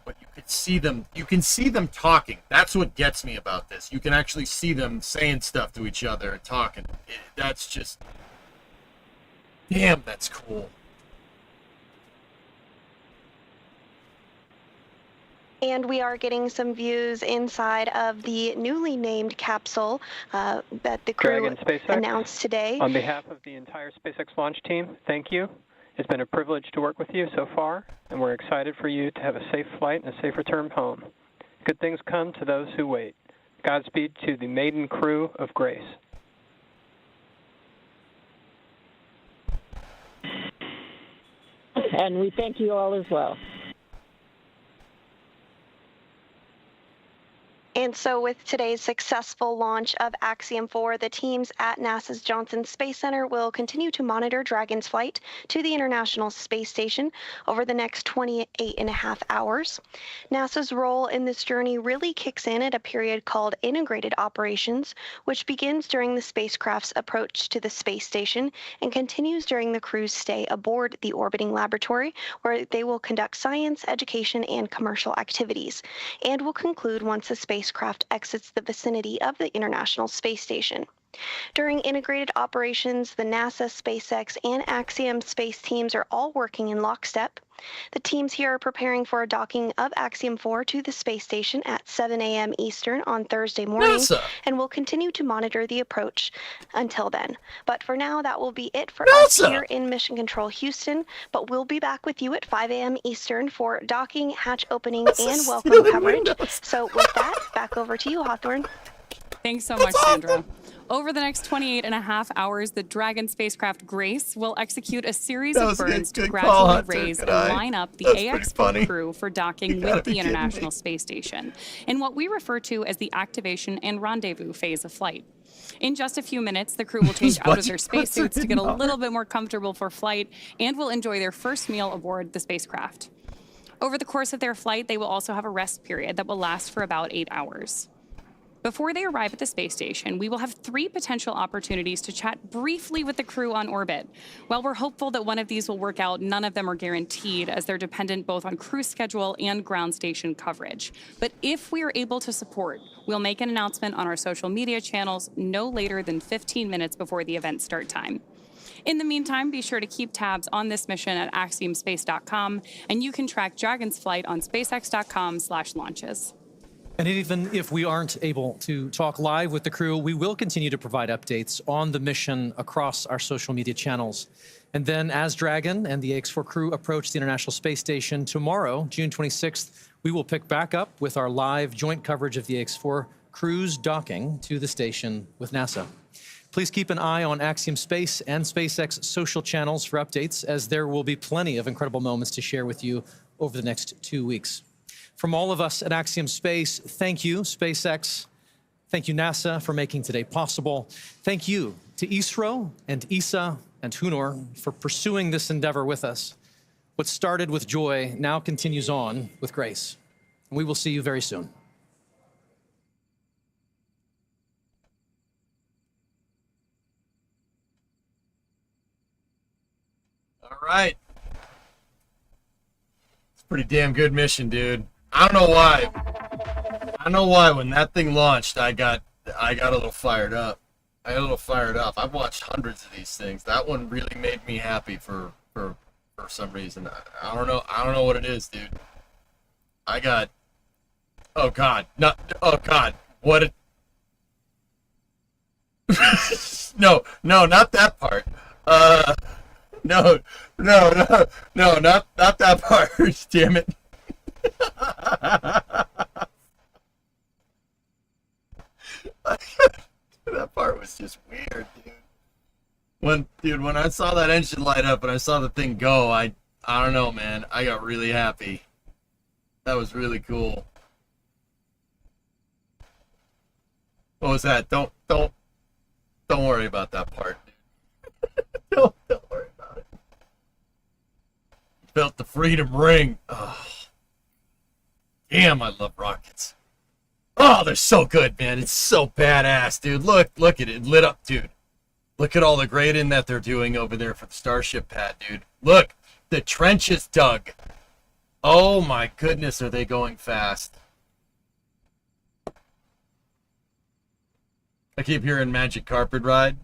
But you could see them. You can see them talking. That's what gets me about this. You can actually see them saying stuff to each other and talking. That's just, damn, that's cool. And we are getting some views inside of the newly named capsule that the crew announced today. On behalf of the entire SpaceX launch team, thank you. It's been a privilege to work with you so far, and we're excited for you to have a safe flight and a safe return home. Good things come to those who wait. Godspeed to the maiden crew of Grace. And we thank you all as well. And so with today's successful launch of AXIOM-4, the teams at NASA's Johnson Space Center will continue to monitor Dragon's flight to the International Space Station over the next 28.5 hours. NASA's role in this journey really kicks in at a period called integrated operations, which begins during the spacecraft's approach to the space station and continues during the crew's stay aboard the orbiting laboratory, where they will conduct science, education, and commercial activities, and will conclude once the spacecraft exits the vicinity of the International Space Station. During integrated operations, the NASA, SpaceX, and AXIOM space teams are all working in lockstep. The teams here are preparing for a docking of AXIOM-4 to the space station at 7 a.m. Eastern on Thursday morning, and will continue to monitor the approach until then. But for now, that will be it for us here in Mission Control Houston, but we'll be back with you at 5 a.m. Eastern for docking, hatch opening, and welcome coverage. So with that, back over to you, Hawthorne. Thanks so much, Sandra. Over the next 28 and a half hours, the Dragon spacecraft Grace will execute a series of burns to gradually raise and line up the AX-4 crew for docking with the International Space Station in what we refer to as the activation and rendezvous phase of flight. In just a few minutes, the crew will change out of their spacesuits to get a little bit more comfortable for flight and will enjoy their first meal aboard the spacecraft. Over the course of their flight, they will also have a rest period that will last for about 8 hours. Before they arrive at the space station, we will have 3 potential opportunities to chat briefly with the crew on orbit. While we're hopeful that one of these will work out, none of them are guaranteed, as they're dependent both on crew schedule and ground station coverage. But if we are able to support, we'll make an announcement on our social media channels no later than 15 minutes before the event start time. In the meantime, be sure to keep tabs on this mission at axiomspace.com, and you can track Dragon's flight on spacex.com/launches. And even if we aren't able to talk live with the crew, we will continue to provide updates on the mission across our social media channels. And then as Dragon and the AX-4 crew approach the International Space Station tomorrow, June 26th, we will pick back up with our live joint coverage of the AX-4 crew's docking to the station with NASA. Please keep an eye on Axiom Space and SpaceX social channels for updates, as there will be plenty of incredible moments to share with you over the next 2 weeks. From all of us at Axiom Space, thank you, SpaceX. Thank you, NASA, for making today possible. Thank you to ISRO and ESA and Hunor for pursuing this endeavor with us. What started with joy now continues on with grace. And we will see you very soon. All right. It's a pretty damn good mission, dude. I don't know why. I don't know why when that thing launched, I got a little fired up. I've watched hundreds of these things. That one really made me happy for some reason. I don't know what it is, dude. Oh God. What a No, not that part. No, not that part. Damn it. That part was just weird, dude. When I saw that engine light up and I saw the thing go, I don't know, man. I got really happy. That was really cool. What was that? Don't worry about that part. Don't worry about it. Felt the freedom ring. Oh. Damn, I love rockets. Oh, they're so good, man. It's so badass, dude. Look at it. Lit up, dude. Look at all the grading that they're doing over there for the Starship pad, dude. Look, the trench is dug. Oh my goodness, are they going fast. I keep hearing Magic Carpet Ride.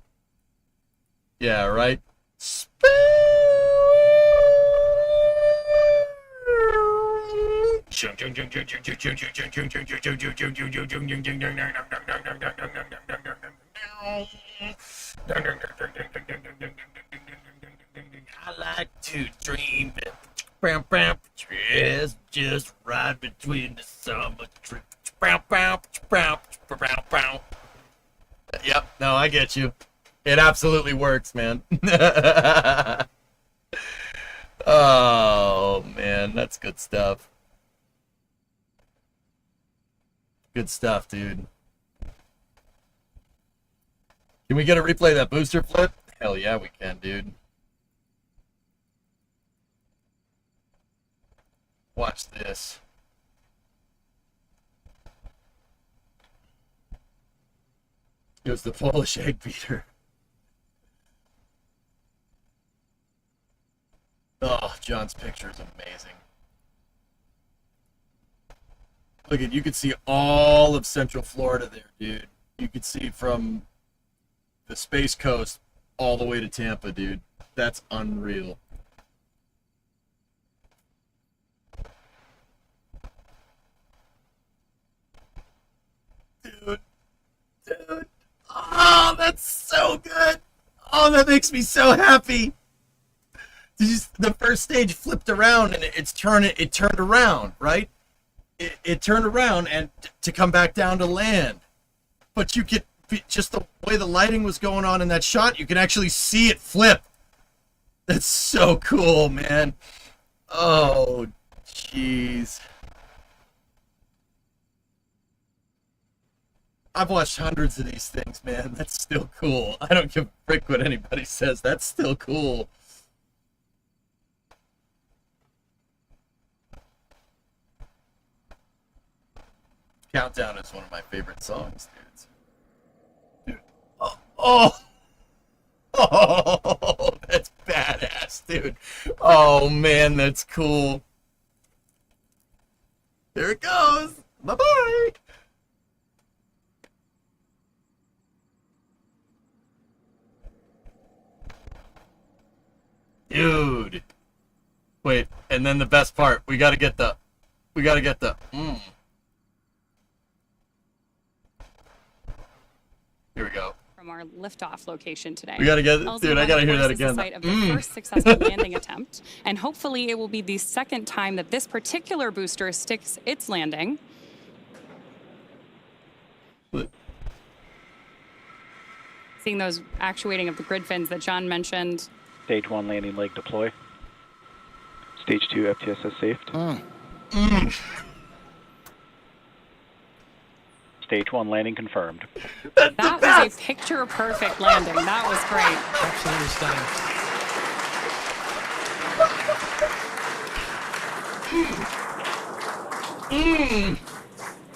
Yeah, right? I like to dream it. Just ride between the summer trees. Yep, no, I get you. It absolutely works, man. Oh, man, that's good stuff. Good stuff, dude. Can we get a replay of that booster flip? Hell yeah, we can, dude. Watch this. It was the Polish egg beater. Oh, John's picture is amazing. Look at, you could see all of Central Florida there, dude. You could see from the Space Coast all the way to Tampa, dude. That's unreal. Dude. Oh, that's so good. Oh, that makes me so happy. The first stage flipped around and it turned around, right? It turned around and to come back down to land. But just the way the lighting was going on in that shot, you can actually see it flip. That's so cool, man. Oh, jeez. I've watched hundreds of these things, man. That's still cool. I don't give a frick what anybody says. That's still cool. Countdown is one of my favorite songs, dudes. Dude. Oh, that's badass, dude. Oh, man, that's cool. There it goes. Bye-bye. Dude. Wait, and then the best part. We gotta get the... Here we go. From our liftoff location today. We gotta get... LZ1, Dude, I gotta hear that of course, is again. the site of the first successful landing attempt, and hopefully it will be the second time that this particular booster sticks its landing. What? Seeing those actuating of the grid fins that John mentioned. Stage 1 landing leg deploy. Stage 2 FTSS safed. Stage 1 landing confirmed. That was a picture-perfect landing. That was great. Absolutely stunning.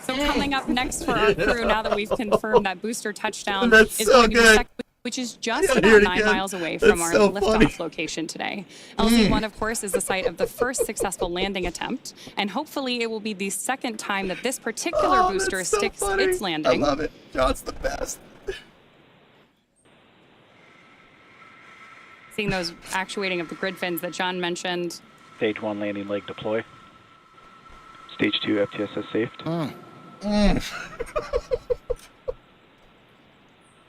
So coming up next for our crew, now that we've confirmed that booster touchdown, That's is so going to be good. which is just Yeah, hear about it 9 again. miles away from That's our so liftoff funny. location today. LZ1, of course, is the site of the first successful landing attempt, and hopefully it will be the second time that this particular booster that's so sticks funny. its landing. I love it. John's the best. Seeing those actuating of the grid fins that John mentioned. Stage 1 landing leg deploy. Stage 2 FTSS safed.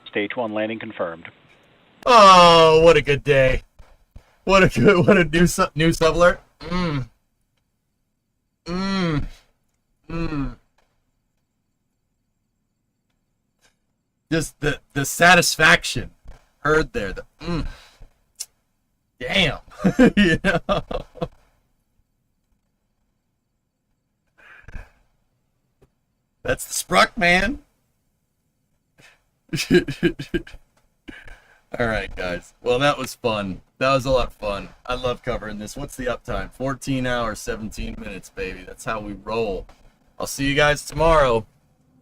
Stage 1 landing confirmed. Oh, what a good day. What a new sub alert. Just the satisfaction heard there. Damn. You know? That's the Spruck, man. All right, guys. Well, that was fun. That was a lot of fun. I love covering this. What's the uptime? 14 hours, 17 minutes, baby. That's how we roll. I'll see you guys tomorrow.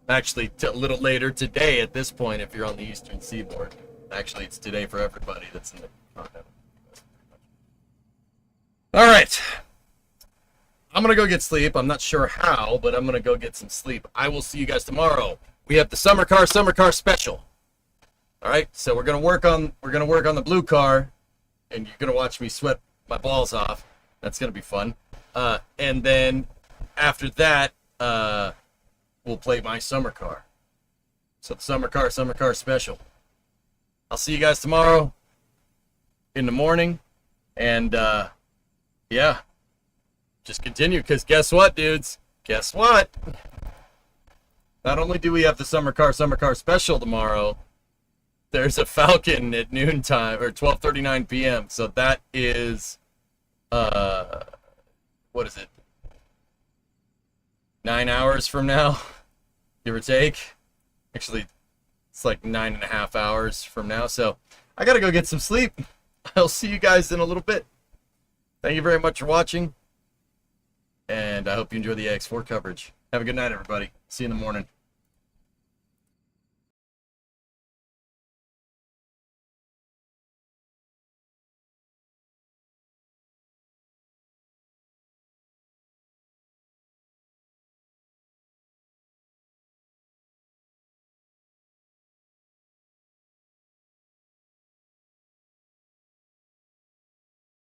Actually, a little later today at this point if you're on the Eastern Seaboard. Actually, it's today for everybody that's in the continent. All right. I'm going to go get sleep. I'm not sure how, but I'm going to go get some sleep. I will see you guys tomorrow. We have the summer car special. All right, so we're gonna work on the blue car, and you're gonna watch me sweat my balls off. That's gonna be fun. And then after that, we'll play my summer car. So the summer car special. I'll see you guys tomorrow in the morning, and yeah, just continue. Because guess what, dudes? Guess what? Not only do we have the summer car special tomorrow, there's a Falcon at noontime or 12:39 p.m. So that is, what is it? 9 hours from now, give or take. Actually, it's like 9.5 hours from now. So I gotta go get some sleep. I'll see you guys in a little bit. Thank you very much for watching, and I hope you enjoy the AX4 coverage. Have a good night, everybody. See you in the morning.